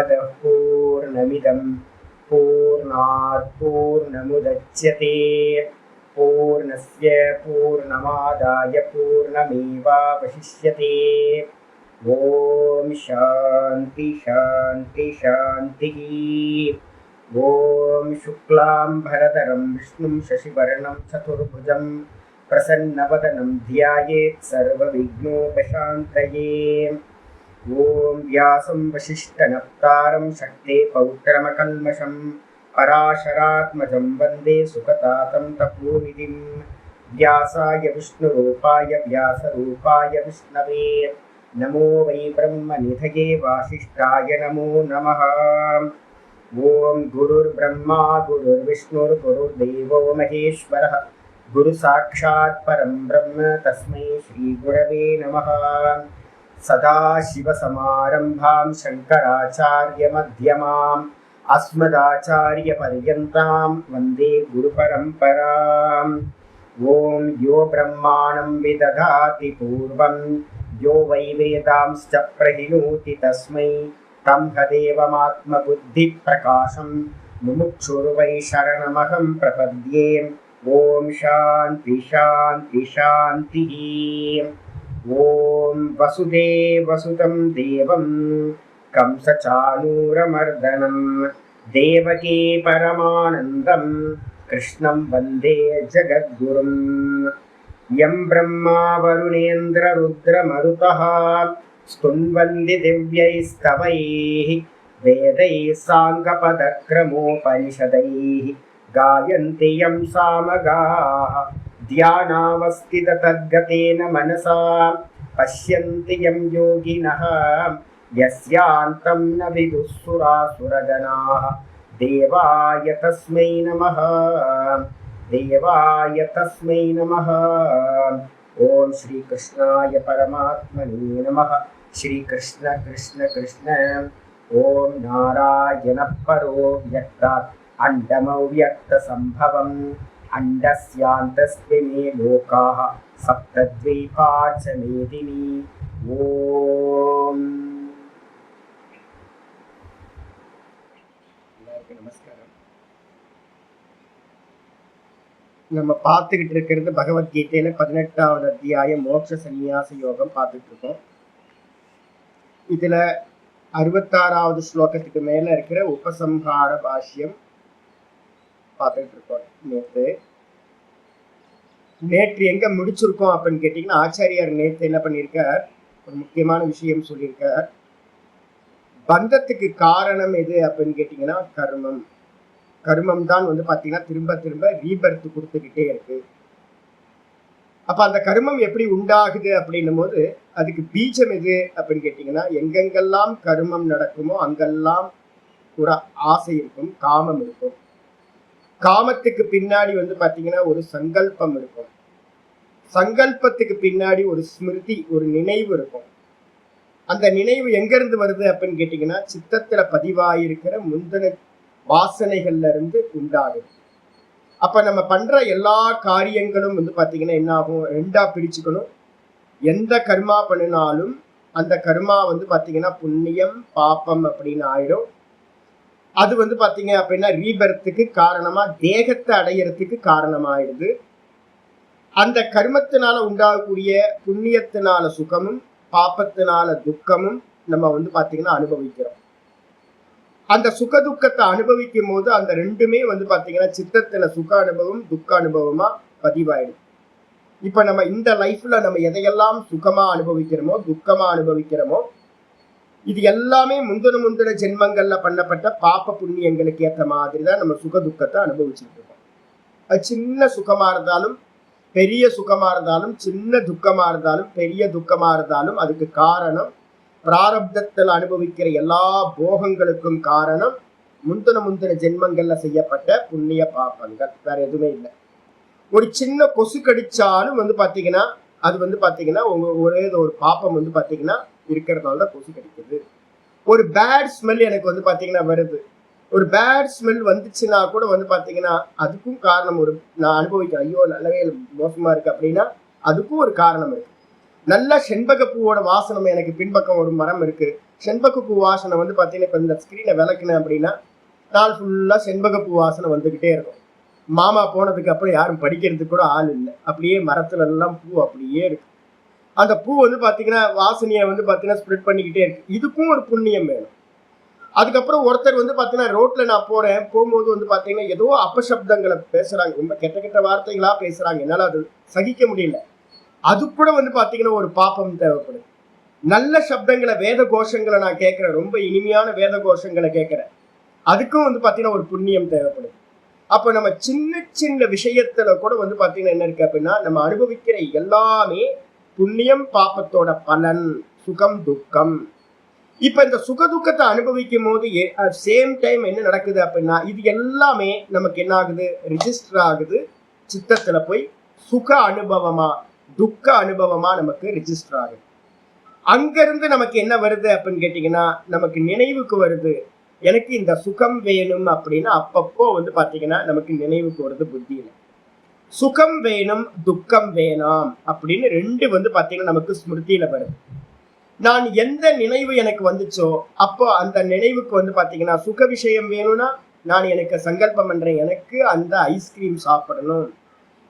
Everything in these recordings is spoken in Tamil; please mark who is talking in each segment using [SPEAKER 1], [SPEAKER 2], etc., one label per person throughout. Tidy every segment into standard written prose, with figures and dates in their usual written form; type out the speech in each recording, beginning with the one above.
[SPEAKER 1] पूर्णमदः पूर्णमिदं पूर्णात् पूर्णमुदच्यते पूर्णस्य पूर्णमादाय पूर्णमेवावशिष्यते। ॐ शान्ति शान्ति शान्तिः। ॐ शुक्लाम्बरधरं विष्णुं शशिवर्णं चतुर्भुजं प्रसन्नवदनं ध्यायेत् सर्वविघ्नोपशान्तये। ॐ व्यासं वसिष्ठनप्तारं शक्ते पौत्रमकल्मषं पराशरात्मजं वन्दे सुखतातं तपोनिधिं। व्यासाय विष्णुरूपाय व्यासरूपाय विष्णवे नमो वै ब्रह्मनिधये वासिष्ठाय नमो नमः। ॐ गुरुर्ब्रह्मा गुरुर्विष्णुर्गुरुर्देवो महेश्वरः गुरुसाक्षात् परं ब्रह्म तस्मै श्रीगुरवे नमः। सदाशिवसमारम्भां शङ्कराचार्यमध्यमाम् अस्मदाचार्यपर्यन्तां वन्दे गुरुपरम्पराम्। ॐ यो ब्रह्माणं विदधाति पूर्वं यो वै वेदांश्च प्रहिणोति तस्मै तदेवमात्मबुद्धिप्रकाशं मुमुक्षुर्वै शरणमहं प्रपद्ये। ॐ शान्ति शान्ति शान्तिः। ॐ वसुदेवसुतं देवं कंसचाणूरमर्दनं देवकी परमानन्दं कृष्णं वन्दे जगद्गुरुं। यं ब्रह्मा वरुणेन्द्ररुद्रमरुतः स्तुन्वन्ति दिव्यैस्तवैः वेदैः साङ्गपदक्रमोपनिषदैः गायन्ति यं सामगाः ध्यानावस्थिततद्गतेन मनसा पश्यन्ति यं योगिनः यस्यान्तं न विदुःसुरासुरगणाः। देवाय तस्मै नमः देवाय तस्मै नमः। ॐ श्रीकृष्णाय परमात्मने नमः। श्रीकृष्ण कृष्ण कृष्ण। ॐ नारायणः परो व्यक्तात् अण्डमव्यक्तसम्भवम् अण्डस्यान्तस्मिन् लोकाः सप्तद्वीपा च मेदिनी। ॐ நமஸ்காரம். நம்ம பார்த்துக்கிட்டு இருக்கிறது பகவத்கீதையில 18வது அத்தியாயம் மோட்ச சந்நியாச யோகம் பார்த்துட்டு இருக்கோம். இதுல 66வது ஸ்லோகத்துக்கு மேல இருக்கிற உபசம்ஹார பாஷ்யம் பார்த்துட்டு இருக்கோம். நேற்று எங்க முடிச்சிருக்கோம் அப்படின்னு கேட்டீங்கன்னா, ஆச்சாரியார் நேற்று என்ன பண்ணியிருக்கார், ஒரு முக்கியமான விஷயம் சொல்லியிருக்கார். பந்தத்துக்கு காரணம் எது அப்படின்னு கேட்டீங்கன்னா கர்மம். கர்மம் தான் பாத்தீங்கன்னா திரும்ப திரும்ப ரீபர்த் கொடுத்துக்கிட்டே இருக்கு. அப்ப அந்த கர்மம் எப்படி உண்டாகுது அப்படின்னும் போது அதுக்கு பீஜம் எது அப்படின்னு கேட்டீங்கன்னா, எங்கெங்கெல்லாம் கர்மம் நடக்குமோ அங்கெல்லாம் ஒரு ஆசை இருக்கும், காமம் இருக்கும். காமத்துக்கு பின்னாடி பாத்தீங்கன்னா ஒரு சங்கல்பம் இருக்கும். சங்கல்பத்துக்கு பின்னாடி ஒரு ஸ்மிருதி, ஒரு நினைவு இருக்கும். அந்த நினைவு எங்க இருந்து வருது அப்படின்னு கேட்டீங்கன்னா, சித்தத்துல பதிவாயிருக்கிற முந்தின வாசனைகள்ல இருந்து உண்டாகுது. அப்ப நம்ம பண்ற எல்லா காரியங்களும் பாத்தீங்கன்னா என்ன ஆகும், ரெண்டா பிரிச்சுக்கணும். எந்த கர்மா பண்ணினாலும் அந்த கர்மா பாத்தீங்கன்னா புண்ணியம் பாப்பம் அப்படின்னு ஆயிடும். அது பாத்தீங்க அப்படின்னா ரீபர்த்துக்கு காரணமா, தேகத்தை அடையறதுக்கு காரணமாயிடுது. அந்த கர்மத்தினால உண்டாகக்கூடிய புண்ணியத்தினால சுகமும் பாப்பத்தினால துக்கமும் நம்ம பாத்தீங்கன்னா அனுபவிக்கிறோம். அந்த சுக துக்கத்தை அனுபவிக்கும் போது அந்த ரெண்டுமே பாத்தீங்கன்னா சித்தத்துல சுக அனுபவம் துக்க அனுபவமா பதிவாயிடும். இப்ப நம்ம இந்த லைஃப்ல நம்ம எதையெல்லாம் சுகமா அனுபவிக்கிறோமோ துக்கமா அனுபவிக்கிறோமோ இது எல்லாமே முந்தின ஜென்மங்கள்ல பண்ணப்பட்ட பாப்ப புண்ணியங்களுக்கு ஏற்ற மாதிரி தான் நம்ம சுக துக்கத்தை அனுபவிச்சுட்டு இருக்கோம். அது சின்ன சுகமா இருந்தாலும் பெரிய சுகமா இருந்தாலும், சின்ன துக்கமா இருந்தாலும் பெரிய துக்கமா இருந்தாலும் அதுக்கு காரணம் பிராரப்தத்தில் அனுபவிக்கிற எல்லா போகங்களுக்கும் காரணம் முந்தின ஜென்மங்கள்ல செய்யப்பட்ட புண்ணிய பாப்பங்கள், வேற எதுவுமே இல்லை. ஒரு சின்ன கொசு கடிச்சாலும் பாத்தீங்கன்னா அது பாத்தீங்கன்னா ஒரே ஒரு பாப்பம் பாத்தீங்கன்னா இருக்கிறதுனால தான் கொசு கடிக்குது. ஒரு பேட் ஸ்மெல் எனக்கு பாத்தீங்கன்னா வருது, ஒரு பேட் ஸ்மெல் வந்துச்சுன்னா கூட பாத்தீங்கன்னா அதுக்கும் காரணம், ஒரு நான் அனுபவிக்கிறேன், ஐயோ நல்லவே மோசமா இருக்கு அப்படின்னா அதுக்கும் ஒரு காரணம் இருக்கு. நல்ல செண்பக பூவோட வாசனம் எனக்கு பின்பக்கம் ஒரு மரம் இருக்கு. செண்பக பூ வாசனை வந்து பார்த்தீங்கன்னா இப்போ இந்த ஸ்க்ரீனை விளக்குனேன் அப்படின்னா நாள் ஃபுல்லாக செண்பக பூ வாசனை வந்துக்கிட்டே இருக்கும். மாமா போனதுக்கு அப்புறம் யாரும் படிக்கிறதுக்கு கூட ஆள் இல்லை, அப்படியே மரத்துல எல்லாம் பூ அப்படியே இருக்கு. அந்த பூ வந்து பார்த்தீங்கன்னா வாசனையை வந்து பார்த்தீங்கன்னா ஸ்ப்ரெட் பண்ணிக்கிட்டே இருக்கு. இதுக்கும் ஒரு புண்ணியம் வேணும். அதுக்கப்புறம் ஒருத்தர் வந்து பார்த்தீங்கன்னா ரோட்ல நான் போகும்போது வந்து பார்த்தீங்கன்னா ஏதோ அபசப்தங்களை பேசுறாங்க, ரொம்ப கெட்ட கெட்ட வார்த்தைகளா பேசுறாங்க, என்னால் அது சகிக்க முடியல. அது கூட வந்து பார்த்தீங்கன்னா ஒரு பாப்பம் தேவைப்படுது. நல்ல சப்தங்களை வேத கோஷங்களை நான் கேட்கிறேன், ரொம்ப இனிமையான வேத கோஷங்களை கேட்கிறேன், அதுக்கும் வந்து பார்த்தீங்கன்னா ஒரு புண்ணியம் தேவைப்படுது. அப்போ நம்ம சின்ன சின்ன விஷயத்துல கூட வந்து பார்த்தீங்கன்னா என்ன இருக்கு அப்படின்னா நம்ம அனுபவிக்கிற எல்லாமே புண்ணியம் பாப்பத்தோட பலன், சுகம் துக்கம். இப்ப இந்த சுக துக்கத்தை அனுபவிக்கும் போது சேம் டைம் என்ன நடக்குது அப்படின்னா இது எல்லாமே நமக்கு என்ன ஆகுது, ரிஜிஸ்டர் ஆகுது சித்தத்துல போய் சுக அனுபவமா துக்க அனுபவமா நமக்கு ரிஜிஸ்டர் ஆகுது. அங்கிருந்து நமக்கு என்ன வருது அப்படின்னு கேட்டீங்கன்னா நமக்கு நினைவுக்கு வருது, எனக்கு இந்த சுகம் வேணும் அப்படின்னு அப்பப்போ வந்து பாத்தீங்கன்னா நமக்கு நினைவுக்கு வருது புத்தியில. சுகம் வேணும் துக்கம் வேணாம் அப்படின்னு ரெண்டு வந்து பாத்தீங்கன்னா நமக்கு ஸ்மிருதியில வருது. நான் எந்த நினைவு எனக்கு வந்துச்சோ அப்போ அந்த நினைவுக்கு வந்து பாத்தீங்கன்னா சுக விஷயம் வேணும்னா நான் எனக்கு சங்கல்பம் பண்றேன், எனக்கு அந்த ஐஸ்கிரீம் சாப்பிடணும்,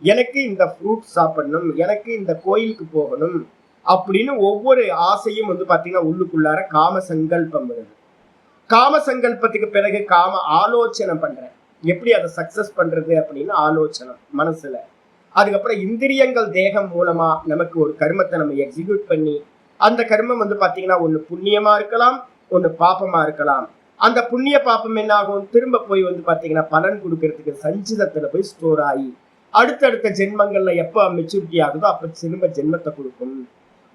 [SPEAKER 1] எனக்கு இந்த ஃப்ரூட் சாப்பிடணும், எனக்கு இந்த கோயிலுக்கு போகணும் அப்படின்னு ஒவ்வொரு ஆசையும் வந்து பாத்தீங்கன்னா உள்ளுக்குள்ளார காம சங்கல்பம் வருது. காம சங்கல்பத்துக்கு பிறகு காம ஆலோசனை பண்றேன், எப்படி அதை சக்சஸ் பண்றது அப்படின்னு ஆலோசனை மனசுல. அதுக்கப்புறம் இந்திரியங்கள் தேகம் மூலமா நமக்கு ஒரு கர்மத்தை நம்ம எக்ஸிக்யூட் பண்ணி அந்த கர்மம் வந்து பாத்தீங்கன்னா ஒண்ணு புண்ணியமா இருக்கலாம், ஒண்ணு பாப்பமா இருக்கலாம். அந்த புண்ணிய பாப்பம் என்ன ஆகும், திரும்ப போய் வந்து பாத்தீங்கன்னா பலன் கொடுக்கறதுக்கு சஞ்சிதத்துல போய் ஸ்டோர் ஆகி அடுத்தடுத்த ஜென்மங்கள்ல எப்ப மெச்சூரிட்டி ஆகுதோ அப்ப திரும்ப ஜென்மத்தை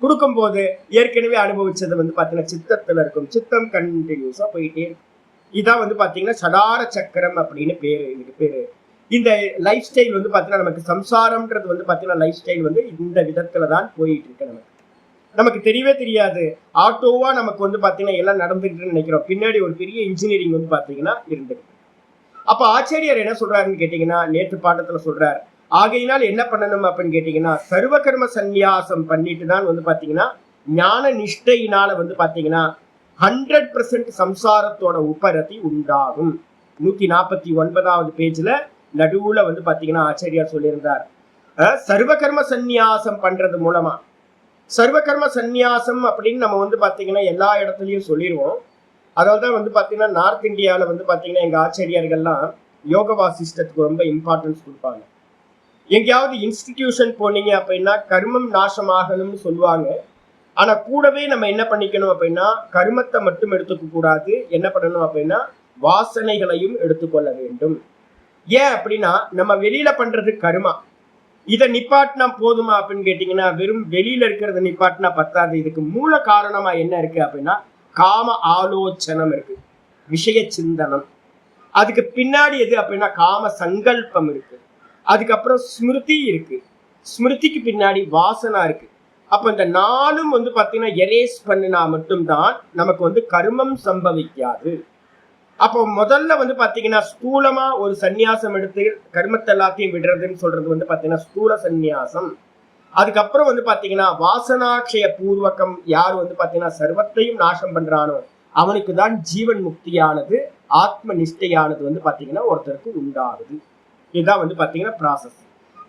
[SPEAKER 1] கொடுக்கும் போது ஏற்கனவே அனுபவிச்சது வந்து பாத்தீங்கன்னா சித்தத்துல இருக்கும். சித்தம் கண்டினியூஸா போயிட்டே இருக்கும். இதான் வந்து பாத்தீங்கன்னா சடார சக்கரம் அப்படின்னு பேரு, இதுக்கு பேரு. இந்த லைஃப் ஸ்டைல் வந்து பாத்தீங்கன்னா நமக்கு சம்சாரம்ன்றது வந்து பாத்தீங்கன்னா லைஃப் ஸ்டைல் வந்து இந்த விதத்துலதான் போயிட்டு இருக்கு. நமக்கு தெரியவே தெரியாது, ஆட்டோவா நமக்கு வந்து பாத்தீங்கன்னா எல்லாம் நடந்துட்டு நினைக்கிறோம், பின்னாடி ஒரு பெரிய இன்ஜினியரிங் வந்து பாத்தீங்கன்னா இருந்துருக்கு. அப்ப ஆச்சாரியார் என்ன சொல்றாருன்னு கேட்டீங்கன்னா நேற்று பாடத்துல சொல்றாரு, ஆகையினால் என்ன பண்ணணும் அப்படின்னு கேட்டீங்கன்னா சர்வ கர்ம சந்நியாசம் பண்ணிட்டு தான் வந்து பாத்தீங்கன்னா ஞான நிஷ்டையினால வந்து பாத்தீங்கன்னா 100% சம்சாரத்தோட உபரதி உண்டாகும். 149வது பேஜ்ல நடுவுல வந்து பாத்தீங்கன்னா ஆச்சாரியார் சொல்லியிருந்தார், சர்வ கர்ம சந்நியாசம் பண்றது மூலமா. சர்வ கர்ம சந்நியாசம் அப்படின்னு நம்ம வந்து பாத்தீங்கன்னா எல்லா இடத்துலயும் சொல்லிடுவோம். அதாவது வந்து பாத்தீங்கன்னா நார்த் இந்தியாவில வந்து பாத்தீங்கன்னா எங்க ஆச்சாரியார்கள்லாம் யோக வாசிஷ்டத்துக்கு ரொம்ப இம்பார்ட்டன்ஸ் கொடுப்பாங்க. எங்கேயாவது இன்ஸ்டிடியூஷன் போனீங்க அப்படின்னா கர்மம் நாசமாகணும்னு சொல்லுவாங்க. ஆனா கூடவே நம்ம என்ன பண்ணிக்கணும் அப்படின்னா கர்மத்தை மட்டும் எடுத்துக்க கூடாது, என்ன பண்ணணும் அப்படின்னா வாசனைகளையும் எடுத்துக்கொள்ள வேண்டும். ஏன் அப்படின்னா நம்ம வெளியில பண்றது கர்மா, இதை நிப்பாட்டினா போதுமா அப்படின்னு கேட்டீங்கன்னா வெறும் வெளியில இருக்கிறத நிப்பாட்டினா பத்தாது. இதுக்கு மூல காரணமா என்ன இருக்கு அப்படின்னா காம ஆலோசனம் இருக்கு, விஷய சிந்தனம். அதுக்கு பின்னாடி எது அப்படின்னா காம சங்கல்பம் இருக்கு. அதுக்கப்புறம் ஸ்மிருதி இருக்கு, ஸ்மிருதிக்கு பின்னாடி வாசனா இருக்கு. அப்ப இந்த நாளும் வந்து பாத்தீங்கன்னா எரேஸ் பண்ணினா மட்டும்தான் நமக்கு வந்து கர்மம் சம்பவிக்காது. அப்போ முதல்ல வந்து பாத்தீங்கன்னா ஸ்தூலமா ஒரு சந்நியாசம் எடுத்து கர்மத்தை எல்லாத்தையும் விடுறதுன்னு சொல்றது வந்து பாத்தீங்கன்னா ஸ்தூல சந்நியாசம். அதுக்கப்புறம் வந்து பாத்தீங்கன்னா வாசனாட்சய பூர்வகம், யார் வந்து பாத்தீங்கன்னா சர்வத்தையும் நாசம் பண்றானோ அவனுக்கு தான் ஜீவன் முக்தியானது, ஆத்ம நிஷ்டையானது வந்து பாத்தீங்கன்னா ஒருத்தருக்கு உண்டாகுது. இதுதான் வந்து பாத்தீங்கன்னா ப்ராசஸ்.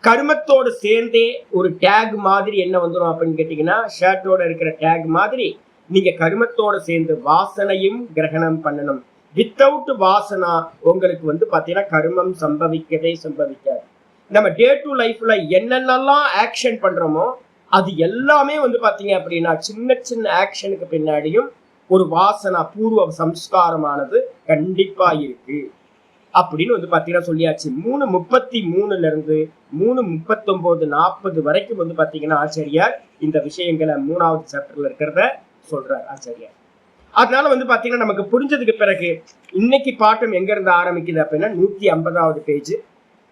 [SPEAKER 1] கர்மத்தோடு சேர்ந்தே ஒரு டேக் மாதிரி என்ன வந்துடும் அப்படின்னு கேட்டீங்கன்னா ஷர்ட்டோட இருக்கிற டேக் மாதிரி நீங்க கர்மத்தோட சேர்ந்து வாசனையும் கிரகணம் பண்ணணும். வித்தவுட் வாசனா உங்களுக்கு வந்து பாத்தீங்கன்னா கர்மம் சம்பவிக்காது. நம்ம டே டு லைஃப்ல என்னென்னலாம் ஆக்ஷன் பண்றோமோ அது எல்லாமே வந்து பாத்தீங்க அப்படின்னா சின்ன சின்ன ஆக்ஷனுக்கு பின்னாடியும் ஒரு வாசனா பூர்வ சம்ஸ்காரமானது கண்டிப்பா இருக்கு அப்படின்னு வந்து பாத்தீங்கன்னா சொல்லியாச்சு. 3:33 இருந்து 3:39-40 வரைக்கும் வந்து பாத்தீங்கன்னா ஆச்சாரியார் இந்த விஷயங்களை 3வது சாப்டர்ல இருக்கிறத சொல்றார் ஆச்சாரியார். அதனால வந்து பாத்தீங்கன்னா நமக்கு புரிஞ்சதுக்கு பிறகு இன்னைக்கு பாட்டம் எங்க இருந்து ஆரம்பிக்குது அப்படின்னா 150வது பேஜ்.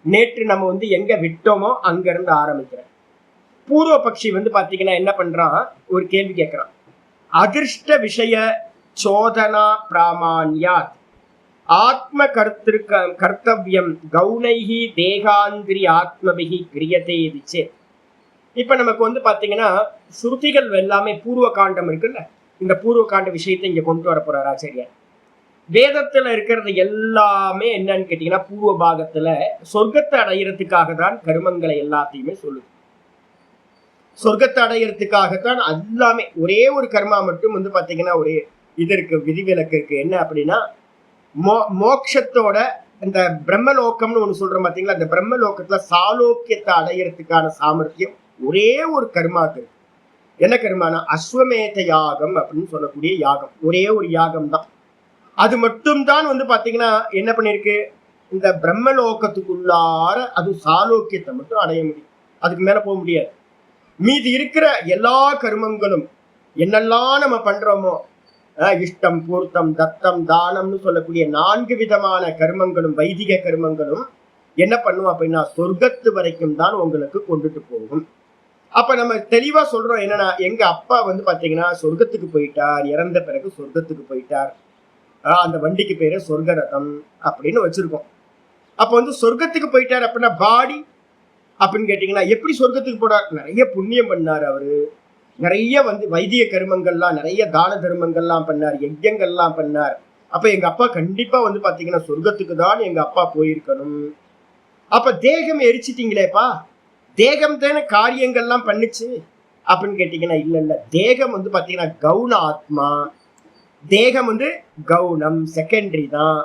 [SPEAKER 1] நேற்று நம்ம வந்து எங்க விட்டோமோ அங்க இருந்து ஆரம்பிக்கிறேன். பூர்வ பக்ஷி வந்து பாத்தீங்கன்னா என்ன பண்றான், ஒரு கேள்வி கேட்கிறான். அதிர்ஷ்ட விஷய சோதனா பிராமான்யாத் ஆத்ம கர்த்தவியம் கௌணைஹி தேகாந்திரி ஆத்மபிஹி கிரியதே விச்சே. இப்ப நமக்கு வந்து பாத்தீங்கன்னா ஸ்ருதிகள் எல்லாமே பூர்வ காண்டம் இருக்குல்ல, இந்த பூர்வ காண்ட விஷயத்தை இங்க கொண்டு வர போறார் ஆச்சாரியார். வேதத்துல இருக்கிறது எல்லாமே என்னன்னு கேட்டீங்கன்னா பூர்வ பாகத்துல சொர்க்கத்தை அடையிறதுக்காக தான் கருமங்களை எல்லாத்தையுமே சொல்லுது. சொர்க்கத்தை அடையிறதுக்காகத்தான் எல்லாமே. ஒரே ஒரு கர்மா மட்டும் வந்து பாத்தீங்கன்னா ஒரு இது இருக்கு, விதிவிலக்கு இருக்கு. என்ன அப்படின்னா மோட்சத்தோட இந்த பிரம்மலோகம்னு ஒண்ணு சொல்றோம் பாத்தீங்களா, அந்த பிரம்மலோகத்துல சாலோக்கியத்தை அடையிறதுக்கான சாமர்த்தியம் ஒரே ஒரு கர்மாக்கு. என்ன கர்மானா அஸ்வமேத யாகம் அப்படின்னு சொல்லக்கூடிய யாகம். ஒரே ஒரு யாகம் தான். அது மட்டும்தான் வந்து பாத்தீங்கன்னா என்ன பண்ணிருக்கு, இந்த பிரம்மலோகத்துக்குள்ளார அது சாலோக்கியத்தை மட்டும் அடைய முடியும். அதுக்கு மேல போக முடியாது. மீதி இருக்கிற எல்லா கர்மங்களும் என்னெல்லாம் நம்ம பண்றோமோ, இஷ்டம், பூர்த்தம், தத்தம், தானம்னு சொல்லக்கூடிய 4 விதமான கர்மங்களும் வைதிக கர்மங்களும் என்ன பண்ணும் அப்படின்னா சொர்க்கத்து வரைக்கும் தான் உங்களுக்கு கொண்டுட்டு போகும். அப்ப நம்ம தெளிவா சொல்றோம் என்னன்னா, எங்க அப்பா வந்து பாத்தீங்கன்னா சொர்க்கத்துக்கு போயிட்டார், இறந்த பிறகு சொர்க்கத்துக்கு போயிட்டார். அந்த வண்டிக்கு பேரு சொர்க்க ரதம் அப்படின்னு வச்சிருக்கோம். அப்ப வந்து சொர்க்கத்துக்கு போயிட்டார் அப்படின்னா பாடி அப்படின்னு கேட்டீங்கன்னா எப்படி சொர்க்கத்துக்கு போனார்? நிறைய புண்ணியம் பண்ணார் அவரு, நிறைய வந்து வைத்திய கர்மங்கள்லாம், நிறைய தான தர்மங்கள்லாம் பண்ணார், யஜ்யங்கள்லாம் பண்ணார். அப்ப எங்க அப்பா கண்டிப்பா வந்து பாத்தீங்கன்னா சொர்க்கத்துக்கு தான் எங்க அப்பா போயிருக்கணும். அப்ப தேகம் எரிச்சிட்டீங்களேப்பா, தேகம் தானே காரியங்கள்லாம் பண்ணுச்சு அப்படின்னு கேட்டீங்கன்னா இல்ல இல்ல, தேகம் வந்து பாத்தீங்கன்னா கவுன ஆத்மா. தேகம் வந்து கவுனம், செகண்டரி தான்.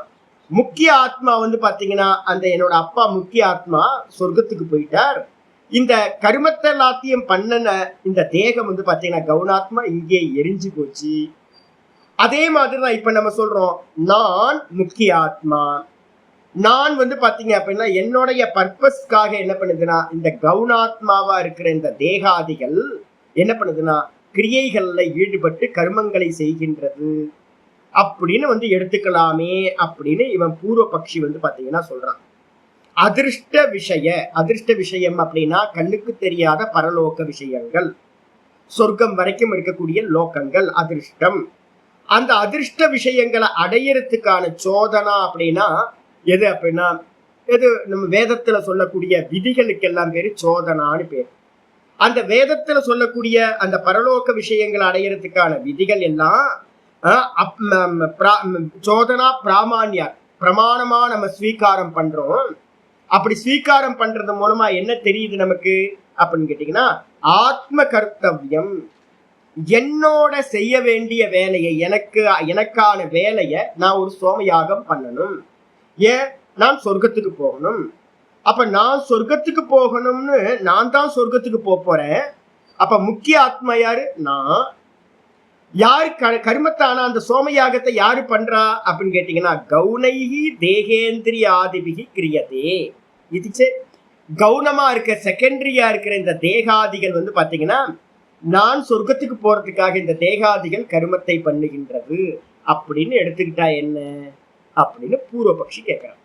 [SPEAKER 1] முக்கிய ஆத்மா வந்து பாத்தீங்கன்னா அந்த என்னோட அப்பா முக்கிய ஆத்மா சொர்க்கத்துக்கு போயிட்டார். இந்த கருமத்தை எல்லாத்தையும் பண்ணன இந்த தேகம் வந்து பாத்தீங்கன்னா கவுனாத்மா இங்கே எரிஞ்சு போச்சு. அதே மாதிரிதான் இப்ப நம்ம சொல்றோம் நான் முக்கிய ஆத்மா. நான் வந்து பாத்தீங்க அப்படின்னா என்னுடைய பர்பஸ்க்காக என்ன பண்ணுதுன்னா இந்த கவுனாத்மாவா இருக்கிற இந்த தேகாதிகள் என்ன பண்ணுதுன்னா கிரியைகள்ல ஈடுபட்டு கர்மங்களை செய்கின்றது அப்படின்னு வந்து எடுத்துக்கலாமே அப்படின்னு இவன் பூர்வ பக்ஷி வந்து பாத்தீங்கன்னா சொல்றான். அதிர்ஷ்ட விஷயம் அப்படின்னா கண்ணுக்கு தெரியாத பரலோக விஷயங்கள், சொர்க்கம் வரைக்கும் இருக்கக்கூடிய லோகங்கள் அதிர்ஷ்டம். அந்த அதிர்ஷ்ட விஷயங்களை அடையறதுக்கான சோதனா அப்படின்னா எது அப்படின்னா எது நம்ம வேதத்துல சொல்லக்கூடிய விதிகளுக்கு எல்லாம் பேரு சோதனான்னு பேரு. அந்த வேதத்துல சொல்லக்கூடிய அந்த பரலோக விஷயங்களை அடையறதுக்கான விதிகள் எல்லாம் சோதனா பிராமான்யா, பிரமாணமா நம்ம ஸ்வீகாரம் பண்றோம். அப்படி ஸ்வீகாரம் பண்றது மூலமா என்ன தெரியுது நமக்கு அப்படின்னு கேட்டீங்கன்னா ஆத்ம கர்த்தவியம். என்னோட செய்ய வேண்டிய வேலையை, எனக்கான வேலையை நான் ஒரு சோமயாகம் பண்ணணும். ஏன்? நான் சொர்க்கத்துக்கு போகணும். அப்ப நான் சொர்க்கத்துக்கு போகணும்னு நான் தான் சொர்க்கத்துக்கு போறேன். அப்ப முக்கிய ஆத்மா யாரு? நான். யாரு கர்மத்தை ஆனா அந்த சோமயாகத்தை யாரு பண்றா அப்படின்னு கேட்டீங்கன்னா கவுனைகி தேகேந்திரியாதிபிகி கிரியதே. இது கவுனமா இருக்க செகண்டரியா இருக்கிற இந்த தேகாதிகள் வந்து பாத்தீங்கன்னா நான் சொர்க்கத்துக்கு போறதுக்காக இந்த தேகாதிகள் கர்மத்தை பண்ணுகின்றது அப்படின்னு எடுத்துக்கிட்டா என்ன அப்படின்னு பூர்வபக்ஷி கேட்கிறான்.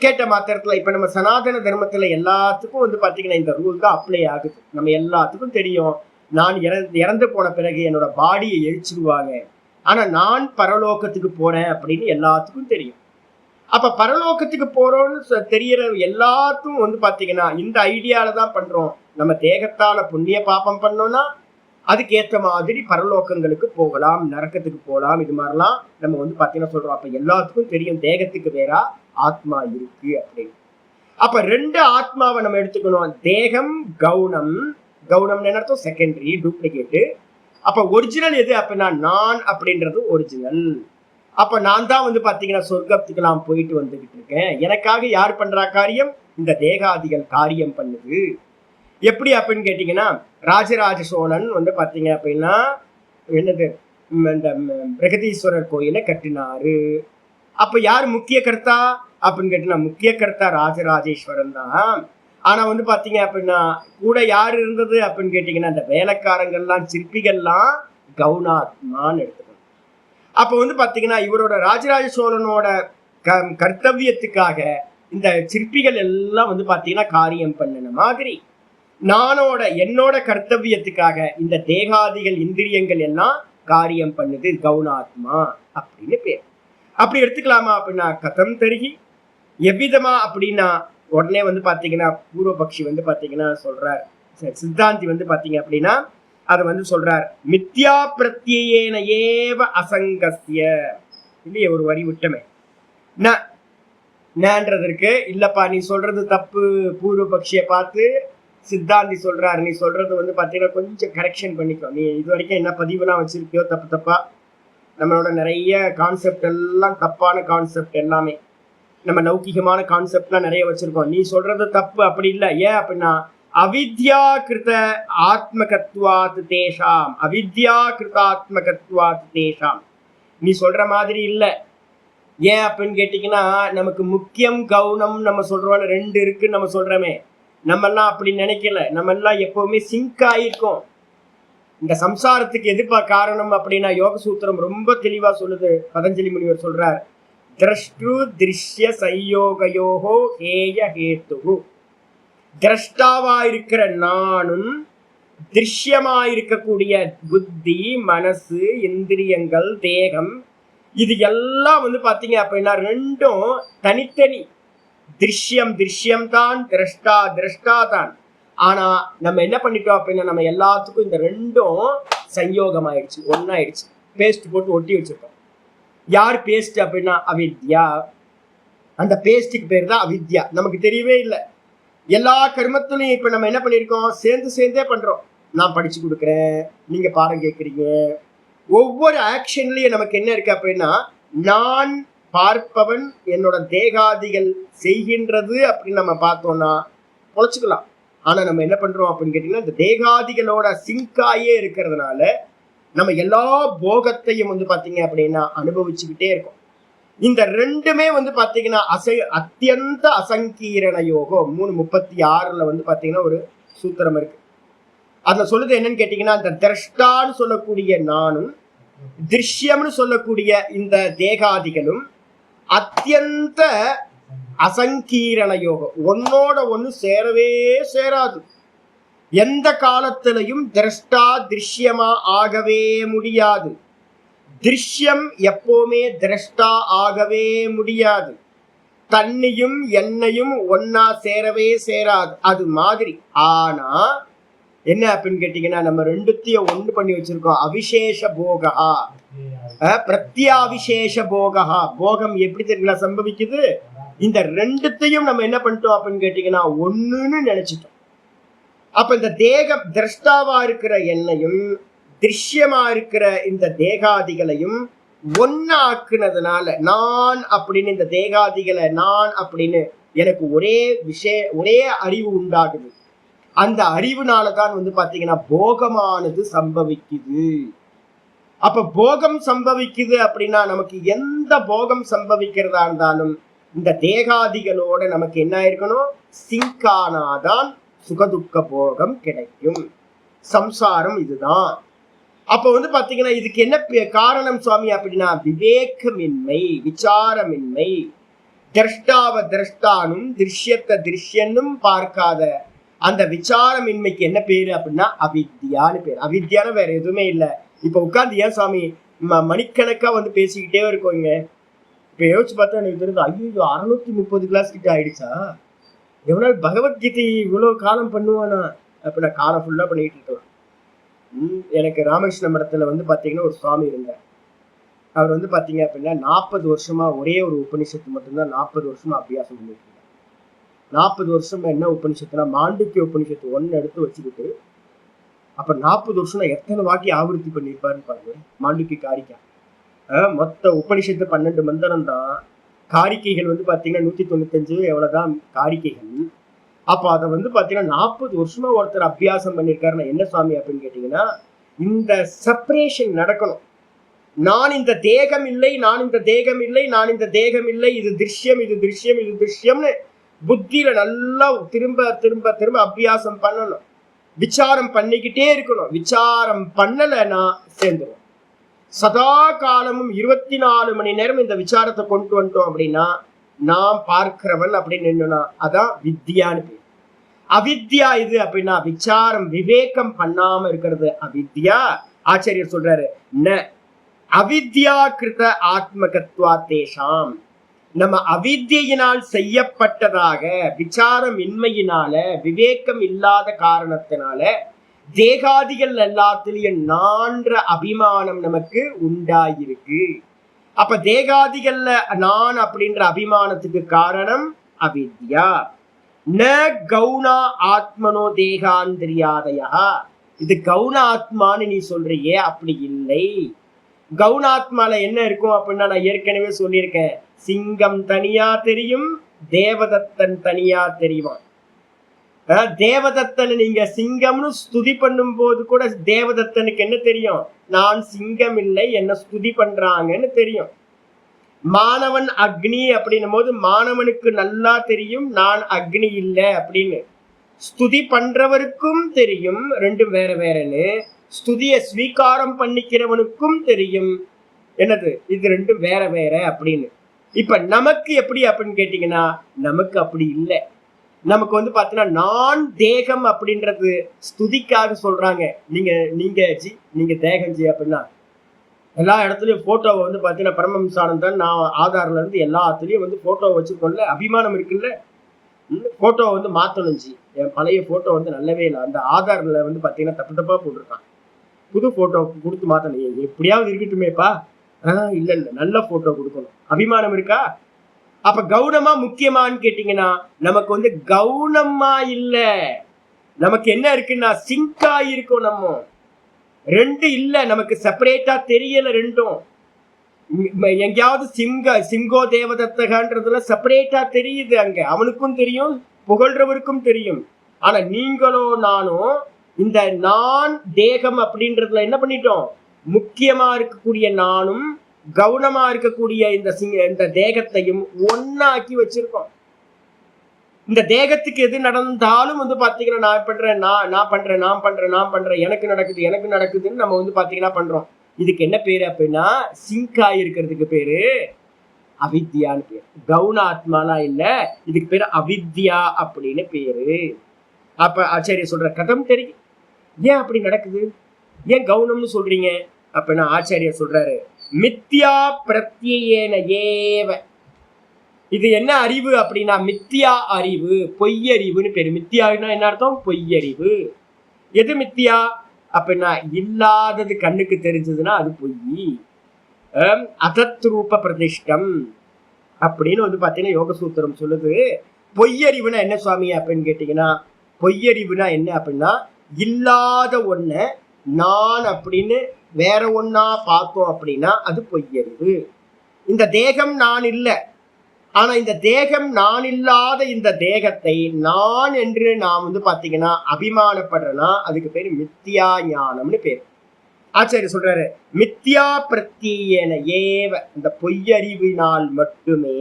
[SPEAKER 1] கேட்ட மாத்திரத்துல இப்ப நம்ம சனாதன தர்மத்துல எல்லாத்துக்கும் வந்து பாத்தீங்கன்னா இந்த ரூல் தான் அப்ளை ஆகுது. நம்ம எல்லாத்துக்கும் தெரியும், நான் இறந்து போன பிறகு என்னோட பாடியை எரிச்சிடுவாங்க, ஆனா நான் பரலோகத்துக்கு போறேன் அப்படின்னு எல்லாத்துக்கும் தெரியும். அப்ப பரலோகத்துக்கு போறோம்னு தெரியற எல்லாத்துக்கும் வந்து பாத்தீங்கன்னா இந்த ஐடியால தான் பண்றோம். நம்ம தேகத்தால புண்ணிய பாபம் பண்ணோம்னா அதுக்கு ஏற்ற மாதிரி பரலோகங்களுக்கு போகலாம், நரக்கத்துக்கு போகலாம், இது மாதிரிலாம் நம்ம வந்து பாத்தீங்கன்னா சொல்றோம். அப்ப எல்லாத்துக்கும் தெரியும் தேகத்துக்கு வேற ஆத்மா இருக்கு அப்படின்னு. அப்ப 2 ஆத்மாவை நம்ம எடுத்துக்கணும். தேகம் கவுனம், கவுனம் அர்த்தம் செகண்டரி, டூப்ளிகேட்டு. அப்ப ஒரிஜினல் எது அப்படின்னா நான் அப்படின்றது ஒரிஜினல். அப்ப நான் தான் வந்து பாத்தீங்கன்னா சொர்க்கத்துக்கு நான் போயிட்டு வந்துகிட்டு இருக்கேன். எனக்காக யார் பண்றா காரியம்? இந்த தேகாதிகள் காரியம் பண்ணுது. எப்படி அப்படின்னு கேட்டீங்கன்னா ராஜராஜ சோழன் வந்து பாத்தீங்க அப்படின்னா என்னது இந்த பிரகதீஸ்வரர் கோயிலை கட்டினாரு. அப்ப யார் முக்கிய கர்த்தா அப்படின்னு கேட்டீங்கன்னா முக்கிய கர்த்தா ராஜராஜேஸ்வரன் தான். ஆனா வந்து பாத்தீங்க அப்படின்னா கூட யாரு இருந்தது அப்படின்னு கேட்டீங்கன்னா இந்த வேலைக்காரங்கள்லாம் சிற்பிகள்லாம் கவுனாத்மான்னு எடுத்துக்கணும். அப்ப வந்து பாத்தீங்கன்னா இவரோட ராஜராஜ சோழனோட கர்த்தவியத்துக்காக இந்த சிற்பிகள் எல்லாம் வந்து பாத்தீங்கன்னா காரியம் பண்ணின மாதிரி என்னோட கர்த்தவியத்துக்காக இந்த தேகாதிகள் இந்திரியங்கள் எல்லாம் காரியம் பண்ணுது கவுனாத்மா அப்படின்னு பேர். அப்படி எடுத்துக்கலாமா அப்படின்னா கதம் தருகி எவ்விதமா அப்படின்னா உடனே வந்து பாத்தீங்கன்னா பூர்வபக்ஷி வந்து பாத்தீங்கன்னா சொல்றார், சித்தாந்தி வந்து பாத்தீங்க அப்படின்னா அதை வந்து சொல்றார், மித்யா பிரத்யேன ஏவ அசங்கஸ்ய. இல்லையே ஒரு வரி விட்டமே, நன்றதற்கு இல்லப்பா நீ சொல்றது தப்பு. பூர்வ பக்ஷியை பார்த்து சித்தாந்தி சொல்றாரு, நீ சொல்றது வந்து பாத்தீங்கன்னா கொஞ்சம் கரெக்ஷன் பண்ணிக்கோ. நீ இது வரைக்கும் என்ன பதிவுலாம் வச்சிருக்கியோ தப்பு தப்பா, நம்மளோட நிறைய கான்செப்ட் எல்லாம் தப்பான கான்செப்ட் எல்லாமே, நம்ம லௌகிகமான கான்செப்ட்லாம் நிறைய வச்சிருக்கோம். நீ சொல்றது தப்பு, அப்படி இல்லை. ஏன் அப்படின்னா அவித்யா கிருத ஆத்மகத்வாத் தேஷாம், அவித்யா கிருதாத்மகத்வாத் தேஷாம். நீ சொல்ற மாதிரி இல்லை. ஏன் அப்படின்னு கேட்டீங்கன்னா, நமக்கு முக்கியம் கவுனம் நம்ம சொல்றோம் ரெண்டு இருக்குன்னு நம்ம சொல்றோமே, நம்ம எல்லாம் அப்படி நினைக்கல. நம்ம எல்லாம் எப்பவுமே சிங்க் ஆயிருக்கோம். இந்த சம்சாரத்துக்கு எதிர்ப்பா காரணம் அப்படின்னா யோக சூத்திரம் ரொம்ப தெளிவா சொல்லுது. பதஞ்சலி முனிவர் சொல்றார், திரஷ்டு திருஷ்ய சயோகயோகோ ஹேய ஹேத்து. திரஷ்டாவா இருக்கிற நானும் திருஷ்யமா இருக்கக்கூடிய புத்தி, மனசு, இந்திரியங்கள், தேகம், இது எல்லாம் வந்து பாத்தீங்க அப்படின்னா ரெண்டும் தனித்தனி. திருஷ்யம் திருஷ்யம் தான், திரஷ்டா திரஷ்டா தான். ஆனா நம்ம என்ன பண்ணிட்டோம் அப்படின்னா, நம்ம எல்லாத்துக்கும் இந்த ரெண்டும் சயோகம் ஆயிடுச்சு, ஒன்னாயிடுச்சு, பேஸ்ட் போட்டு ஒட்டி வச்சிருக்கோம். யார் பேஸ்ட் அப்படின்னா அவித்யா. அந்த பேஸ்டுக்கு பேர் தான் அவித்யா. நமக்கு தெரியவே இல்லை. எல்லா கர்மத்திலையும் இப்ப நம்ம என்ன பண்ணிருக்கோம், சேர்ந்தே பண்றோம். நான் படிச்சு கொடுக்குறேன், நீங்க பாடம் கேட்குறீங்க. ஒவ்வொரு ஆக்ஷன்லயும் நமக்கு என்ன இருக்கு அப்படின்னா, நான் பார்ப்பவன், என்னோட தேகாதிகள் செய்கின்றது அப்படின்னு நம்ம பார்த்தோம்னா பொழைச்சுக்கலாம். ஆனா நம்ம என்ன பண்றோம் அப்படின்னு கேட்டீங்கன்னா, இந்த தேகாதிகளோட சிங்காயே இருக்கிறதுனால நம்ம எல்லா போகத்தையும் வந்து பாத்தீங்க அப்படின்னா அனுபவிச்சுக்கிட்டே இருக்கோம். இந்த ரெண்டுமே வந்து பாத்தீங்கன்னா அத்தியந்த அசங்கீரண யோகம் 3:36 வந்து பாத்தீங்கன்னா ஒரு சூத்திரம் இருக்கு. அதுல சொல்லுது என்னன்னு கேட்டீங்கன்னா, இந்த திரஷ்டான்னு சொல்லக்கூடிய நானும் திருஷ்யம்னு சொல்லக்கூடிய இந்த தேகாதிகளும் அத்தியந்த அசங்கீரண யோகம், ஒன்னோட ஒண்ணு சேரவே சேராது. எந்த காலத்திலையும் திரஷ்டா திருஷ்யமா ஆகவே முடியாது. திருஷ்யம் எப்பவுமே திரஷ்டா ஆகவே முடியாது. தண்ணியும் எண்ணெயும் ஒன்னா சேரவே சேராது, அது மாதிரி. ஆனா என்ன அப்படின்னு கேட்டீங்கன்னா, நம்ம ரெண்டுத்தையும் ஒன்று பண்ணி வச்சிருக்கோம். அவிசேஷ போகா, பிரத்யாவிசேஷ போகா. போகம் எப்படி தெரியல சம்பவிக்குது, இந்த ரெண்டுத்தையும் நம்ம என்ன பண்ணிட்டோம் அப்படின்னு கேட்டீங்கன்னா ஒண்ணுன்னு நினைச்சிட்டோம். அப்ப இந்த தேகம் திரஷ்டாவா இருக்கிற எண்ணெயும் திருஷ்யமா இருக்கிற இந்த தேகாதிகளையும் ஒன்னாக்குனதுனால, நான் அப்படின்னு இந்த தேகாதிகளை நான் அப்படின்னு எனக்கு ஒரே அறிவு உண்டாகுது. அந்த அறிவுனாலதான் வந்து பாத்தீங்கன்னா போகமானது சம்பவிக்குது. அப்ப போகம் சம்பவிக்குது அப்படின்னா, நமக்கு எந்த போகம் சம்பவிக்கிறதா இருந்தாலும் இந்த தேகாதிகளோட நமக்கு என்ன இருக்கணும், சிங்கானாதான் சுகதுக்க போகம் கிடைக்கும். சம்சாரம் இதுதான். அப்ப வந்து பாத்தீங்கன்னா இதுக்கு என்ன காரணம் சுவாமி அப்படின்னா, விவேகமின்மை, விசாரமின்மை. திரஷ்டாவ திரஷ்டானும் திருஷ்யத்தை திருஷ்யனும் பார்க்காத அந்த விசாரமின்மைக்கு என்ன பேரு அப்படின்னா அவித்யான்னு பேரு. அவித்யான்னு வேற எதுவுமே இல்லை. இப்ப உட்கார்ந்து ஏன் சுவாமி மணிக்கணக்கா வந்து பேசிக்கிட்டே இருக்கோங்க. இப்ப யோசிச்சு பார்த்தா எனக்கு தெரியுது, ஐயோ 630 கிளாஸ் கிட்ட ஆயிடுச்சா, எவனால பகவத்கீதை இவ்வளவு காலம் பண்ணுவானா அப்ப நான் காலம் ஃபுல்லா பண்ணிட்டு இருக்கலாம். எனக்கு ராமகிருஷ்ண மடத்துல வந்து பாத்தீங்கன்னா ஒரு சுவாமி இருந்தார். அவர் வந்து பாத்தீங்க அப்படின்னா 40 வருஷமா ஒரே ஒரு உபனிஷத்து மட்டும்தான் 40 வருஷமா அபியாசம் பண்ணிட்டு இருந்தார். 40 வருஷமா என்ன உபனிஷத்துனா மாண்டூக்கிய உபனிஷத்து 1 எடுத்து வச்சுக்கிட்டு, அப்ப 40 வருஷம் எத்தனை வாட்டி ஆவருத்தி பண்ணியிருப்பாருன்னு பாருங்க. மாண்டூக்கிய காரிக்கா மொத்த உபனிஷத்து 12 மந்திரம் தான். காரிக்கைகள் வந்து பாத்தீங்கன்னா 195 எவ்வளவுதான் காரிக்கைகள். அப்ப அதை வந்து பாத்தீங்கன்னா 40 வருஷமா ஒருத்தர் அபியாசம் பண்ணியிருக்காருன்னா என்ன சுவாமி அப்படின்னு கேட்டீங்கன்னா, இந்த செப்பரேஷன் நடக்கணும். நான் இந்த தேகம் இல்லை, நான் இந்த தேகம் இல்லை, நான் இந்த தேகம் இல்லை, இது திருஷ்யம், இது திருஷ்யம், இது திருஷ்யம்னு புத்தியில நல்லா திரும்ப திரும்ப திரும்ப அபியாசம் பண்ணணும். விசாரம் பண்ணிக்கிட்டே இருக்கணும். விசாரம் பண்ணலைன்னா சேர்ந்துடும். சதா காலமும் 24 மணி நேரம் இந்த விசாரத்தை கொண்டு வந்துட்டோம் அப்படின்னா நாம் பார்க்கிறவன் அப்படின்னு நின்னா அதான் வித்யான்னு பேர். அவித்யா இது அப்படின்னா விசாரம் விவேகம் பண்ணாம இருக்கிறது அவித்யா. ஆச்சாரியர் சொல்றாரு, ந அவித்யா கிருத ஆத்மகத்வா தேஷாம். நம்ம அவித்யினால் செய்யப்பட்டதாக விசாரம் இன்மையினால விவேகம் இல்லாத காரணத்தினால தேகாதிகள் எல்லாத்திலையும் நான்ற அபிமானம் நமக்கு உண்டாயிருக்கு. அப்ப தேகாதிகள்ல நான் அப்படின்ற அபிமானத்துக்கு காரணம் அவித்யா. ந கௌணா ஆத்மனோ தேகாந்திரியாதயா. இது கௌண ஆத்மான்னு நீ சொல்றியே, அப்படி இல்லை. கௌணாத்மால என்ன இருக்கும் அப்படின்னா நான் ஏற்கனவே சொல்லியிருக்கேன், சிங்கம் தனியா தெரியும், தேவதத்தன் தனியா தெரியுவான். தேவதத்தனை நீங்க சிங்கம்னு ஸ்துதி பண்ணும் போது கூட தேவதத்தனுக்கு என்ன தெரியும்? நான் சிங்கம் இல்லை, என்ன ஸ்துதி பண்றாங்கன்னு தெரியும். மாணவன் அக்னி அப்படின்னும் போது மாணவனுக்கு நல்லா தெரியும் நான் அக்னி இல்லை அப்படின்னு. ஸ்துதி பண்றவருக்கும் தெரியும் ரெண்டும் வேற வேறன்னு. ஸ்துதியை ஸ்வீகாரம் பண்ணிக்கிறவனுக்கும் தெரியும் என்னது இது ரெண்டும் வேற வேற அப்படின்னு. இப்ப நமக்கு எப்படி அப்படின்னு கேட்டீங்கன்னா நமக்கு அப்படி இல்லை. நமக்கு வந்து பாத்தீங்கன்னா நான் தேகம் அப்படின்றது ஸ்துதிக்காக சொல்றாங்க. நீங்க தேகம் ஜி அப்படின்னா எல்லா இடத்துலயும் போட்டோவை வந்து பாத்தீங்கன்னா பரமஹம்சானந்தன் நான் ஆதார்ல இருந்து எல்லாத்துலயும் வந்து போட்டோவை வச்சிருக்கோம்ல, அபிமானம் இருக்குல்ல. போட்டோவை வந்து மாத்தணும் ஜி, என் பழைய போட்டோ வந்து நல்லவே இல்லை, அந்த ஆதார்ல வந்து பாத்தீங்கன்னா தப்பு தப்பா போட்டிருக்கான், புது போட்டோ கொடுத்து மாத்தணும், எப்படியாவது இருக்கட்டுமேப்பா. இல்ல நல்ல போட்டோ கொடுக்கணும். அபிமானம் இருக்கா? அப்ப கவுனமா முக்கியமான்னு கேட்டீங்கன்னா நமக்கு வந்து கவுனமா இல்ல, நமக்கு என்ன இருக்குன்னா சிங்கா இருக்கும். நம்ம ரெண்டு இல்ல, நமக்கு செப்பரேட்டா தெரியல ரெண்டும். எங்கேயாவது சிங்கோ தேவதத்தகன்றதுல செப்பரேட்டா தெரியுது, அங்க அவனுக்கும் தெரியும் புகழ்றவருக்கும் தெரியும். ஆனா நீங்களோ நானும் இந்த நான் தேகம் அப்படின்றதுல என்ன பண்ணிட்டோம், முக்கியமா இருக்கக்கூடிய நானும் கவுனமா இருக்கக்கூடிய இந்த தேகத்தையும் ஒன்னாக்கி வச்சிருக்கோம். இந்த தேகத்துக்கு எது நடந்தாலும் வந்து பாத்தீங்கன்னா நான் பண்றேன் எனக்கு நடக்குதுன்னு நம்ம வந்து பாத்தீங்கன்னா பண்றோம். இதுக்கு என்ன பேரு அப்படின்னா சிங்கா இருக்கிறதுக்கு பேரு அவித்யான்னு பேரு. கவுன ஆத்மாலாம் இல்ல, இதுக்கு பேரு அவித்யா அப்படின்னு பேரு. அப்ப ஆச்சாரிய சொல்ற கதம் தெரியும் ஏன் அப்படி நடக்குது, ஏன் கவுனம்னு சொல்றீங்க அப்படின்னா ஆச்சாரிய சொல்றாரு மித்யா பிரத்யேன ஏவ. இது என்ன அறிவு அப்படின்னா மித்தியா அறிவு, பொய்யறிவுன்னு பேரு. மித்தியானா என்ன அர்த்தம்? பொய்யறிவு. எது மித்தியா அப்படின்னா இல்லாதது கண்ணுக்கு தெரிஞ்சதுன்னா அது பொய். அதத்ரூப பிரதிஷ்டம் அப்படின்னு வந்து பாத்தீங்கன்னா யோக சூத்திரம் சொல்லுது. பொய்யறிவுனா என்ன சுவாமி அப்படின்னு கேட்டீங்கன்னா பொய்யறிவுனா என்ன அப்படின்னா இல்லாத ஒண்ண நான் அப்படின்னு வேற ஒன்னா பார்த்தோம் அப்படின்னா அது பொய்யறிவு. இந்த தேகம் நான் இல்லை, ஆனா இந்த தேகம் நான் இல்லாத இந்த தேகத்தை நான் என்று நான் வந்து பாத்தீங்கன்னா அபிமானப்படுறேன்னா அதுக்கு பேரு மித்தியா ஞானம்னு பேரு. ஆச்சாரிய சொல்றாரு மித்தியா பிரத்யேன ஏவ, இந்த பொய்யறிவினால் மட்டுமே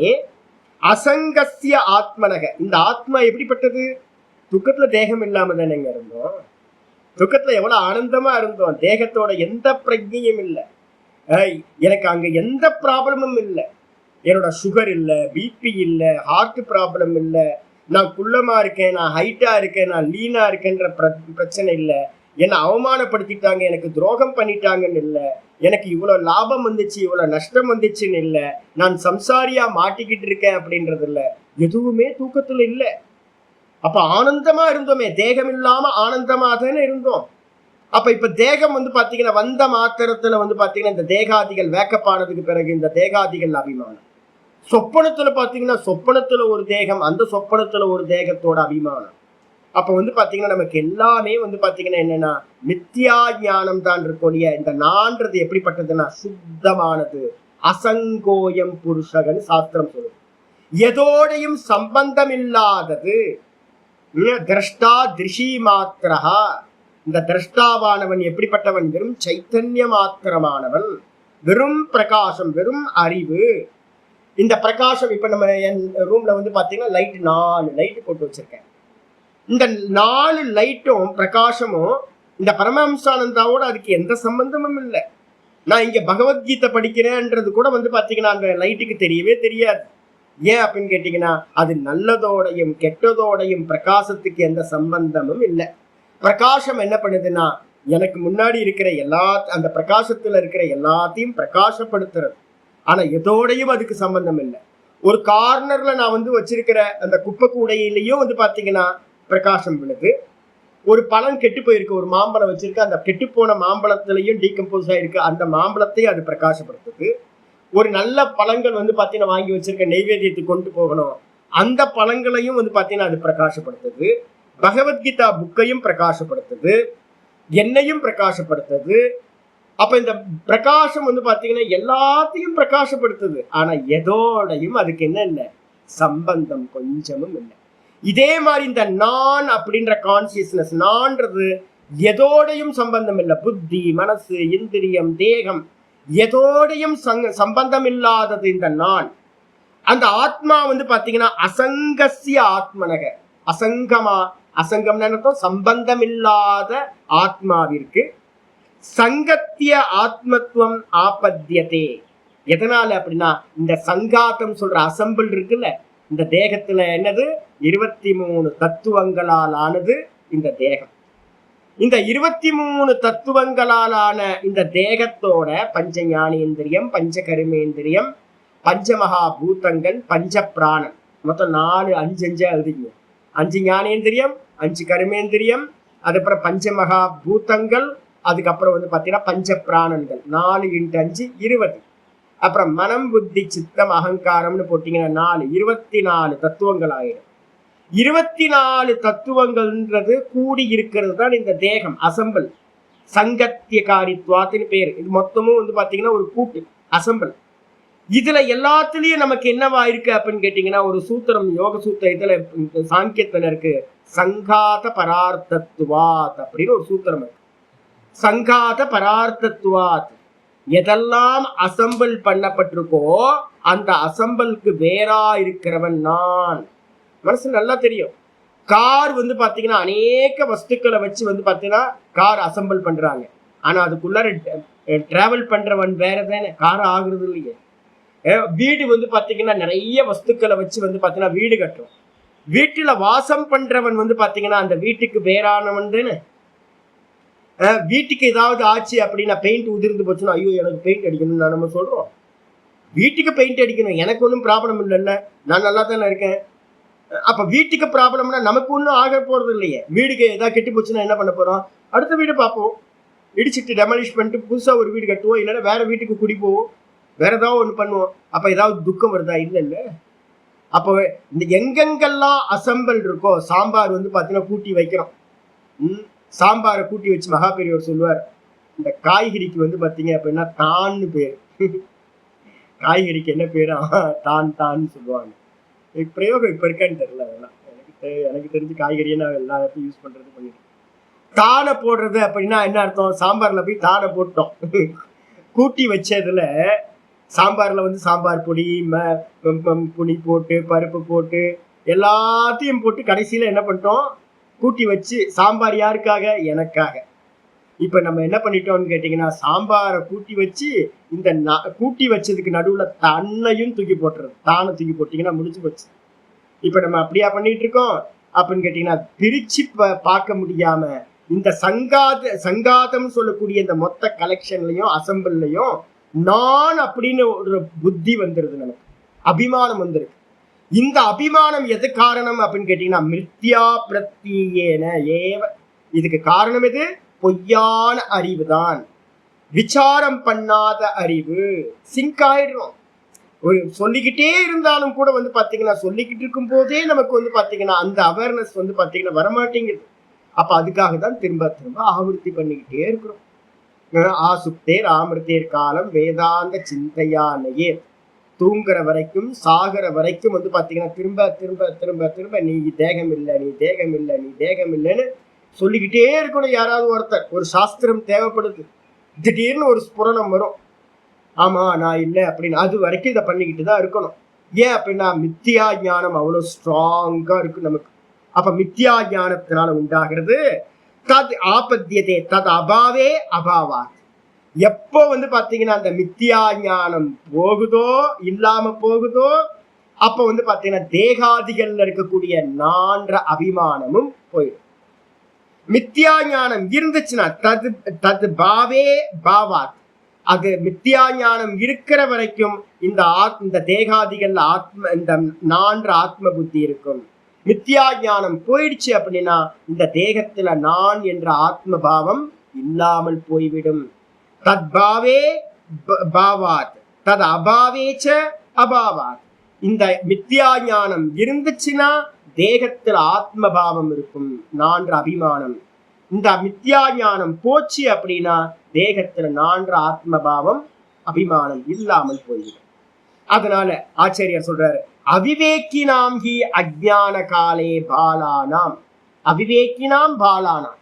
[SPEAKER 1] அசங்கஸ்ய ஆத்மனக. இந்த ஆத்மா எப்படிப்பட்டது? துக்கத்துல தேகம் இல்லாம தானேங்க இருந்தோம், துக்கத்துல எவ்வளவு ஆனந்தமா இருந்தோம், தேகத்தோட எந்த பிரஜையும் இல்லை, எனக்கு அங்க எந்த ப்ராப்ளமும் இல்லை, என்னோட சுகர் இல்லை, பிபி இல்லை, ஹார்ட் ப்ராப்ளம் இல்லை, நான் குள்ளமா இருக்கேன், நான் ஹைட்டா இருக்கேன், நான் லீனா இருக்கேன்ற பிரச்சனை இல்லை, என்னை அவமானப்படுத்திட்டாங்க, எனக்கு துரோகம் பண்ணிட்டாங்கன்னு இல்லை, எனக்கு இவ்வளவு லாபம் வந்துச்சு இவ்வளவு நஷ்டம் வந்துச்சுன்னு இல்லை, நான் சம்சாரியா மாட்டிக்கிட்டு இருக்கேன் அப்படின்றது இல்லை, எதுவுமே தூக்கத்துல இல்லை. அப்ப ஆனந்தமா இருந்தோமே, தேகம் இல்லாம ஆனந்தமா தானே இருந்தோம். அப்ப இப்ப தேகம் வந்து பாத்தீங்கன்னா வந்த மாத்திரத்துல வந்து பாத்தீங்கன்னா இந்த தேகாதிகள் வேக்கப்பானதுக்கு பிறகு இந்த தேகாதிகள் அபிமானம். சொப்பனத்துல பாத்தீங்கன்னா சொப்பனத்துல ஒரு தேகம், அந்த சொப்பனத்துல ஒரு தேகத்தோட அபிமானம். அப்ப வந்து பாத்தீங்கன்னா நமக்கு எல்லாமே வந்து பாத்தீங்கன்னா என்னன்னா மித்தியா ஞானம் தான் இருக்கக்கூடிய இந்த நான்றது எப்படிப்பட்டதுன்னா சுத்தமானது, அசங்கோயம் புருஷகன்னு சாஸ்திரம் சொல்லுது. எதோடையும் சம்பந்தம் இல்லாதது. திரஷ்டா திருஷி மாத்திரஹா. இந்த திரஷ்டாவானவன் எப்படிப்பட்டவன்? வெறும் சைத்தன்ய மாத்திரமானவன், வெறும் பிரகாசம், வெறும் அறிவு. இந்த பிரகாசம் இப்ப நம்ம என் ரூம்ல வந்து பாத்தீங்கன்னா லைட் 4 லைட் போட்டு வச்சிருக்கேன். இந்த 4 லைட்டும் பிரகாசமும் இந்த பரமஹம்சானந்தாவோட அதுக்கு எந்த சம்பந்தமும் இல்லை. நான் இங்க பகவத்கீதை படிக்கிறேன்றது கூட வந்து பாத்தீங்கன்னா அந்த லைட்டுக்கு தெரியவே தெரியாது. ஏன் அப்படின்னு கேட்டீங்கன்னா அது நல்லதோடையும் கெட்டதோடையும் பிரகாசத்துக்கு எந்த சம்பந்தமும் இல்லை. பிரகாசம் என்ன பண்ணுதுன்னா எனக்கு முன்னாடி இருக்கிற அந்த பிரகாசத்துல இருக்கிற எல்லாத்தையும் பிரகாசப்படுத்துறது. ஆனா எதோடையும் அதுக்கு சம்பந்தம் இல்லை. ஒரு கார்னர்ல நான் வந்து வச்சிருக்கிற அந்த குப்பை கூடையிலையும் வந்து பாத்தீங்கன்னா பிரகாசம் விழுது. ஒரு பழம் கெட்டு போயிருக்கு, ஒரு மாம்பழம் வச்சிருக்கு, அந்த கெட்டு போன மாம்பழத்திலையும் டீகம்போஸ் ஆயிருக்கு, அந்த மாம்பழத்தையும் அது பிரகாசப்படுத்துது. ஒரு நல்ல பழங்கள் வந்து பாத்தீங்கன்னா வாங்கி வச்சிருக்க நெய்வேத்தியத்துக்கு கொண்டு போகணும், அந்த பழங்களையும் வந்து பாத்தீங்கன்னா அது பிரகாசப்படுத்துது. பகவத்கீதா புக்கையும் பிரகாசப்படுத்துது, என்னையும் பிரகாசப்படுத்துது. அப்ப இந்த பிரகாசம் வந்து பாத்தீங்கன்னா எல்லாத்தையும் பிரகாசப்படுத்துது. ஆனா எதோடையும் அதுக்கு என்ன இல்லை, சம்பந்தம் கொஞ்சமும் இல்லை. இதே மாதிரி இந்த நான் அப்படின்ற கான்சியஸ்னஸ், நான்றது எதோடையும் சம்பந்தம் இல்லை. புத்தி, மனசு, இந்திரியம், தேகம் எதோடையும் சம்பந்தம் இல்லாதது இந்த நான். அந்த ஆத்மா வந்து பாத்தீங்கன்னா அசங்கசிய ஆத்மனக, அசங்கம்னு சம்பந்தம் இல்லாத ஆத்மாவிற்கு சங்கத்திய ஆத்மத்துவம் ஆபத்தியதே. எதனால அப்படின்னா இந்த சங்காத்தம் சொல்ற அசம்பிள் இருக்குல்ல, இந்த தேகத்துல என்னது 23 தத்துவங்களால் ஆனது இந்த தேகம். இந்த 23 தத்துவங்களாலான இந்த தேகத்தோட பஞ்ச ஞானேந்திரியம், பஞ்ச கருமேந்திரியம், பஞ்சமகா பூதங்கள், பஞ்ச பிராணன், மொத்தம் 4 5 எழுதிங்க. 5 ஞானேந்திரியம், 5 கருமேந்திரியம், அதுக்கப்புறம் பஞ்சமகா பூதங்கள், அதுக்கப்புறம் வந்து பாத்தீங்கன்னா பஞ்ச பிராணன்கள், 4 × 5 20. அப்புறம் மனம், புத்தி, சித்தம், அகங்காரம்னு போட்டீங்கன்னா 24 தத்துவங்கள் ஆயிடும். 24 தத்துவங்கள்ன்றது கூடி இருக்கிறது தான் இந்த தேகம், அசம்பிள். சங்கத்தியகாரித்வாத்தின்னு பேர். இது மொத்தமும் வந்து பாத்தீங்கன்னா ஒரு கூட்டு, அசம்பிள். இதுல எல்லாத்துலயும் நமக்கு என்னவா இருக்கு அப்படின்னு கேட்டீங்கன்னா ஒரு சூத்திரம், யோக சூத்திரம் இதுல சாங்கியத்துல இருக்கு, சங்காத பரார்த்தத்துவாத் அப்படின்னு ஒரு சூத்திரம் இருக்கு. சங்காத பரார்த்தத்துவாத், எதெல்லாம் அசம்பிள் பண்ணப்பட்டிருக்கோ அந்த அசம்பிளுக்கு வேறா இருக்கிறவன் நான். மனசு நல்லா தெரியும். கார் வந்து பாத்தீங்கன்னா அநேக வஸ்துக்களை வச்சு வந்து பாத்தீங்கன்னா கார் அசம்பிள் பண்றாங்க. ஆனா அதுக்குள்ளார டிராவல் பண்றவன் வேற தானே, கார் ஆகுறது இல்லையே. வீடு வந்து பாத்தீங்கன்னா நிறைய வஸ்துக்களை வச்சு வந்து பாத்தீங்கன்னா வீடு கட்டுறோம். வீட்டுல வாசம் பண்றவன் வந்து பாத்தீங்கன்னா அந்த வீட்டுக்கு வேறானவன் தானே. வீட்டுக்கு ஏதாவது ஆச்சு அப்படின்னா, பெயிண்ட் உதிர்ந்து போச்சுன்னா ஐயோ எனக்கு பெயிண்ட் அடிக்கணும்னு நம்ம சொல்றோம். வீட்டுக்கு பெயிண்ட் அடிக்கணும், எனக்கு ஒன்றும் ப்ராப்ளம் இல்லைல்ல, நான் நல்லா தானே இருக்கேன். அப்ப வீட்டுக்கு ப்ராப்ளம்னா நமக்கு ஒன்றும் ஆக போறது இல்லையே. வீடுக்கு ஏதாவது கெட்டு போச்சுன்னா என்ன பண்ண போறோம், அடுத்த வீடு பார்ப்போம், இடிச்சிட்டு டெமாலிஷ் பண்ணிட்டு புதுசா ஒரு வீடு கட்டுவோம், இல்லைன்னா வேற வீட்டுக்கு குடி போவோம், வேற ஏதாவது ஒன்று பண்ணுவோம். அப்ப ஏதாவது துக்கம் வருதா, இல்லை இல்லை. அப்போ இந்த எங்கெங்கெல்லாம் அசம்பிள் இருக்கோ, சாம்பார் வந்து பாத்தீங்கன்னா கூட்டி வைக்கிறோம். சாம்பாரை கூட்டி வச்சு மகா பெரியவர் சொல்லுவார், இந்த காய்கறிக்கு வந்து பாத்தீங்க அப்படின்னா தான்னு பேர். காய்கறிக்கு என்ன பேரா, தான் சொல்லுவாங்க. பிரயோகம் இப்ப இருக்கான்னு தெரியல, அதெல்லாம் எனக்கு தெரிஞ்சு காய்கறியை நான் எல்லாத்தையும் யூஸ் பண்றது பண்ணிட்டு. தானை போடுறது அப்படின்னா என்ன அர்த்தம், சாம்பார்ல போய் தானை போட்டோம். கூட்டி வச்சதுல சாம்பார்ல வந்து சாம்பார் பொடி, புளி போட்டு, பருப்பு போட்டு, எல்லாத்தையும் போட்டு கடைசியில என்ன பண்ணிட்டோம், கூட்டி வச்சு. சாம்பார் யாருக்காக, எனக்காக. இப்ப நம்ம என்ன பண்ணிட்டோம்னு கேட்டீங்கன்னா சாம்பாரை கூட்டி வச்சு இந்த கூட்டி வச்சதுக்கு நடுவுல தன்னையும் தூக்கி போட்டுறது. தானை தூக்கி போட்டீங்கன்னா முடிச்சு போச்சு. இப்ப நம்ம அப்படியா பண்ணிட்டு இருக்கோம் அப்படின்னு கேட்டீங்கன்னா பிரிச்சு பார்க்க முடியாம இந்த சங்காதம் சொல்லக்கூடிய இந்த மொத்த கலெக்ஷன்லயும் அசம்பிள்லயும் நான் அப்படின்னு ஒரு புத்தி வந்துருது, நமக்கு அபிமானம் வந்துருக்கு. இந்த அபிமானம் எது காரணம் அப்படின்னு கேட்டீங்கன்னா மித்யா பிரத்யேன ஏவ. இதுக்கு காரணம் எது, பொய்யான அறிவு தான், விசாரம் பண்ணாத அறிவு. சிங்க் ஆயிடுறோம். ஒரு சொல்லிக்கிட்டே இருந்தாலும் கூட வந்து பாத்தீங்கன்னா சொல்லிக்கிட்டு இருக்கும் போதே நமக்கு வந்து பாத்தீங்கன்னா அந்த அவேர்னஸ் வந்து பாத்தீங்கன்னா வரமாட்டேங்குது. அப்ப அதுக்காக தான் திரும்ப திரும்ப ஆவர்த்தி பண்ணிக்கிட்டே இருக்கிறோம். ஆசுப்தேர் ஆமிர்தேர் காலம் வேதாந்த சிந்தையானையே. தூங்குற வரைக்கும் சாகிற வரைக்கும் வந்து பாத்தீங்கன்னா திரும்ப திரும்ப திரும்ப திரும்ப நீ தேகம் இல்லை, நீ தேகம் இல்லை, நீ தேகம் இல்லைன்னு சொல்லிக்கிட்டே இருக்கணும். யாராவது ஒருத்தர், ஒரு சாஸ்திரம் தேவைப்படுது, திடீர்னு ஒரு ஸ்புரணம் வரும், ஆமா நான் இல்லை அப்படின்னு. அது வரைக்கும் இதை பண்ணிக்கிட்டு தான் இருக்கணும். ஏன் அப்படின்னா மித்தியா ஞானம் அவ்வளவு ஸ்ட்ராங்கா இருக்கு நமக்கு. அப்ப மித்தியா ஞானத்தினால உண்டாகிறது தத் ஆபத்தியதே தத் அபாவே அபாவா. எப்போ வந்து பாத்தீங்கன்னா அந்த மித்தியா ஞானம் போகுதோ, இல்லாம போகுதோ, அப்ப வந்து பாத்தீங்கன்னா தேகாதிகள்ல இருக்கக்கூடிய நான்ற அபிமானமும் போயிடும். மித்தியா ஞானம் இருந்துச்சுன்னா தது பாவே பாவாத், அது மித்தியா ஞானம் இருக்கிற வரைக்கும் இந்த தேகாதிகள் இந்த நான்ற ஆத்ம புத்தி இருக்கும். மித்தியா ஞானம் போயிடுச்சு அப்படின்னா இந்த தேகத்துல நான் என்ற ஆத்ம பாவம் இல்லாமல் போய்விடும். தத்பாவே பாவாத் தத் அபாவேச்ச அபாவாத். இந்த மித்தியா ஞானம் இருந்துச்சுன்னா தேகத்துல ஆத்ம பாவம் இருக்கும், நான்ற அபிமானம். இந்த மித்யா ஞானம் போச்சு அப்படின்னா தேகத்துல நான்ற ஆத்ம பாவம் அபிமானம் இல்லாமல் போயிடும். அதனால ஆச்சாரியர் சொல்றாரு, அவிவேக்கினாம் ஹி அஜ்ஞான காலே பாலானாம். அவிவேக்கினாம் பாலானாம்.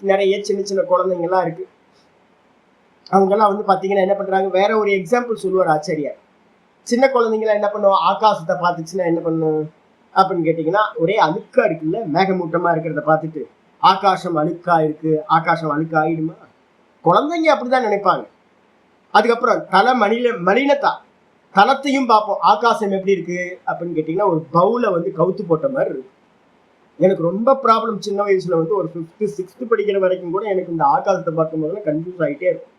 [SPEAKER 1] நிறைய சின்ன சின்ன குழந்தைங்க எல்லாம் இருக்கு. அவங்கெல்லாம் வந்து பாத்தீங்கன்னா என்ன பண்றாங்க, வேற ஒரு எக்ஸாம்பிள் சொல்லுவார் ஆச்சாரியர். சின்ன குழந்தைங்களாம் என்ன பண்ணுவோம், ஆகாசத்தை பார்த்துச்சுன்னா என்ன பண்ணும் அப்படின்னு கேட்டீங்கன்னா, ஒரே அழுக்கா இருக்குல்ல, மேகமூட்டமா இருக்கிறத பார்த்துட்டு ஆகாசம் அழுக்கா இருக்கு, ஆகாசம் அழுக்கா ஆயிடுமா? குழந்தைங்க அப்படிதான் நினைப்பாங்க. அதுக்கப்புறம் தலை மலினத்தா தளத்தையும் பார்ப்போம். ஆகாசம் எப்படி இருக்கு அப்படின்னு கேட்டீங்கன்னா, ஒரு பவுல வந்து கவுத்து போட்ட மாதிரி இருக்கு. எனக்கு ரொம்ப ப்ராப்ளம் சின்ன வயசுல வந்து ஒரு 5th 6th படிக்கிற வரைக்கும் கூட எனக்கு இந்த ஆகாசத்தை பார்க்கும் போதெல்லாம் கன்ஃபியூஸ் ஆகிட்டே இருக்கும்.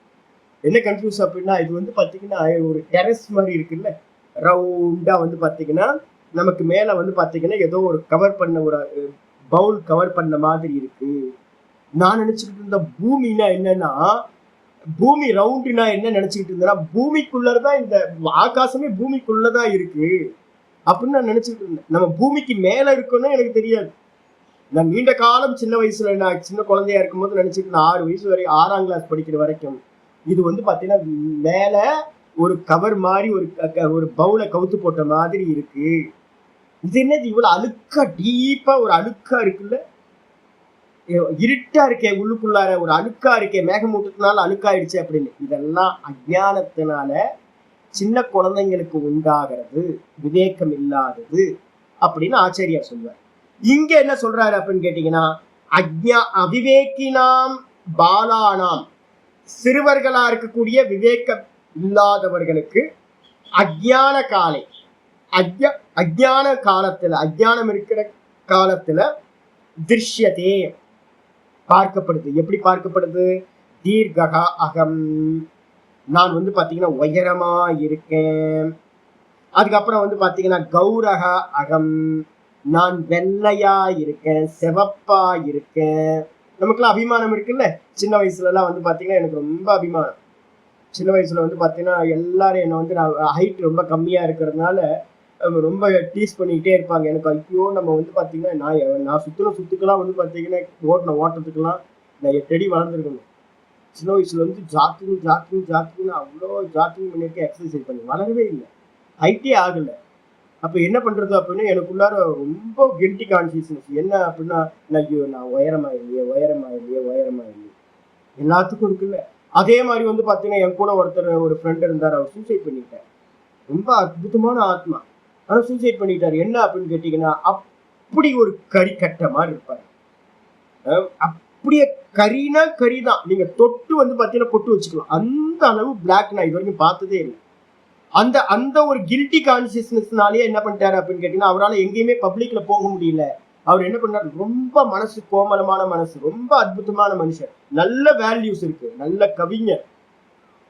[SPEAKER 1] என்ன கன்ஃபியூஸ் அப்படின்னா, இது வந்து பார்த்தீங்கன்னா ஒரு டெரஸ் மாதிரி இருக்குல்ல, ரவுண்டா வந்து பார்த்தீங்கன்னா நமக்கு மேல வந்து பார்த்தீங்கன்னா ஏதோ ஒரு கவர் பண்ண ஒரு பவுல் கவர் பண்ண மாதிரி இருக்கு. நான் நினைச்சுக்கிட்டு இருந்த பூமினா என்னன்னா, பூமி ரவுண்டுனா என்ன நினைச்சுக்கிட்டு இருந்தேன்னா, பூமிக்குள்ளதான் இந்த ஆகாசமே பூமிக்குள்ளதான் இருக்கு அப்படின்னு நான் நினைச்சுக்கிட்டு இருந்தேன். நம்ம பூமிக்கு மேல இருக்குன்னு எனக்கு தெரியாது. நான் நீண்ட காலம் சின்ன வயசுல, நான் சின்ன குழந்தையா இருக்கும்போது நினைச்சிட்டு இருந்தேன், 6 வயசு வரை 6ஆம் கிளாஸ் படிக்கிற வரைக்கும் இது வந்து பாத்தீங்கன்னா மேல ஒரு கவர் மாதிரி ஒரு பவுலை கவுத்து போட்ட மாதிரி இருக்கு. இது என்னது இவ்வளவு அழுக்கா, டீப்பா ஒரு அழுக்கா இருக்குல்ல, இருட்டா இருக்கே, உள்ளுக்குள்ளார ஒரு அழுக்கா இருக்கே, மேகமூட்டத்தினால அழுக்காயிடுச்சு அப்படின்னு. இதெல்லாம் அஜ்ஞானத்தினால சின்ன குழந்தைங்களுக்கு உண்டாகிறது, விவேகம் இல்லாதது அப்படின்னு ஆச்சாரியார் சொல்வார். இங்க என்ன சொல்றாரு அப்படின்னு கேட்டீங்கன்னா, அவிவேக்கினாம் பாலானாம், சிறுவர்களா இருக்கக்கூடிய விவேகம் இல்லாதவர்களுக்கு அஜ்ஞான காலை, அஜ்ஞான காலத்துல, அஜ்ஞானம் இருக்கிற காலத்துல திருஷ்யதே பார்க்கப்படுது. எப்படி பார்க்கப்படுது? தீர்கா அகம், நான் வந்து பாத்தீங்கன்னா உயரமா இருக்கேன். அதுக்கப்புறம் வந்து பாத்தீங்கன்னா கௌரகா அகம், நான் வெள்ளையா இருக்கேன், செவப்பா இருக்கேன். நமக்குலாம் அபிமானம் இருக்குல்ல. சின்ன வயசுல எல்லாம் வந்து பாத்தீங்கன்னா எனக்கு ரொம்ப அபிமானம். சின்ன வயசுல வந்து பாத்தீங்கன்னா எல்லாரும் என்ன வந்து, நான் ஹைட் ரொம்ப கம்மியா இருக்கிறதுனால ரொம்ப டீஸ் பண்ணிக்கிட்டே இருப்பாங்க. எனக்கு ஐயோ, நம்ம வந்து பாத்தீங்கன்னா நான் சுத்துக்கெல்லாம் வந்து பாத்தீங்கன்னா ஓட்டத்துக்கெல்லாம் நான் 8 அடி வளர்ந்துருக்கணும். சின்ன வயசுல வந்து ஜாக்கிங் அவ்வளோ ஜாக்கிங் பண்ணியிருக்கேன், எக்ஸசைஸ் பண்ணி வளரவே இல்லை, ஹைட்டே ஆகல. அப்ப என்ன பண்றது அப்படின்னு எனக்குள்ளார ரொம்ப கில்ட்டி கான்சியஸ்னஸ். என்ன அப்படின்னா, நான் உயரமா இல்லையே எல்லாத்துக்கும் இருக்குல்ல. அதே மாதிரி வந்து பாத்தீங்கன்னா என் கூட ஒரு ஃப்ரெண்ட் இருந்தார், அவர் சூசைட் பண்ணிட்டார். ரொம்ப அற்புதமான ஆத்மா, ஆனா சூசைட் பண்ணிட்டார். என்ன அப்படின்னு கேட்டீங்கன்னா, அப்படி ஒரு கறி கட்ட மாதிரி இருப்பாரு. அப்படியே கறினா கறிதான், நீங்க தொட்டு வந்து பாத்தீங்கன்னா பொட்டு வச்சுக்கலாம், அந்த அளவு பிளாக் நான் இது வரைக்கும் பார்த்ததே இல்லை. அந்த ஒரு கில்ட்டி கான்சியஸ்னஸ்னாலேயே என்ன பண்ணிட்டாரு அப்படின்னு கேட்டீங்கன்னா, அவரால் எங்கேயுமே பப்ளிக்ல போக முடியல. அவர் என்ன பண்ணாரு, ரொம்ப மனசு கோமலமான மனசு, ரொம்ப அற்புதமான மனுஷன், நல்ல வேல்யூஸ் இருக்கு, நல்ல கவிஞர்,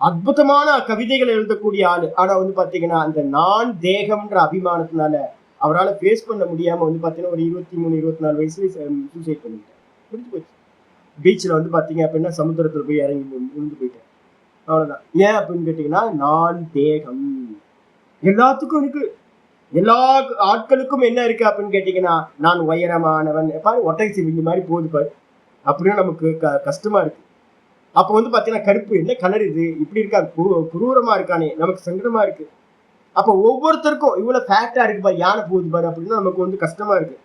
[SPEAKER 1] அற்புதமான கவிதைகள் எழுதக்கூடிய ஆளு. ஆனா வந்து பாத்தீங்கன்னா அந்த நான் தேகம்ன்ற அபிமானத்தினால அவரால் ஃபேஸ் பண்ண முடியாம வந்து பாத்தீங்கன்னா ஒரு 23-24 வயசுல சூசைட் பண்ணிட்டார். முடிஞ்சு போச்சு. பீச்சில் வந்து பாத்தீங்க அப்படின்னா சமுத்திரத்துல போய் இறங்கி விழுந்து போயிட்டேன். அவ்வளவுதான். ஏன் அப்படின்னு கேட்டீங்கன்னா, நான் தேகம். எல்லாத்துக்கும் இருக்கு, எல்லா ஆட்களுக்கும் என்ன இருக்கு அப்படின்னு கேட்டீங்கன்னா, நான் உயரமானவன். பாரு, ஒட்டை சிவிங்கி மாதிரி போகுது பாரு, அப்படின்னா நமக்கு கஷ்டமா இருக்கு. அப்போ வந்து பாத்தீங்கன்னா கருப்பு, என்ன கலர் இது, இப்படி இருக்கா, குரூரமா இருக்கானே, நமக்கு சங்கடமா இருக்கு. அப்போ ஒவ்வொருத்தருக்கும் இவ்வளவு ஃபேக்டா இருக்கு பாரு, யானை போகுது பாரு அப்படின்னா நமக்கு வந்து கஷ்டமா இருக்கு.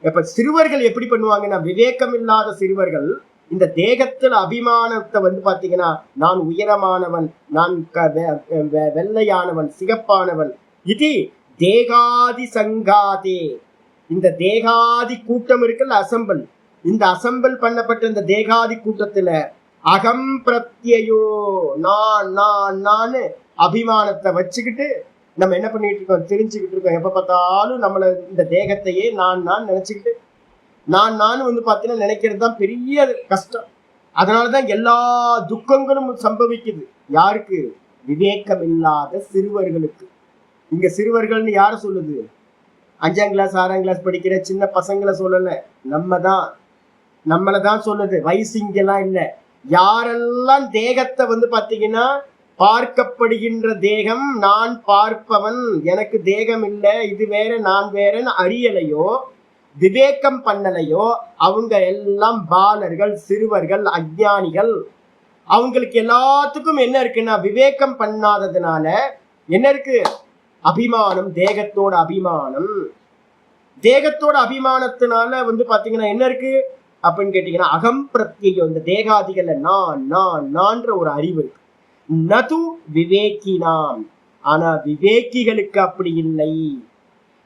[SPEAKER 1] இப்ப சிறுவர்கள் எப்படி பண்ணுவாங்கன்னா, விவேகம் இல்லாத சிறுவர்கள் இந்த தேகத்தில் அபிமானத்தை வந்து பாத்தீங்கன்னா, நான் உயரமானவன், நான் வெள்ளையானவன், சிகப்பானவன், இது தேகாதி சங்காதே, இந்த தேகாதி கூட்டம் இருக்குல்ல, அசம்பல், இந்த அசம்பல் பண்ணப்பட்ட இந்த தேகாதி கூட்டத்துல அகம் பிரத்யயோ, நான் அபிமானத்தை வச்சுக்கிட்டு நம்ம என்ன பண்ணிட்டு இருக்கோம், தெரிஞ்சுக்கிட்டு இருக்கோம். எப்ப பார்த்தாலும் நம்மள இந்த தேகத்தையே நான் நினைச்சுக்கிட்டு நான் வந்து பாத்தீங்கன்னா நினைக்கிறது தான் பெரிய கஷ்டம். அதனாலதான் எல்லா துக்கங்களும் சம்பவிக்குது. யாருக்கு? விவேகம் இல்லாத சிறுவர்களுக்கு. இங்க சிறுவர்கள்னு யார சொல்லுது? 5ஆம் கிளாஸ் 6ஆம் கிளாஸ் படிக்கிற சின்ன பசங்களை சொல்லல, நம்மளதான் சொல்லுது. வயசு இங்கெல்லாம் இல்ல. யாரெல்லாம் தேகத்தை பாத்தீங்கன்னா பார்க்கப்படுகின்ற தேகம், நான் பார்ப்பவன், எனக்கு தேகம் இல்லை, இது வேற நான் வேறன்னு அறியலையோ, விவேகம் பண்ணலையோ, அவங்க எல்லாம் பாலர்கள், சிறுவர்கள், அஞ்ஞானிகள். அவங்களுக்கு எல்லாத்துக்கும் என்ன இருக்குன்னா, விவேகம் பண்ணாததுனால என்ன இருக்கு? அபிமானம், தேகத்தோட அபிமானம். தேகத்தோட அபிமானத்தினால பாத்தீங்கன்னா என்ன இருக்கு அப்படின்னு கேட்டீங்கன்னா, அகம் பிரத்யம். இந்த தேகாதிகள்ல நான் நான் நான்ற ஒரு அறிவு இருக்கு. நது விவேகினாம். ஆனா விவேகிகளுக்கு அப்படி இல்லை.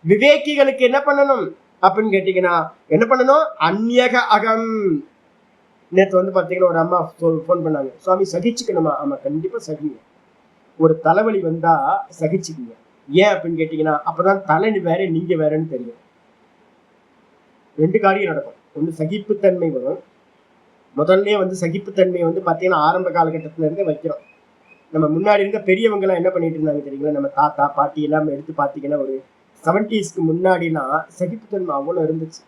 [SPEAKER 1] விவேகிகளுக்கு என்ன பண்ணணும் அப்படின்னு கேட்டீங்கன்னா, என்ன பண்ணணும்? அந்நியக அகம். நேற்று பாத்தீங்கன்னா ஒரு அம்மா போன் பண்ணாங்க, சுவாமி சகிச்சுக்கணுமா? ஆமா, கண்டிப்பா சகிங்க. ஒரு தலைவலி வந்தா சகிச்சுக்குங்க. ஏன் அப்படின்னு கேட்டீங்கன்னா, அப்பதான் தலை வேற நீங்க வேறன்னு தெரியும். 2 காரியம் நடக்கும். ஒண்ணு சகிப்புத்தன்மை வரும். முதல்ல சகிப்புத்தன்மை பாத்தீங்கன்னா ஆரம்ப காலகட்டத்துல இருந்தே வைக்கிறோம். நம்ம முன்னாடி இருந்த பெரியவங்க எல்லாம் என்ன பண்ணிட்டு இருந்தாங்க தெரியுங்களா? நம்ம தாத்தா பாட்டி எல்லாம் எடுத்து பாத்தீங்கன்னா ஒரு 70ஸ்க்கு முன்னாடிலாம் சகிப்புத்தன்மை அவ்வளவு இருந்துச்சு.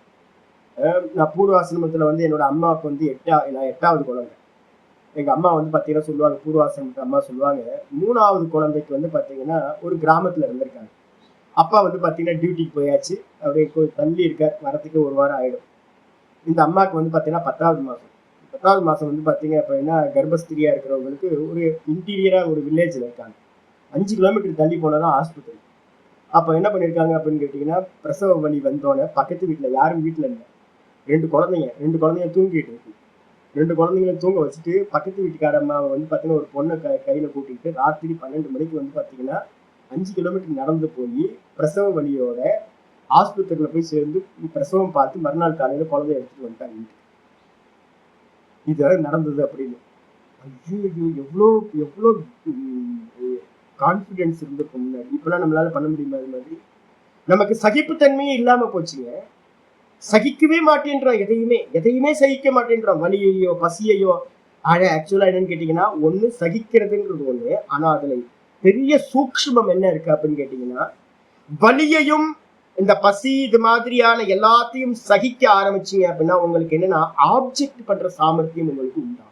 [SPEAKER 1] நான் பூர்வாசிரமத்துல என்னோட அம்மாவுக்கு 8வது குழந்தை. எங்க அம்மா பாத்தீங்கன்னா சொல்லுவாங்க, பூர்வாசிரமத்து அம்மா சொல்லுவாங்க, 3வது குழந்தைக்கு பாத்தீங்கன்னா ஒரு கிராமத்துல இருந்திருக்காங்க. அப்பா பாத்தீங்கன்னா டியூட்டிக்கு போயாச்சு, அப்படியே தள்ளி இருக்கார், வரத்துக்கு 1 வாரம் ஆயிடும். இந்த அம்மாவுக்கு பாத்தீங்கன்னா 10வது மாசம். 10வது மாசம் பாத்தீங்க அப்படின்னா கர்ப்பஸ்திரியா இருக்கிறவங்களுக்கு ஒரு இன்டீரியரா ஒரு வில்லேஜ்ல இருக்காங்க. 5 கிலோமீட்டர் தள்ளி போனதான் ஆஸ்பத்திரி. அப்ப என்ன பண்ணிருக்காங்க அப்படின்னு கேட்டீங்கன்னா, பிரசவ வலி வந்தோடனே பக்கத்து வீட்டுல யாரும் வீட்டுல இல்லை, 2 குழந்தைங்க தூங்கிட்டு இருக்கு. 2 குழந்தைங்களை தூங்க வச்சுட்டு பக்கத்து வீட்டுக்கார அம்மாவை பாத்தீங்கன்னா ஒரு பொண்ணை கையில கூட்டிட்டு ராத்திரி 12 மணிக்கு பாத்தீங்கன்னா 5 கிலோமீட்டர் நடந்து போய் பிரசவ வலியோட ஆஸ்பத்திரியில போய் சேர்ந்து பிரசவம் பார்த்து மறுநாள் காலையில குழந்தைய எடுத்துட்டு வந்துட்டாங்க. இது நடந்தது அப்படின்னு. ஐயோ, எவ்வளோ எவ்வளோ கான்பிடன்ஸ் இருந்திருக்கும் முன்னாடி. இப்பெல்லாம் நம்மளால பண்ண முடியுமா? அது மாதிரி நமக்கு சகிப்புத்தன்மையே இல்லாம போச்சுங்க. சகிக்கவே மாட்டேன்றோம். எதையுமே சகிக்க மாட்டேன்றோம். வலியையோ பசியையோ. ஆக்சுவலா என்னன்னு கேட்டீங்கன்னா, ஒண்ணு சகிக்கிறதுங்கிறது ஒண்ணு. ஆனா அதுல பெரிய சூக்ஷ்மம் என்ன இருக்கு அப்படின்னு கேட்டீங்கன்னா, வலியையும் இந்த பசி இது மாதிரியான எல்லாத்தையும் சகிக்க ஆரம்பிச்சீங்க அப்படின்னா உங்களுக்கு என்னன்னா ஆப்ஜெக்ட் பண்ற சாமர்த்தியம் உங்களுக்கு உண்டாகும்.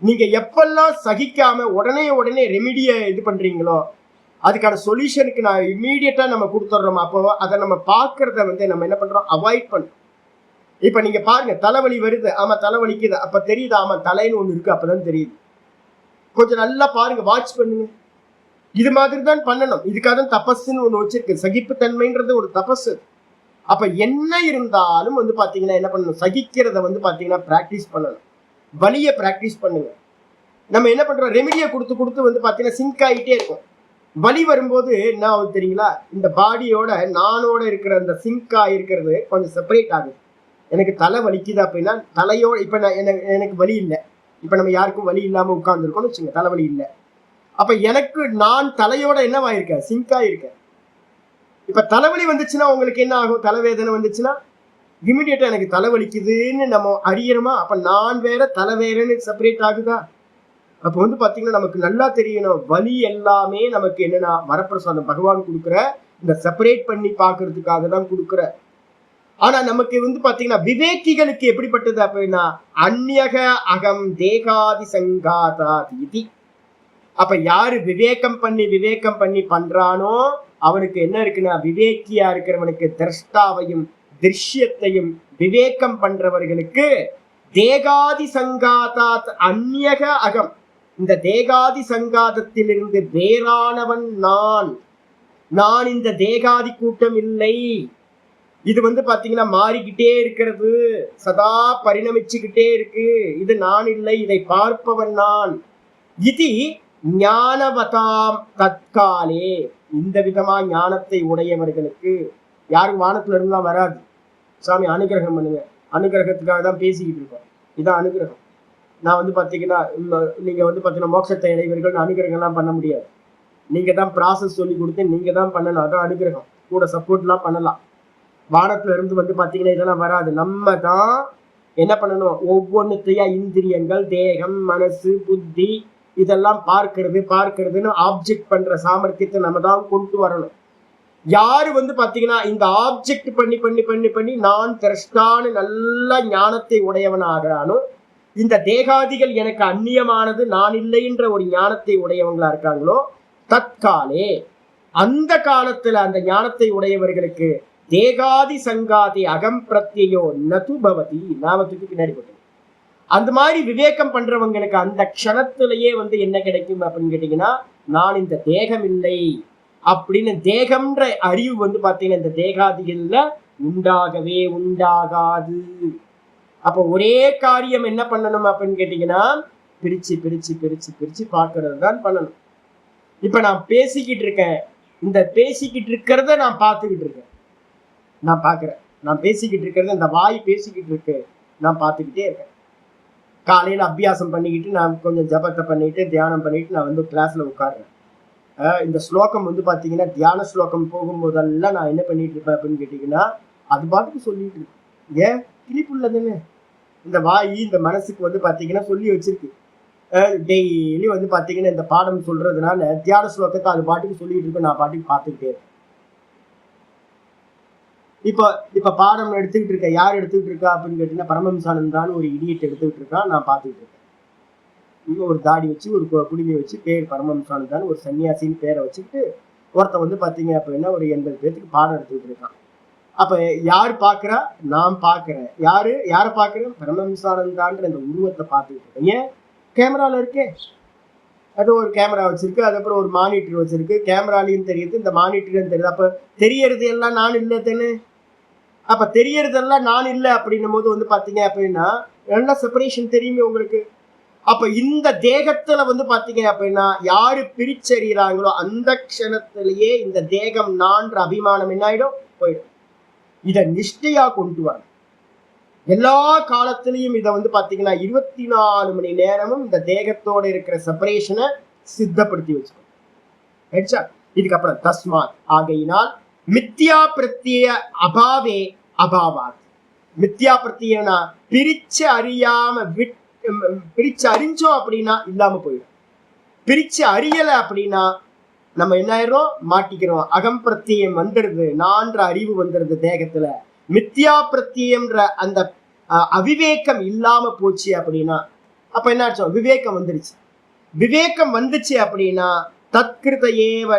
[SPEAKER 1] நீங்க எப்பெல்லாம் சகிக்காம உடனே ரெமிடிய இது பண்றீங்களோ, அதுக்கான சொல்யூஷனுக்கு நான் இம்மீடியட்டா நம்ம கொடுத்துட்றோம். அப்போ அதை நம்ம பாக்குறத நம்ம என்ன பண்றோம்? அவாய்ட் பண்றோம். இப்ப நீங்க பாருங்க, தலைவலி வருது, ஆமா தலைவலிக்குது, அப்ப தெரியுது, ஆமா தலைன்னு ஒண்ணு இருக்கு, அப்பதான் தெரியுது. கொஞ்சம் நல்லா பாருங்க, வாட்ச் பண்ணுங்க. இது மாதிரி தான் பண்ணணும். இதுக்காக தான் தபஸ்ன்னு ஒண்ணு வச்சிருக்கு. சகிப்புத்தன்மைன்றது ஒரு தபஸ். அப்ப என்ன இருந்தாலும் பாத்தீங்கன்னா என்ன பண்ணணும்? சகிக்கிறத பாத்தீங்கன்னா பிராக்டிஸ் பண்ணணும். வலிய பிராக்டிஸ் பண்ணுங்க. நம்ம என்ன பண்றோம்? ரெமிடியை கொடுத்து பாத்தீங்கன்னா சிங்க் ஆகிட்டே இருக்கும். வலி வரும்போது என்ன ஆகுது தெரியுங்களா? இந்த பாடியோட நானோட இருக்கிற அந்த சிங்க் ஆகிருக்கிறது கொஞ்சம் செப்பரேட் ஆகுது. எனக்கு தலை வலிக்குது அப்படின்னா தலையோட, இப்ப எனக்கு வலி இல்லை. இப்ப நம்ம யாருக்கும் வலி இல்லாம உட்கார்ந்துருக்கோம்னு வச்சுங்க, தலைவலி இல்லை. அப்ப எனக்கு நான் தலையோட என்னவாயிருக்கேன்? சிங்க் ஆயிருக்கேன். இப்ப தலைவலி வந்துச்சுன்னா உங்களுக்கு என்ன ஆகும்? தலைவேதனை வந்துச்சுன்னா இமிடியேட்டா எனக்கு தலைவலிக்குதுன்னு நம்ம அறியணுமா? அப்ப நான் வேற தலை வேறன்னு செப்பரேட் ஆகுதா? அப்ப பாத்தீங்கன்னா நமக்கு நல்லா தெரியணும், வலி எல்லாமே நமக்கு என்னன்னா வரப்பிரசாதம் பகவான் கொடுக்குற இந்த செப்பரேட் பண்ணி பாக்குறதுக்காக தான் கொடுக்குற. ஆனா நமக்கு பாத்தீங்கன்னா விவேகிகளுக்கு எப்படிப்பட்டது அப்படின்னா, அந்நியக அகம் தேகாதி சங்காதாதி. அப்ப யாரு விவேகம் பண்ணி பண்றானோ அவனுக்கு என்ன இருக்குன்னா, விவேக்கியா இருக்கிறவனுக்கு திரஷ்டாவையும் திருஷ்யத்தையும் விவேகம் பண்றவர்களுக்கு தேகாதி சங்காதாத் அந்நியக அகம். இந்த தேகாதி சங்காதத்திலிருந்து வேறானவன் நான் இந்த தேகாதி கூட்டம் இல்லை. இது பாத்தீங்கன்னா மாறிக்கிட்டே இருக்கிறது, சதா பரிணமிச்சுக்கிட்டே இருக்கு. இது நான் இல்லை, இதை பார்ப்பவன் நான். இது ஞானவதாம் தற்காலே. இந்த விதமா ஞானத்தை உடையவர்களுக்கு யாரும் வானத்துல இருந்துலாம் வராது. சாமி அனுகிரகம் பண்ணுங்க, அனுகிரகத்துக்காக தான் பேசிக்கிட்டு இருக்கோம். இதான் அனுகிரகம். நான் பாத்தீங்கன்னா நீங்க பாத்தீங்கன்னா மோட்சத்தை அடைவீர்கள், அனுகிரகம் எல்லாம் பண்ண முடியாது. நீங்க தான் ப்ராசஸ் சொல்லி கொடுத்து நீங்க தான் பண்ணணும். அதான் அனுகிரகம். கூட சப்போர்ட் எல்லாம் பண்ணலாம். வானத்துல இருந்து பாத்தீங்கன்னா இதெல்லாம் வராது. நம்ம தான் என்ன பண்ணணும், ஒவ்வொன்றுத்தையா இந்திரியங்கள், தேகம், மனசு, புத்தி இதெல்லாம் பார்க்கறதுன்னு ஆப்ஜெக்ட் பண்ற சாமர்த்தியத்தை நம்ம தான் கொண்டு வரணும். யாரு பாத்தீங்கன்னா இந்த ஆப்ஜெக்ட் பண்ணி பண்ணி பண்ணி பண்ணி நான் திரஷ்டான்னு நல்ல ஞானத்தை உடையவன் ஆகிறானோ, இந்த தேகாதிகள் எனக்கு அந்நியமானது, நான் இல்லைன்ற ஒரு ஞானத்தை உடையவங்களா இருக்காங்களோ, தற்காலே அந்த காலத்துல அந்த ஞானத்தை உடையவர்களுக்கு தேகாதி சங்காதி அகம் பிரத்யோ நது பவதி, நாமத்துக்கு பின்னாடி போட்டு அந்த மாதிரி விவேகம் பண்றவங்களுக்கு அந்த க்ஷணத்திலேயே என்ன கிடைக்கும் அப்படின்னு கேட்டீங்கன்னா, நான் இந்த தேகம் இல்லை அப்படின்னு தேகம்ன்ற அறிவு பாத்தீங்கன்னா இந்த தேகாதிகள்ல உண்டாகவே உண்டாகாது. அப்ப ஒரே காரியம் என்ன பண்ணணும் அப்படின்னு கேட்டீங்கன்னா, பிரிச்சு பிரிச்சு பிரிச்சு பிரிச்சு பார்க்கறது தான் பண்ணணும். இப்ப நான் பேசிக்கிட்டு இருக்கேன், இந்த பேசிக்கிட்டு இருக்கிறத நான் பார்த்துக்கிட்டு இருக்கேன், நான் பார்க்கிறேன். நான் பேசிக்கிட்டு இருக்கிறத, இந்த வாய் பேசிக்கிட்டு இருக்கு, நான் பார்த்துக்கிட்டே இருக்கேன். காலையில அபியாசம் பண்ணிக்கிட்டு நான் கொஞ்சம் ஜபத்தை பண்ணிட்டு தியானம் பண்ணிட்டு நான் கிளாஸ்ல உட்காடுறேன். இந்த ஸ்லோகம் பாத்தீங்கன்னா தியான ஸ்லோகம் போகும்போதெல்லாம் நான் என்ன பண்ணிட்டு இருப்பேன் அப்படின்னு கேட்டீங்கன்னா, அது பாட்டுக்கு சொல்லிட்டு இருக்கேன். ஏன் கிளிப்புள்ளதுன்னு இந்த வாய் இந்த மனசுக்கு பாத்தீங்கன்னா சொல்லி வச்சிருக்கு. டெய்லி பாத்தீங்கன்னா இந்த பாடம் சொல்றதுனால தியான ஸ்லோகத்தை அது பாட்டுக்கு சொல்லிட்டு இருக்கு, நான் பாட்டுக்கு பார்த்துக்கிட்டே இருக்கேன். இப்ப பாடம் எடுத்துக்கிட்டு இருக்கேன். யார் எடுத்துக்கிட்டு இருக்கா அப்படின்னு கேட்டீங்கன்னா, பரமஹம்சானந்தான்னு ஒரு இடியட் எடுத்துக்கிட்டு இருக்கான், நான் பார்த்துக்கிட்டு இருக்கேன். ஒரு தாடி வச்சு ஒரு குடிமை வச்சு பேர் பரமஹம்சானந்தான்னு ஒரு சன்னியாசின்னு பேரை வச்சுக்கிட்டு ஒருத்தன் பாத்தீங்க அப்படின்னா ஒரு 80 பேருக்கு பாடம் எடுத்துக்கிட்டு இருக்கான். அப்ப யார் பாக்குறா, நான் பாக்குறேன். யாரை பாக்குறேன், பரமஹம்சானந்தான்ற அந்த உருவத்தை பார்த்துக்கிட்டு இருக்கேன். ஏன், கேமரால இருக்கே, அது ஒரு கேமரா வச்சிருக்கு, அதுக்கப்புறம் ஒரு மானிட்டர் வச்சிருக்கு, கேமராலையும் தெரியுது, இந்த மானிட்டரும் தெரியுது. அப்ப தெரியறது எல்லாம் நான் இல்லை தானே. அப்ப தெரியறதெல்லாம் நான் இல்லை அப்படின்னும் போது பாத்தீங்க அப்படின்னா நல்லா செப்பரேஷன் தெரியுமே உங்களுக்கு. அப்ப இந்த தேகத்துல பாத்தீங்க அப்படின்னா யாரு பிரிச்சறிகிறாங்களோ அந்த க்ஷணத்திலேயே இந்த தேகம் நான்ற அபிமானம் என்ன ஆயிடும், போயிடும். இத நிஷ்டையா கொண்டு வர எல்லா காலத்திலையும் இதை பாத்தீங்கன்னா 24 மணி நேரமும் இந்த தேகத்தோட இருக்கிற செப்பரேஷனை சித்தப்படுத்தி வச்சுக்கணும். இதுக்கப்புறம் தஸ்மாத் ஆகையினால் மித்யா பிரத்ய அபாவே அபாவாத். மித்யா பிரத்யனா பிரிச்சு அறியாம பிரிச்சு அறிஞ்சோம் அப்படின்னா இல்லாம போயிடும். பிரிச்சு அறியல அப்படின்னா நம்ம என்ன ஆயிரும், மாட்டிக்கிறோம். அகம் பிரத்யம் வந்துடுது, நான்ற அறிவு வந்துடுது தேகத்துல. மித்யா பிரத்யம்ன்ற அந்த அவிவேகம் இல்லாம போச்சு அப்படின்னா அப்ப என்ன ஆச்சோம், விவேகம் வந்துருச்சு. விவேகம் வந்துச்சு அப்படின்னா தத்கிருத ஏவ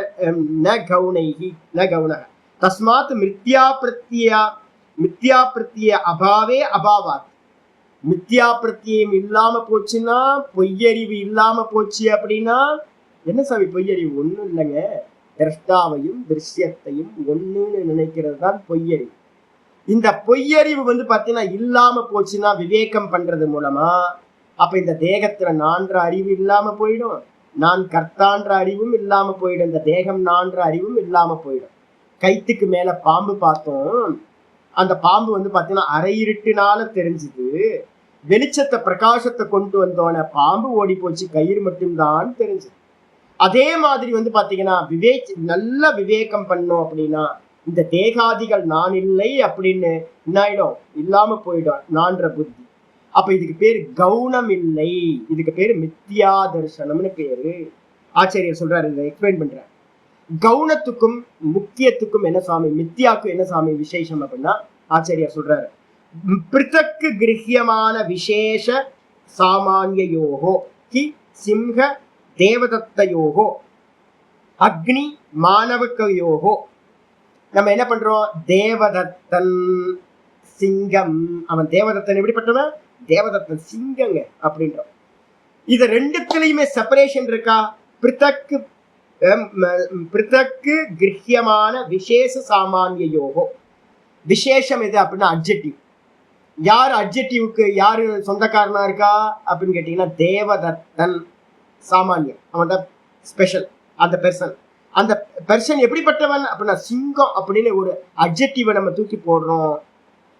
[SPEAKER 1] ந கவுனைஹி ந கவுனக தஸ்மாத் மித்யா பிரத்ய அபாவே அபாவாத். மித்யா பிரத்யம் இல்லாம போச்சுன்னா, பொய்யறிவு இல்லாம போச்சு அப்படின்னா என்ன சாமி பொய்யறிவு? ஒண்ணும் இல்லைங்க, திரஷ்டாவையும் திருஷ்யத்தையும் ஒண்ணுன்னு நினைக்கிறது தான் பொய்யறிவு. இந்த பொய்யறிவு பாத்தீங்கன்னா இல்லாம போச்சுன்னா விவேகம் பண்றது மூலமா அப்ப இந்த தேகத்துல நான்ற அறிவு இல்லாம போயிடும், நான் கர்த்தான்ற அறிவும் இல்லாம போயிடும், இந்த தேகம் நான்ற அறிவும் இல்லாம போயிடும். கைத்துக்கு மேல பாம்பு பார்த்தோம், அந்த பாம்பு பாத்தீங்கன்னா அரை இருட்டுனால தெரிஞ்சுது. வெளிச்சத்தை பிரகாசத்தை கொண்டு வந்தோன பாம்பு ஓடி போச்சு, கயிறு மட்டும்தான் தெரிஞ்சது. அதே மாதிரி பாத்தீங்கன்னா நல்ல விவேகம் பண்ணோம் அப்படின்னா இந்த தேகாதிகள் நான் இல்லை அப்படின்னு என்னாயிடும், இல்லாம போயிடும் நான்ற புத்தி. அப்ப இதுக்கு பேரு கவுனம் இல்லை, இதுக்கு பேரு மித்யா தர்சனம்னு பேரு. ஆச்சாரியர் சொல்றாரு, இதை எக்ஸ்பிளைன் பண்றாரு. கவுனத்துக்கும் முக்கியத்துக்கும் என்ன சாமி, மித்யாவுக்கும் என்ன சாமி விசேஷம் அப்படின்னா ஆச்சாரியர் சொல்றாரு, பிருத்தக்கு கிரஹியமான விசேஷ சாமான்யோகோ ஹி சிம்ஹ தேவதத்தயோகோ அக்னி மாணவகையோகோ. நம்ம என்ன பண்றோம், தேவதத்தன் சிங்கம், அவன் தேவதத்தன் எப்படிப்பட்டவன், தேவதத்தன் சிங்கங்க அப்படின்றோம். இது ரெண்டுத்திலையுமே செப்பரேஷன் இருக்கா, பிருத்தக்கு கிரஹியமான விசேஷ சாமான்யோகோ. விசேஷம் எது அப்படின்னா அட்ஜெக்டிவ். யார் அட்ஜெக்டிவ்க்கு யாரு சொந்தக்காரனா இருக்கா அப்படின்னு கேட்டீங்கன்னா தேவதத்தன் சாமானியம், அவன் தான் ஸ்பெஷல். அந்த பெர்சன் எப்படிப்பட்டவன் அப்படின்னா சிங்கம் அப்படின்னு ஒரு அட்ஜெக்டிவை நம்ம தூக்கி போடுறோம்.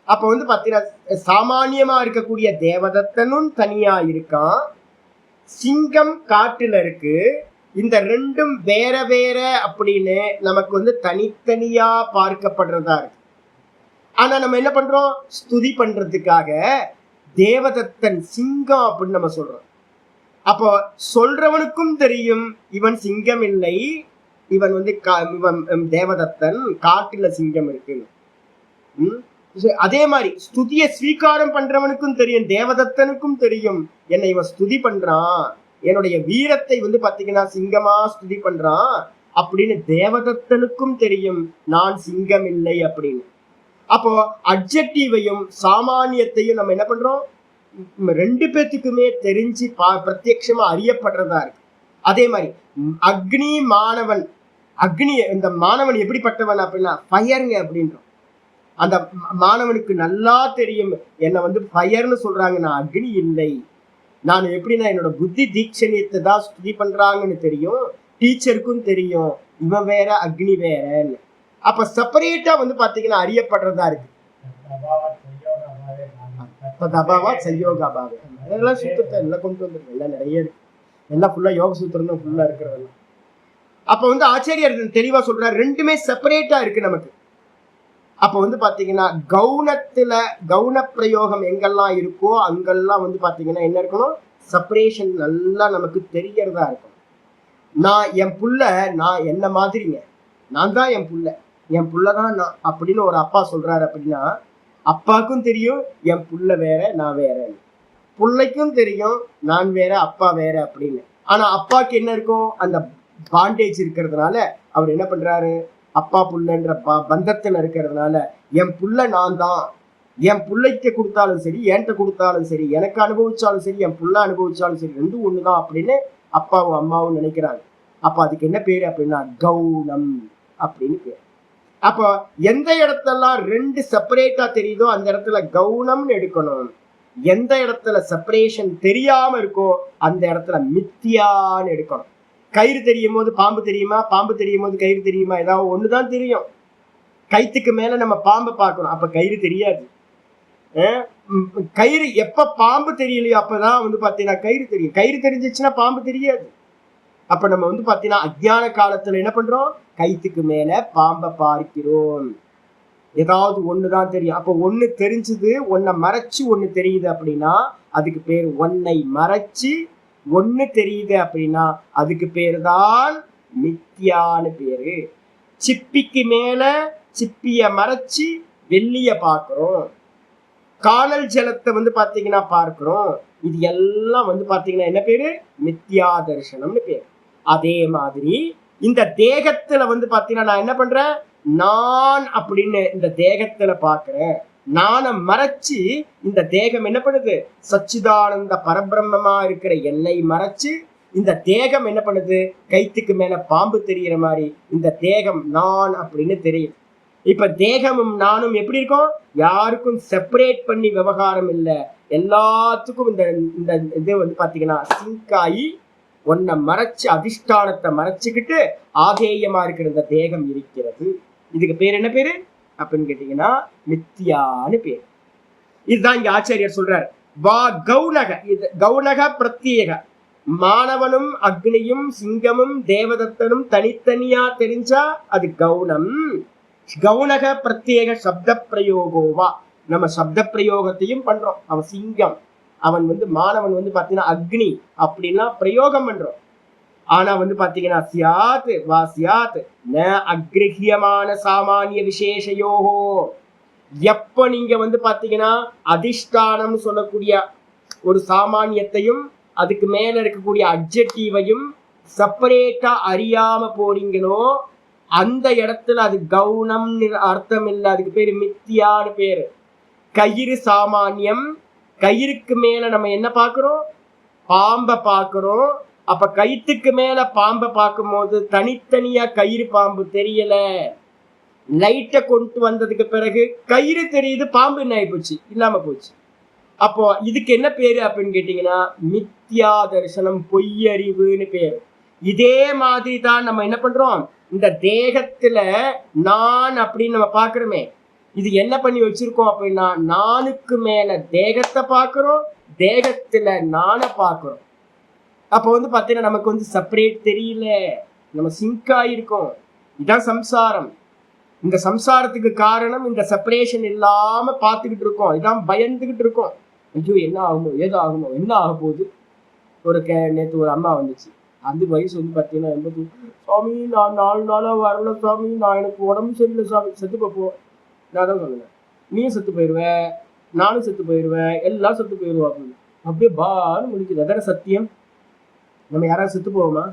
[SPEAKER 1] அப்ப பாத்தீங்கன்னா சாமானியமா இருக்கக்கூடிய தேவதத்தனும் தனியா இருக்கான், சிங்கம் காட்டுல இருக்கு. இந்த ரெண்டும் வேற வேற அப்படின்னு நமக்கு தனித்தனியா பார்க்கப்படுறதா இருக்கு. ஆனா நம்ம என்ன பண்றோம், ஸ்துதி பண்றதுக்காக தேவதத்தன் சிங்கம் அப்படின்னு நம்ம சொல்றோம். அப்போ சொல்றவனுக்கும் தெரியும் இவன் சிங்கம் இல்லை, இவன் வந்து இவன் தேவதத்தன், காட்டுல சிங்கம் இருக்கு. அதே மாதிரி ஸ்துதிய ஸ்வீகாரம் பண்றவனுக்கும் தெரியும், தேவதத்தனுக்கும் தெரியும் என்னை இவன் ஸ்துதி பண்றான், என்னுடைய வீரத்தை வந்து பாத்தீங்கன்னா சிங்கமா ஸ்துதி பண்றான் அப்படின்னு தேவதத்தனுக்கும் தெரியும் நான் சிங்கம் இல்லை அப்படின்னு. அப்போ அட்ஜெக்டிவையும் சாமானியத்தையும் நம்ம என்ன பண்றோம், ரெண்டு பேத்துக்குமே தெரிஞ்சு பிரத்யட்சமா அறியப்படுறதா இருக்கு. அதே மாதிரி அக்னி மாணவன், அக்னி இந்த மாணவன் எப்படிப்பட்டவன் அப்படின்னா ஃபயருங்க அப்படின்றோம். அந்த மாணவனுக்கு நல்லா தெரியும் என்னை வந்து ஃபயர்னு சொல்றாங்க, நான் அக்னி இல்லை. நான் எப்படின்னா என்னோட புத்தி தீட்சணியத்தை தான் ஸ்துதி பண்றாங்கன்னு தெரியும், டீச்சருக்கும் தெரியும் இவன் வேற அக்னி வேறன்னு. அப்ப செப்பரேட்டா வந்து பாத்தீங்கன்னா அறியப்படுறதா இருக்கு. அதெல்லாம் சூத்திரத்தை எல்லாம் கொண்டு வந்துருக்கு, எல்லாம் நிறைய இருக்கு, எல்லாம் ஃபுல்லா யோக சூத்திரம் தான் ஃபுல்லா இருக்கிறதெல்லாம். அப்ப வந்து ஆச்சாரியார் தெளிவா சொல்றாரு ரெண்டுமே செப்பரேட்டா இருக்கு நமக்கு. அப்ப வந்து பாத்தீங்கன்னா கவுனத்துல கவுன பிரயோகம் எங்கெல்லாம் இருக்கோ அங்கெல்லாம் வந்து பாத்தீங்கன்னா என்ன இருக்கணும், செப்பரேஷன் நல்லா நமக்கு தெரியறதா இருக்கும். நான் என் புள்ள, நான் என்ன மாதிரிங்க, நான் தான் என் புள்ளதான் நான் அப்படின்னு ஒரு அப்பா சொல்றாரு அப்படின்னா அப்பாவுக்கும் தெரியும் என் புள்ள வேற நான் வேற, புள்ளைக்கும் தெரியும் நான் வேற அப்பா வேற அப்படின்னு. ஆனா அப்பாவுக்கு என்ன இருக்கும், அந்த பாண்டேஜ் இருக்கிறதுனால அவர் என்ன பண்றாரு, அப்பா புள்ளன்ற பந்தத்துல இருக்கிறதுனால என் புள்ள நான் தான், என் பிள்ளைக்கு கொடுத்தாலும் சரி என்கிட்ட கொடுத்தாலும் சரி, எனக்கு அனுபவிச்சாலும் சரி என் புள்ள அனுபவிச்சாலும் சரி ரெண்டும் ஒண்ணுதான் அப்படின்னு அப்பாவும் அம்மாவும் நினைக்கிறாங்க. அப்ப அதுக்கு என்ன பேரு அப்படின்னா கவுனம் அப்படின்னு பேரு. அப்போ எந்த இடத்தெல்லாம் ரெண்டு செப்பரேட்டா தெரியுதோ அந்த இடத்துல கவுனம்னு எடுக்கணும், எந்த இடத்துல செப்பரேஷன் தெரியாம இருக்கோ அந்த இடத்துல மித்தியான்னு எடுக்கணும். கயிறு தெரியும் போது பாம்பு தெரியுமா, பாம்பு தெரியும் போது கயிறு தெரியுமா, ஏதாவது ஒண்ணுதான் தெரியும். கயிற்றுக்கு மேல நம்ம பாம்பை பார்க்கணும், அப்ப கயிறு தெரியாது. கயிறு எப்ப பாம்பு தெரியலையோ அப்பதான் வந்து பாத்தீங்கன்னா கயிறு தெரியும், கயிறு தெரிஞ்சிச்சுன்னா பாம்பு தெரியாது. அப்ப நம்ம வந்து பாத்தீங்கன்னா அஜ்ஞான காலத்துல என்ன பண்றோம், கயிற்றுக்கு மேல பாம்பை பார்க்கிறோம், ஏதாவது ஒண்ணுதான் தெரியும். அப்ப ஒண்ணு தெரிஞ்சது, ஒன்னை மறைச்சு ஒண்ணு தெரியுது அப்படின்னா அதுக்கு பேர் ஒன்னை மறைச்சு ஒண்ணு தெரியுது அப்படின்னா அதுக்கு பேரு தான் மித்தியான்னு பேரு. சிப்பிக்கு மேல சிப்பிய மறைச்சு வெள்ளிய பார்க்கிறோம், காணல் ஜலத்தை வந்து பாத்தீங்கன்னா பார்க்கிறோம், இது எல்லாம் வந்து பாத்தீங்கன்னா என்ன பேரு, மித்தியா தரிசனம்னு பேரு. அதே மாதிரி இந்த தேகத்துல வந்து பாத்தீங்கன்னா நான் என்ன பண்றேன், நான் அப்படின்னு இந்த தேகத்துல பாக்குறேன், நானை மறைச்சு இந்த தேகம் என்ன பண்ணுது, சச்சிதானந்த பரபிரம்மமா இருக்கிற என்னை மறைச்சு இந்த தேகம் என்ன பண்ணுது, கைத்துக்கு மேல பாம்பு தெரிகிற மாதிரி இந்த தேகம் நான் அப்படின்னு தெரியுது. இப்ப தேகமும் நானும் எப்படி இருக்கும், யாருக்கும் செப்பரேட் பண்ணி விவகாரம் இல்லை, எல்லாத்துக்கும் இந்த இது வந்து பாத்தீங்கன்னா சிங்காயி ஒன்ன மறைச்சு அதிஷ்டானத்தை மறைச்சுக்கிட்டு ஆதேயமா இருக்கிற இந்த தேகம் இருக்கிறது. இதுக்கு பேர் என்ன பேரு அப்படின்னு கேட்டீங்கன்னா மித்தியான்னு பேர். இதுதான் இங்க ஆச்சாரியர் சொல்றாரு. வா கவுனக, இது கவுனக பிரத்யேக, மாணவனும் அக்னியும் சிங்கமும் தேவதத்தனும் தனித்தனியா தெரிஞ்சா அது கவுனம். கவுனக பிரத்யேக சப்த பிரயோகோவா, நம்ம சப்த பிரயோகத்தையும் பண்றோம். அவன் சிங்கம், அவன் வந்து மாணவன் வந்து பாத்தீங்கன்னா அக்னி அப்படின்னா பிரயோகம் பண்றோம். ஆனா வந்து பாத்தீங்கன்னா சியாத் வா சியாத் ந அக்ரஹியமான சாமானிய விசேஷயோகோ, எப்ப நீங்க வந்து பாத்தீங்கன்னா அதிஷ்டானம் சொல்லக்கூடிய ஒரு சாமானியத்தையும் அதுக்கு மேல இருக்கக்கூடிய அட்ஜெக்டிவையும் செப்பரேட்டா அறியாம போறீங்களோ அந்த இடத்துல அது கவுனம் அர்த்தம் இல்லை, அதுக்கு பேரு மித்தியான்னு பேரு. கயிறு சாமானியம், கயிறுக்கு மேல நம்ம என்ன பாக்குறோம், பாம்பை பாக்குறோம். அப்ப கயிற்றுக்கு மேல பாம்பை பார்க்கும் போது தனித்தனியா கயிறு பாம்பு தெரியல, லைட்டை கொண்டு வந்ததுக்கு பிறகு கயிறு தெரியுது, பாம்பு என்ன ஆகி போச்சு, இல்லாம போச்சு. அப்போ இதுக்கு என்ன பேரு அப்படின்னு கேட்டீங்கன்னா மித்யா தரிசனம், பொய்யறிவுன்னு பேரு. இதே மாதிரி தான் நம்ம என்ன பண்றோம், இந்த தேகத்துல நான் அப்படின்னு நம்ம பாக்குறோமே, இது என்ன பண்ணி வச்சிருக்கோம் அப்படின்னா நானுக்கு மேல தேகத்தை பார்க்கிறோம், தேகத்துல நானை பார்க்கிறோம். அப்போ வந்து பாத்தீங்கன்னா நமக்கு வந்து செப்பரேட் தெரியல, நம்ம சிங்க் ஆயிருக்கோம். இதுதான் சம்சாரம். இந்த சம்சாரத்துக்கு காரணம் இந்த செப்பரேஷன் இல்லாம பார்த்துக்கிட்டு இருக்கோம், இதான் பயந்துகிட்டு இருக்கோம்.
[SPEAKER 2] ஐயோ என்ன ஆகுமோ ஏதோ ஆகுமோ என்ன ஆக போகுது. நேற்று ஒரு அம்மா வந்துச்சு. அந்த வயசு வந்து பார்த்தீங்கன்னா 80. சாமி நான் 4 நாளாக வரல சாமி, நான் எனக்கு உடம்பு சரியில்லை சாமி, செத்து போப்போம். நான் தான் சொன்னேன், நீயும் செத்து போயிடுவ, நானும் செத்து போயிடுவேன், எல்லாம் செத்து போயிடுவோம் அப்படின்னு. அப்படியே பான்னு முடிக்குது. அதான சத்தியம். நம்ம யாராவது செத்து போவோமா?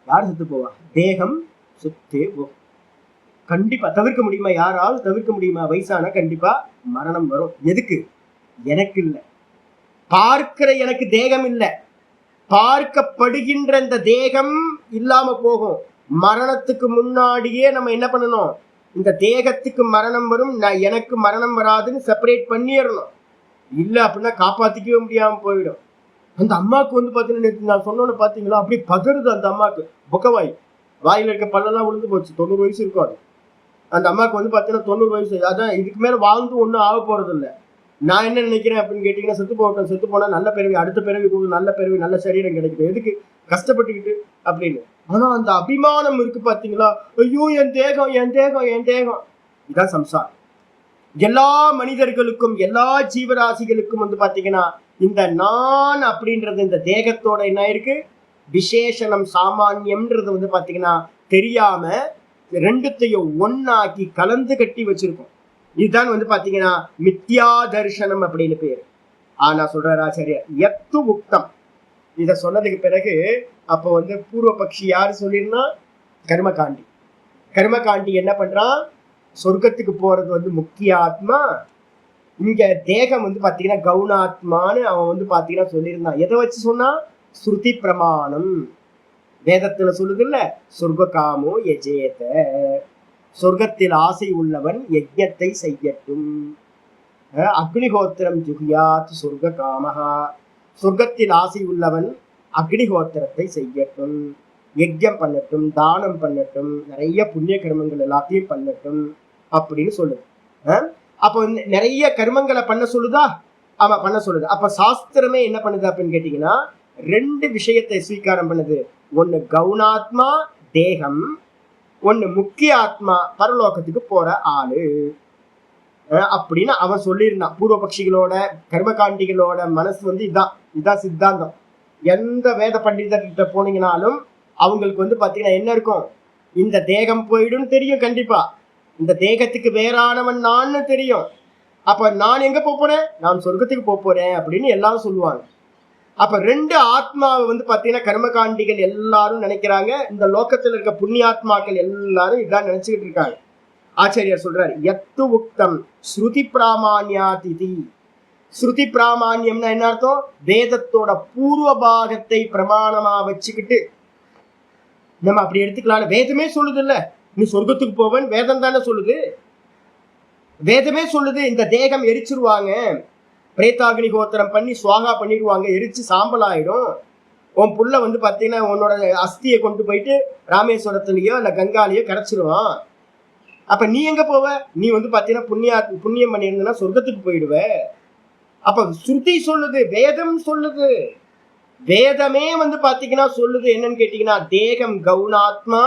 [SPEAKER 2] யார் செத்து போவா? தேகம் செத்தே போகும். கண்டிப்பா தவிர்க்க முடியுமா? யாராவது தவிர்க்க முடியுமா? வயசானா கண்டிப்பா மரணம் வரும். எதுக்கு? எனக்கு இல்லை, பார்க்கிற எனக்கு தேகம் இல்லை, பார்க்கப்படுகின்ற இந்த தேகம் இல்லாம போகும். மரணத்துக்கு முன்னாடியே நம்ம என்ன பண்ணணும்? இந்த தேகத்துக்கு மரணம் வரும், நான் எனக்கு மரணம் வராதுன்னு செப்பரேட் பண்ணிடணும். இல்லை அப்படின்னா காப்பாத்திக்கவே முடியாம போயிடும். அந்த அம்மாவுக்கு வந்து பார்த்தீங்கன்னா நான் சொன்னோன்னு பார்த்தீங்களா, அப்படி பதறுது அந்த அம்மாவுக்கு. புக்கவாய் வாயில இருக்க பல்லெல்லாம் விழுந்து போச்சு. 90 வயசு இருக்கும் அது. அந்த அம்மாவுக்கு வந்து பார்த்தீங்கன்னா 90 வயசு. அதான் இதுக்கு மேலே வாழ்ந்து ஒன்றும் ஆக போறது இல்லை. நான் என்ன நினைக்கிறேன் அப்படின்னு கேட்டீங்கன்னா, செத்து போட்டோம், செத்து போனா நல்ல பிறவி, அடுத்த பிறவி நல்ல பிறவி, நல்ல சரீரம் கிடைக்குது, எதுக்கு கஷ்டப்பட்டுக்கிட்டு அப்படின்னு. ஆனா அந்த அபிமானம் இருக்கு பாத்தீங்களா, ஐயோ என் தேகம் என் தேகம் என் தேகம். இதான் சம்சாரம். எல்லா மனிதர்களுக்கும் எல்லா ஜீவராசிகளுக்கும் வந்து பாத்தீங்கன்னா இந்த நான் அப்படின்றது இந்த தேகத்தோட என்ன இருக்கு, விசேஷனம் சாமானியம்ன்றது வந்து பாத்தீங்கன்னா தெரியாம ரெண்டுத்தையும் ஒன்னாக்கி கலந்து கட்டி வச்சிருக்கோம். இதுதான் வந்து பாத்தீங்கன்னா மித்யா தரிசனம் அப்படின்னு பேரு. ஆனா சொல்றாரு ஆச்சாரியர், எத்து உக்தம். இத சொன்னதுக்கு பிறகு அப்போ வந்து பூர்வ பக்ஷி யாரு சொல்லிருந்தா? கர்மகாண்டி. கர்மகாண்டி என்ன பண்றான்? சொர்க்கத்துக்கு போறது வந்து முக்கிய ஆத்மா, இங்க தேகம் வந்து பாத்தீங்கன்னா கவுனாத்மான்னு அவன் வந்து பாத்தீங்கன்னா சொல்லியிருந்தான். எதை வச்சு சொன்னா? ஸ்ருதி பிரமாணம். வேதத்துல சொல்லுது இல்ல, சொர்க்க காமோ யஜேத, சொர்க்கத்தில் ஆசை உள்ளவன் யஜ்ஞத்தை செய்யட்டும். அக்னிஹோத்திரம் ஜுகியாத் சொர்க்க காமஹா, சொர்க்கத்தில் ஆசை உள்ளவன் அக்னிஹோத்திரத்தை செய்யட்டும், யஜ்யம் பண்ணட்டும், தானம் பண்ணட்டும், நிறைய புண்ணிய கர்மங்கள் எல்லாத்தையும் பண்ணட்டும் அப்படின்னு சொல்லுது. அப்போ நிறைய கர்மங்களை பண்ண சொல்லுதா? ஆமா பண்ண சொல்லுது. அப்ப சாஸ்திரமே என்ன பண்ணுது அப்படின்னு கேட்டீங்கன்னா ரெண்டு விஷயத்தை ஸ்வீகாரம் பண்ணுது. ஒன்னு கவுனாத்மா தேகம், ஒன்னு முக்கிய ஆத்மா பரலோகத்துக்கு போற ஆளு அப்படின்னு அவன் சொல்லியிருந்தான். பூர்வபக்ஷிகளோட கர்மகாண்டிகளோட மனசு வந்து இதான் சித்தாந்தம். எந்த வேத பண்டிதர்கிட்ட போனீங்கனாலும் அவங்களுக்கு வந்து பாத்தீங்கன்னா என்ன இருக்கும்? இந்த தேகம் போயிடும் தெரியும், கண்டிப்பா இந்த தேகத்துக்கு வேறானவன் நான் தெரியும். அப்ப நான் எங்க போறேன்? நான் சொர்க்கத்துக்கு போறேன் அப்படின்னு எல்லாரும் சொல்லுவாங்க. அப்ப ரெண்டு ஆத்மாவை வந்து பாத்தீங்கன்னா கர்மகாண்டிகள் எல்லாரும் நினைக்கிறாங்க. இந்த லோகத்துல இருக்க புண்ணியாத்மாக்கள் எல்லாரும் இதான் நினைச்சுக்கிட்டு இருக்காங்க. ஆச்சாரியர் சொல்றாரு, எத்து உக்தம் ஸ்ருதி பிராமான்யாதிதி. ஸ்ருதி பிராமான்யம்னா என்ன அர்த்தம்? வேதத்தோட பூர்வ பாகத்தை பிரமாணமா வச்சுக்கிட்டு நம்ம அப்படி எடுத்துக்கலாம். வேதமே சொல்லுது இல்ல, நீ சொர்க்கத்துக்கு போவன், வேதம் தானே சொல்லுது. வேதமே சொல்லுது இந்த தேகம் எரிச்சிருவாங்க, பிரேதாகினி கோத்திரம் பண்ணி சுவாகா பண்ணிடுவாங்க, எரிச்சு சாம்பல் ஆயிடும். உன் புள்ள வந்து பாத்தீங்கன்னா உன்னோட அஸ்தியை கொண்டு போயிட்டு ராமேஸ்வரத்துலயோ இல்ல கங்காலேயோ கிடைச்சிருவான். அப்ப நீ எங்க போவ? நீ வந்து பாத்தீங்கன்னா புண்ணியம் பண்ணியிருந்தனா சொர்க்கத்துக்கு போயிடுவ. அப்ப ஸ்ருதி சொல்லுது, வேதம் சொல்லுது. வேதமே வந்து பாத்தீங்கன்னா சொல்லுது என்னன்னு கேட்டீங்கன்னா தேகம் கவுனாத்மா,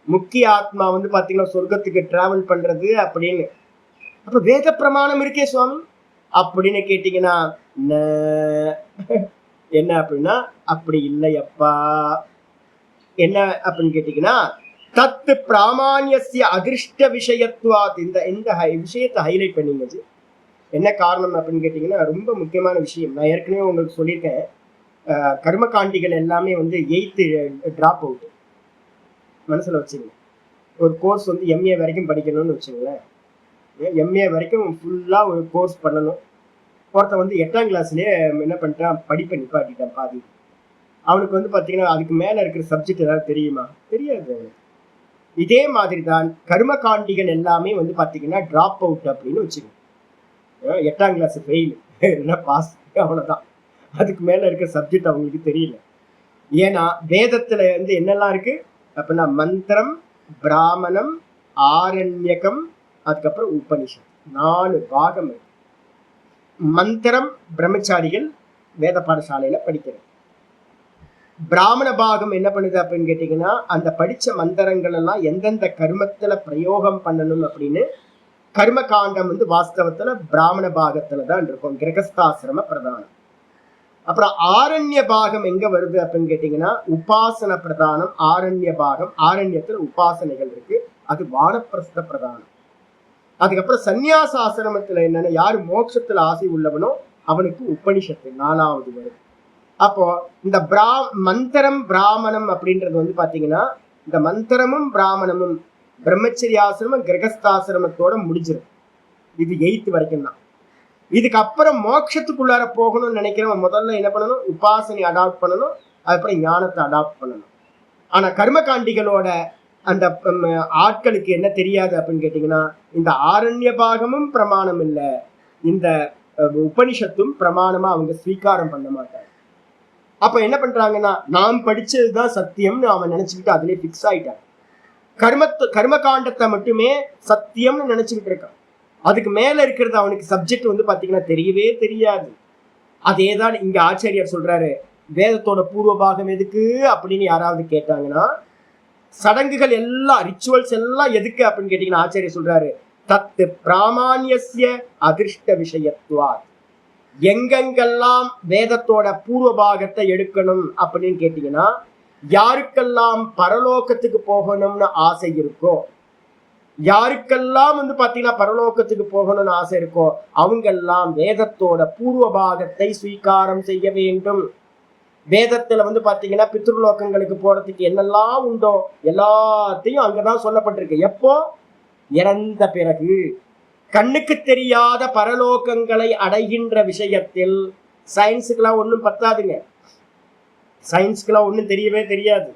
[SPEAKER 2] முக்கிய ஆத்மா வந்து பாத்தீங்கன்னா சொர்க்கத்துக்கு டிராவல் பண்றது அப்படின்னு. அப்ப வேத பிரமாணம் இருக்கே சுவாமி அப்படின்னு கேட்டீங்கன்னா என்ன அப்படின்னா அப்படி இல்லையப்பா. என்ன அப்படின்னு கேட்டீங்கன்னா தத்து பிராமான்யஸ்ய அதிருஷ்ட விஷயத்துவாத். இந்த விஷயத்தை ஹைலைட் பண்ணிங்க. என்ன காரணம் அப்படின்னு கேட்டீங்கன்னா ரொம்ப முக்கியமான விஷயம். நான் ஏற்கனவே உங்களுக்கு சொல்லியிருக்கேன், கர்மகாண்டிகள் எல்லாமே வந்து 8th டிராப் அவுட். மனசுல வச்சுங்க. ஒரு கோர்ஸ் வந்து எம்ஏ வரைக்கும் படிக்கணும்னு வச்சுங்களேன். எம்ஏ வரைக்கும் ஃபுல்லா ஒரு கோர்ஸ் பண்ணணும். ஒருத்தன் வந்து 8ஆம் கிளாஸ்லயே என்ன பண்ணிட்டான், படிப்பை நிப்பாட்டிட்டான் பாதி. அவனுக்கு வந்து பாத்தீங்கன்னா அதுக்கு மேல இருக்கிற சப்ஜெக்ட் ஏதாவது தெரியுமா? தெரியாது. இதே மாதிரி தான் கர்மகாண்டிகள் எல்லாமே வந்து பாத்தீங்கன்னா டிராப் அவுட் அப்படின்னு வச்சுக்கோங்க. 8ஆம் கிளாஸ் ஃபெயில், பாஸ், அவ்வளவுதான். அதுக்கு மேல இருக்கிற சப்ஜெக்ட் அவங்களுக்கு தெரியல. ஏன்னா வேதத்துல வந்து என்னெல்லாம் இருக்கு அப்படின்னா மந்திரம், பிராமணம், ஆரண்யகம், அதுக்கப்புறம் உபனிஷத், 4 பாகம் இருக்கு. மந்திரம் பிரம்மச்சாரிகள் வேத பாடசாலையில படிக்கிறது. பிராமண பாகம் என்ன பண்ணுது அப்படின்னு கேட்டீங்கன்னா அந்த படிச்ச மந்திரங்கள் எல்லாம் எந்தெந்த கர்மத்துல பிரயோகம் பண்ணணும் அப்படின்னு
[SPEAKER 1] கர்ம காண்டம் வந்து வாஸ்தவத்துல பிராமண பாகத்துல தான் இருக்கும், கிரகஸ்தாசிரம பிரதானம். அப்புறம் ஆரண்ய பாகம் எங்க வருது அப்படின்னு கேட்டீங்கன்னா உபாசன பிரதானம். ஆரண்ய பாகம், ஆரண்யத்துல உபாசனைகள் இருக்கு, அது வானப்பிரஸ்த பிரதானம். அதுக்கப்புறம் சந்நியாச ஆசிரமத்துல என்னன்னா யாரு மோட்சத்துல ஆசை உள்ளவனோ அவனுக்கு உபனிஷத்து 4வது வருது. அப்போ இந்த மந்திரம் பிராமணம் அப்படின்றது வந்து பாத்தீங்கன்னா இந்த மந்திரமும் பிராமணமும் பிரம்மச்சரியாசிரமம் கிரகஸ்தாசிரமத்தோட முடிஞ்சிடும். இது 8th வரைக்கும் தான். இதுக்கப்புறம் மோட்சத்துக்குள்ளார போகணும்னு நினைக்கிறவன் முதல்ல என்ன பண்ணணும், உபாசனை அடாப்ட் பண்ணணும், அதுக்கப்புறம் ஞானத்தை அடாப்ட் பண்ணணும். ஆனா கர்மகாண்டிகளோட அந்த ஆட்களுக்கு என்ன தெரியாது அப்படின்னு கேட்டீங்கன்னா இந்த ஆரண்ய பாகமும் பிரமாணம் இல்லை, இந்த உபனிஷத்தும் பிரமாணமா அவங்க ஸ்வீகாரம் பண்ண மாட்டாங்க. அப்ப என்ன பண்றாங்கன்னா நாம் படிச்சதுதான் சத்தியம்னு அவன் நினைச்சுக்கிட்டு அதுலயே பிக்ஸ் ஆயிட்டான். கர்மகாண்டத்தை மட்டுமே சத்தியம்னு நினைச்சுக்கிட்டு இருக்கான். அதுக்கு மேல இருக்கிறது அவனுக்கு சப்ஜெக்ட் வந்து பாத்தீங்கன்னா தெரியவே தெரியாது. அதேதான் இங்க ஆச்சாரியார் சொல்றாரு, வேதத்தோட பூர்வ பாகம் எதுக்கு அப்படின்னு யாராவது கேட்டாங்கன்னா சடங்குகள் எல்லாம் ரிச்சுவல்ஸ் எல்லாம் எதுக்கு அப்படின்னு கேட்டீங்கன்னா ஆச்சாரியர் சொல்றாரு, தத்து பிராமான்யஸ்ய அதிர்ஷ்ட விஷயத்துவார். எங்கெங்கெல்லாம் வேதத்தோட பூர்வ பாகத்தை எடுக்கணும் அப்படின்னு கேட்டீங்கன்னா யாருக்கெல்லாம் பரலோகத்துக்கு போகணும்னு ஆசை இருக்கோ, யாருக்கெல்லாம் வந்து பாத்தீங்கன்னா பரலோகத்துக்கு போகணும்னு ஆசை இருக்கோ அவங்கெல்லாம் வேதத்தோட பூர்வ பாகத்தை ஸ்வீகாரம் செய்ய வேண்டும். வேதத்துல வந்து பாத்தீங்கன்னா பித்ருலோகங்களுக்கு போறதுக்கு என்னெல்லாம் உண்டோ எல்லாத்தையும் அங்கதான் சொல்லப்பட்டிருக்கு. எப்போ? இறந்த பிறகு. கண்ணுக்கு தெரியாத பரலோகங்களை அடைகின்ற விஷயத்தில் சயின்ஸுக்கெல்லாம் ஒன்றும் பத்தாதுங்க. சயின்ஸுக்கெல்லாம் ஒன்றும் தெரியவே தெரியாது.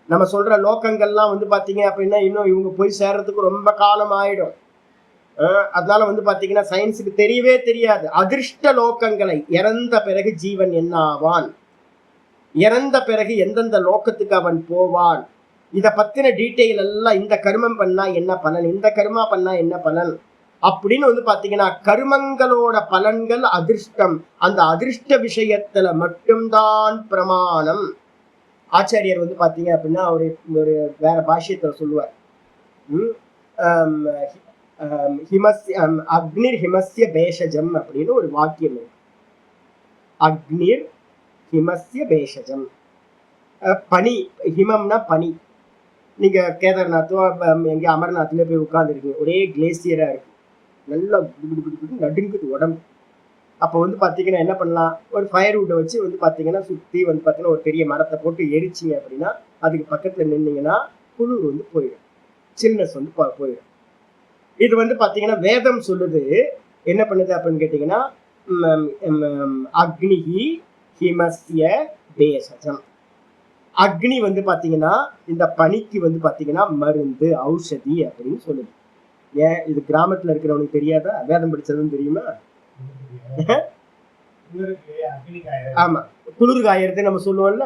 [SPEAKER 1] நம்ம சொல்ற லோகங்கள்லாம் வந்து பாத்தீங்க அப்படின்னா இன்னும் இவங்க போய் சேர்றதுக்கு ரொம்ப காலம் ஆயிடும். அதனால வந்து பாத்தீங்கன்னா சயின்ஸுக்கு தெரியவே தெரியாது. அதிர்ஷ்ட லோகங்களை, இறந்த பிறகு ஜீவன் என்ன ஆவான், இறந்த பிறகு எந்தெந்த லோகத்துக்கு அவன் போவான், இதை பத்தின டீட்டெயில் எல்லாம், இந்த கர்மம் பண்ணா என்ன பலன், இந்த கர்மா பண்ணா என்ன பலன் அப்படின்னு வந்து பாத்தீங்கன்னா கர்மங்களோட பலன்கள் அதிர்ஷ்டம், அந்த அதிர்ஷ்ட விஷயத்துல மட்டும்தான் பிரமாணம். ஆச்சாரியர் வந்து பாத்தீங்க அப்படின்னா ஒரு வேற பாஷ்யத்துல சொல்லுவார், அக்னிர் ஹிமஸ்ய பேஷஜம் அப்படின்னு ஒரு வாக்கியம் இருக்கு. அக்னிர் ஹிமஸ்ய பேஷஜம், பனி, ஹிமம்னா பனி. நீங்க கேதார்நாத்தோ எங்க அமர்நாத்ல போய் உட்கார்ந்துருக்கீங்க, ஒரே கிளேசியரா இருக்கு, நல்லா நடுங்குது உடம்பு. அப்போ வந்து பாத்தீங்கன்னா என்ன பண்ணலாம், ஒரு ஃபயர்வுட்டை வச்சு வந்து பாத்தீங்கன்னா சுத்தி வந்து பாத்தீங்கன்னா ஒரு பெரிய மரத்தை போட்டு எரிச்சிங்க அப்படின்னா அதுக்கு பக்கத்துல நின்னீங்கன்னா குளிர் வந்து போயிடும், சில்னஸ் வந்து போயிடும். இது வந்து பாத்தீங்கன்னா வேதம் சொல்லுது என்ன பண்ணுது அப்படின்னு கேட்டீங்கன்னா அக்னிஹி ஹிமஸ்ய பேஷஜம். அக்னி வந்து பாத்தீங்கன்னா இந்த பனிக்கு வந்து பாத்தீங்கன்னா மருந்து, ஔஷதி அப்படின்னு சொல்லுது. ஏன் இது கிராமத்துல இருக்கிறவனுக்கு தெரியாதா? வேதம் படிச்சதுன்னு தெரியுமா? ஆமா, குளிர் காயறது நம்ம சொல்லுவோம்ல.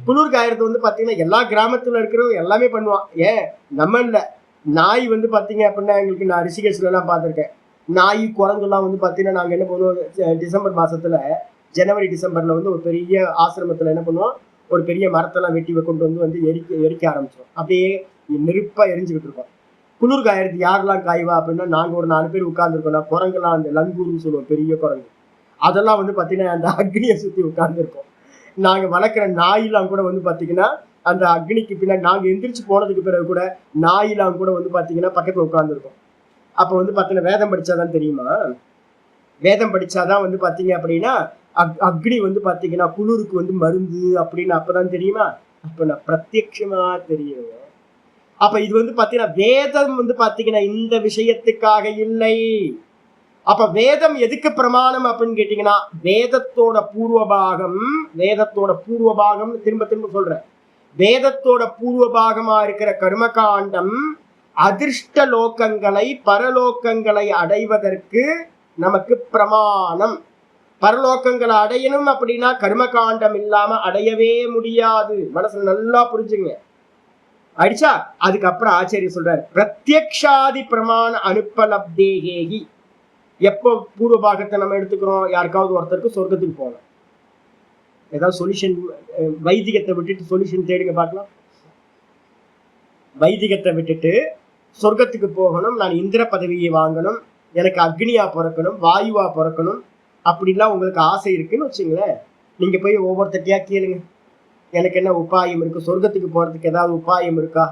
[SPEAKER 1] குளிர் காயறது வந்து பாத்தீங்கன்னா எல்லா கிராமத்துல இருக்கிறவங்க எல்லாமே பண்ணுவான். ஏன் நம்ம இல்ல, நாய் வந்து பாத்தீங்க அப்படின்னா எங்களுக்கு நான் ரிஷிகேஷ்ல எல்லாம் பார்த்திருக்கேன். நாய் குரங்குலாம் வந்து பாத்தீங்கன்னா நாங்க என்ன பண்ணுவோம், டிசம்பர் மாசத்துல ஜனவரி டிசம்பர்ல வந்து ஒரு பெரிய ஆசிரமத்துல என்ன பண்ணுவோம், ஒரு பெரிய மரத்தெல்லாம் வெட்டி கொண்டு வந்து எரிக்க ஆரம்பிச்சோம். அப்படியே நெருப்பா எரிஞ்சுக்கிட்டு இருக்கோம். குளிர் காயறது யாரெல்லாம் காய்வா அப்படின்னா நாங்க ஒரு 4 பேர் உட்கார்ந்துருக்கோம். குரங்குலாம் அந்த லங்கூர்னு சொல்லுவோம், பெரிய குரங்கு, அதெல்லாம் வந்து பாத்தீங்கன்னா அந்த அக்னியை சுத்தி உட்கார்ந்துருக்கோம். நாங்க வளர்க்குற நாயெல்லாம் கூட வந்து பாத்தீங்கன்னா அந்த அக்னிக்கு பின்னாடி நாங்க எந்திரிச்சு போனதுக்கு பிறகு கூட நாயெல்லாம் கூட வந்து பாத்தீங்கன்னா பக்கத்துல உட்கார்ந்துருக்கோம். அப்ப வந்து பாத்தீங்கன்னா வேதம் படிச்சாதான் தெரியுமா, வேதம் படிச்சாதான் வந்து பாத்தீங்க அப்படின்னா அக்னி வந்து பாத்தீங்கன்னா குளிருக்கு வந்து மருந்து அப்படின்னு அப்பதான் தெரியுமா? அப்ப நான் பிரத்யட்சமா தெரியும். அப்ப இது வந்து பாத்தீங்கன்னா வேதம் வந்து பாத்தீங்கன்னா இந்த விஷயத்துக்காக இல்லை. அப்ப வேதம் எதுக்கு பிரமாணம் அப்படின்னு கேட்டீங்கன்னா வேதத்தோட பூர்வபாகம், வேதத்தோட பூர்வபாகம் திரும்ப திரும்ப சொல்றேன், வேதத்தோட பூர்வபாகமா இருக்கிற கர்மகாண்டம் அதிர்ஷ்ட லோகங்களை பரலோகங்களை அடைவதற்கு நமக்கு பிரமாணம். பரலோகங்களை அடையணும் அப்படின்னா கர்மகாண்டம் இல்லாம அடையவே முடியாது. மனசுல நல்லா புரிஞ்சுங்க. ஆயிடுச்சா? அதுக்கப்புறம் ஆச்சாரியர் சொல்றாரு, பிரத்யக்ஷாதி பிரமாண அனுப்பலப்தேகி. எப்போ பூர்வபாகத்தை நம்ம எடுத்துக்கிறோம், யாருக்காவது ஒருத்தருக்கு சொர்க்கத்துக்கு போகணும், ஏதாவது சொல்யூஷன், வைதிகத்தை விட்டுட்டு சொல்யூஷன் தேடுங்க பார்க்கலாம். வைதிகத்தை விட்டுட்டு சொர்க்கத்துக்கு போகணும், நான் இந்திர பதவியை வாங்கணும், எனக்கு அக்னியா பிறக்கணும், வாயுவா பிறக்கணும், அப்படிலாம் உங்களுக்கு ஆசை இருக்குன்னு வச்சுங்களேன். நீங்க போய் ஒவ்வொருத்தட்டியா கேளுங்க, எனக்கு என்ன உபாயம் இருக்கு, சொர்க்கத்துக்கு போறதுக்கு ஏதாவது உபாயம் இருக்கா,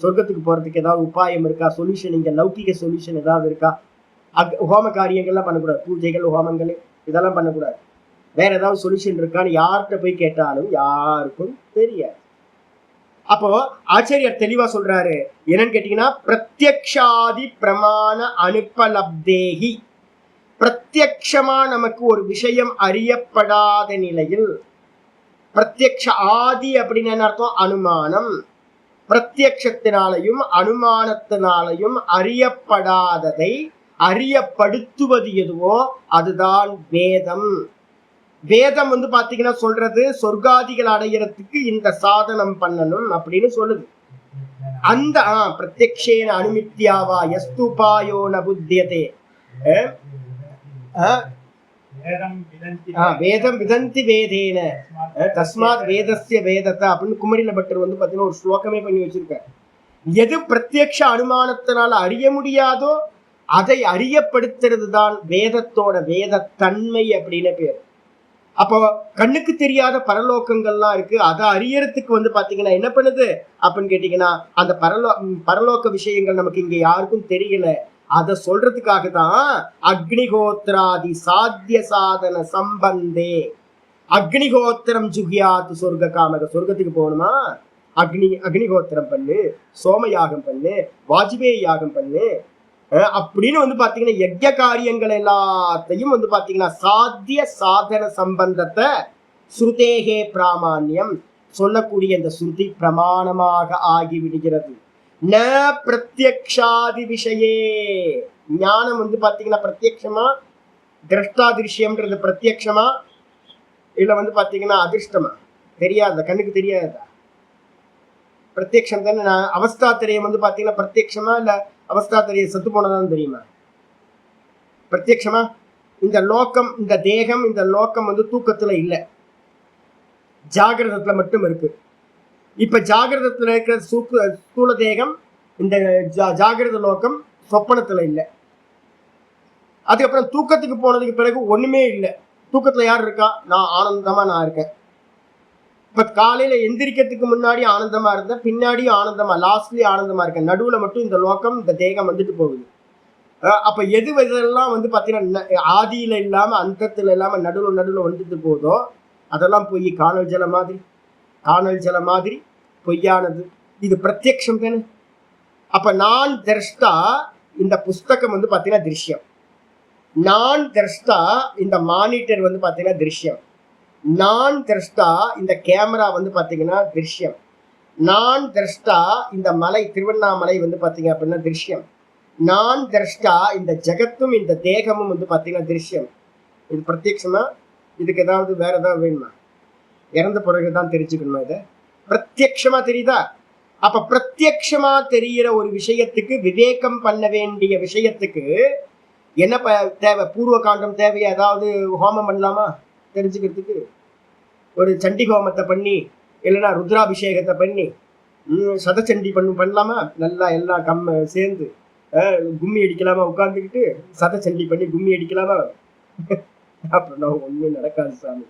[SPEAKER 1] சொர்க்கத்துக்கு போறதுக்கு ஏதாவது உபாயம் இருக்கா, சொல்யூஷன், இங்க லௌகிக சொல்யூஷன் ஏதாவது இருக்கா. ஹோம காரியங்கள்லாம் பண்ணக்கூடாது, பூஜைகள் ஹோமங்கள் இதெல்லாம் பண்ணக்கூடாது. வேற ஏதாவது சொல்யூஷன் இருக்கான்னு யார்கிட்ட போய் கேட்டாலும் யாருக்கும் தெரியாது. அப்போ ஆச்சாரியார் தெளிவா சொல்றாரு, என்னன்னு கேட்டீங்கன்னா, பிரத்யக்ஷாதி பிரமாண அனுபலப்தேகி. பிரத்யக்ஷமா நமக்கு ஒரு விஷயம் அறியப்படாத நிலையில், பிரத்யக்ஷ ஆதி அப்படின்னு என்ன அர்த்தம், அனுமானம், பிரத்யக்ஷத்தினாலையும் அனுமானத்தினாலையும் அறியப்படாததை அறியப்படுத்துவது எதுவோ அதுதான் வேதம். வேதம் பாத்தீங்கன்னா சொல்றது சொர்க்காதிகள் அடையறதுக்கு இந்த சாதனம் பண்ணணும் அப்படின்னு சொல்லுது. அந்த பிரத்யக்ஷேன அனுமித்யாவா யஸ்துபாயோ ந புத்தியதே வேதம் விதந்தி வேதேன தஸ்மாத் வேதஸ்ய வேதத்தை அப்படின்னு குமரில பட்டர் பாத்தீங்கன்னா ஒரு ஸ்லோகமே பண்ணி வச்சிருக்க. எது பிரத்யக்ஷ அனுமானத்தினால அறிய முடியாதோ அதை அறியப்படுத்துறது தான் வேதத்தோட வேதத்தன்மை அப்படின்னு பேர். அப்போ கண்ணுக்கு தெரியாத பரலோகங்கள்லாம் இருக்கு, அதை அறியறதுக்கு பாத்தீங்கன்னா என்ன பண்ணுது அப்படின்னு கேட்டீங்கன்னா, அந்த பரலோக விஷயங்கள் நமக்கு இங்க யாருக்கும் தெரியல, அதை சொல்றதுக்காக தான் அக்னிஹோத்ராதி சாத்திய சாதன சம்பந்தே அக்னிஹோத்திரம் ஜுகியாத்து சொர்க்க காமக. சொர்க்கத்துக்கு போகணுமா, அக்னிஹோத்திரம் பண்ணு, சோமயாகம் பண்ணு, வாஜ்பேயி யாகம் பண்ணு அப்படின்னு பாத்தீங்கன்னா யஜ்ய காரியங்கள் எல்லாத்தையும் பாத்தீங்கன்னா சாத்திய சாதன சம்பந்தத்தை ஸ்ருதேகே பிராமான்யம் சொல்லக்கூடிய இந்த ஸ்ருதி பிரமாணமாக ஆகிவிடுகிறது. ந பிரத்யக்ஷாதி விஷயே. ஞானம் பாத்தீங்கன்னா பிரத்யக்ஷமா திரஷ்டாதிருஷ்யம்ன்றது பிரத்யக்ஷமா இல்ல பாத்தீங்கன்னா அதிர்ஷ்டமா, தெரியாத கண்ணுக்கு தெரியாதா, பிரத்யக்ஷம் தானே. நான் அவஸ்தாத்திரையம் பாத்தீங்கன்னா பிரத்யக்ஷமா இல்ல அவஸ்தாத்திரைய செத்து போனதான் தெரியுமா, பிரத்யக்ஷமா. இந்த லோகம், இந்த தேகம், இந்த லோகம் தூக்கத்துல இல்ல, ஜாகிரதத்துல மட்டும் இருக்கு. இப்ப ஜாகிரதத்துல இருக்கிற ஸ்தூல தேகம், இந்த ஜாகிரத லோகம் சொப்பனத்துல இல்ல. அதுக்கப்புறம் தூக்கத்துக்கு போனதுக்கு பிறகு ஒண்ணுமே இல்லை. தூக்கத்துல யார் இருக்கா, நான் ஆனந்தமா நான் இருக்கேன். இப்ப காலையில எந்திரிக்கிறதுக்கு முன்னாடி ஆனந்தமா இருந்தேன், பின்னாடியும் ஆனந்தமா, லாஸ்ட்லயும் ஆனந்தமா இருக்கேன். நடுவுல மட்டும் இந்த லோகம், இந்த தேகம் போகுது. அப்ப எது இதெல்லாம் பாத்தீங்கன்னா ஆதியில இல்லாம அந்தத்துல இல்லாம நடுவுல வந்துட்டு போதோ அதெல்லாம் போய் காணல் ஜல மாதிரி பொய்யானது. இது பிரத்யக்ஷம் தானே. அப்ப நான் திரஷ்டா, இந்த புஸ்தகம் பாத்தீங்கன்னா திருஷ்யம். நான் திரஷ்டா, இந்த மானிட்டர் பாத்தீங்கன்னா திருஷ்யம். நான் திரஷ்டா, இந்த கேமரா பாத்தீங்கன்னா திருஷ்யம். நான் திரஷ்டா, இந்த மலை திருவண்ணாமலை பாத்தீங்க அப்படின்னா திருஷ்யம். நான் திரஷ்டா, இந்த ஜெகத்தும் இந்த தேகமும் பாத்தீங்கன்னா திருஷ்யம். இது பிரத்யக்ஷமா, இதுக்கு ஏதாவது வேற ஏதாவது வேணுமா, இறந்த பிறகுதான் தெரிஞ்சுக்கணுமா, இதை பிரத்யக்ஷமா தெரியுதா. அப்ப பிரத்யக்ஷமா தெரிகிற ஒரு விஷயத்துக்கு, விவேகம் பண்ண வேண்டிய விஷயத்துக்கு என்ன தேவை, பூர்வ காண்டம் தேவையா, ஏதாவது ஹோமம் பண்ணலாமா தெரிஞ்சுக்கிறதுக்கு, ஒரு சண்டி ஹோமத்தை பண்ணி இல்லைன்னா ருத்ராபிஷேகத்தை பண்ணி சதச்சண்டி பண்ணலாமா, நல்லா எல்லாம் சேர்ந்து கும்மி அடிக்கலாமா, உட்கார்ந்துக்கிட்டு சதச்சண்டி பண்ணி கும்மி அடிக்கலாமா, அப்புறம் ஒண்ணும் நடக்காது சாமி.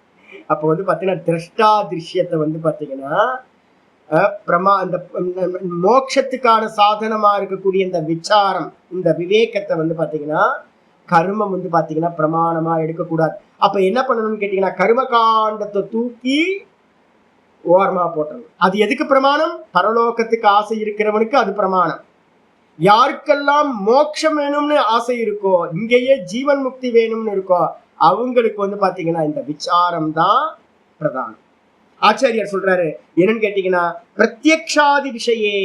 [SPEAKER 1] அப்ப பாத்தீங்கன்னா திரஷ்டா திருஷ்யத்தை பாத்தீங்கன்னா இந்த மோட்சத்துக்கான சாதனமா இருக்கக்கூடிய இந்த விசாரம், இந்த விவேகத்தை பாத்தீங்கன்னா கர்மம் பாத்தீங்கன்னா பிரமாணமா எடுக்கக்கூடாது. அப்ப என்ன பண்ணணும்னு கேட்டீங்கன்னா, கர்ம காண்டத்தை தூக்கி ஓரமா போட்டணும். அது எதுக்கு பிரமாணம், பரலோகத்துக்கு ஆசை இருக்கிறவனுக்கு அது பிரமாணம். யாருக்கெல்லாம் மோட்சம் வேணும்னு ஆசை இருக்கோ, இங்கேயே ஜீவன் முக்தி வேணும்னு இருக்கோ, அவங்களுக்கு பாத்தீங்கன்னா இந்த விசாரம் தான் பிரதானம். ஆச்சாரியார் சொல்றாரு என்னன்னு கேட்டீங்கன்னா, பிரத்யக்ஷாதி விஷயே,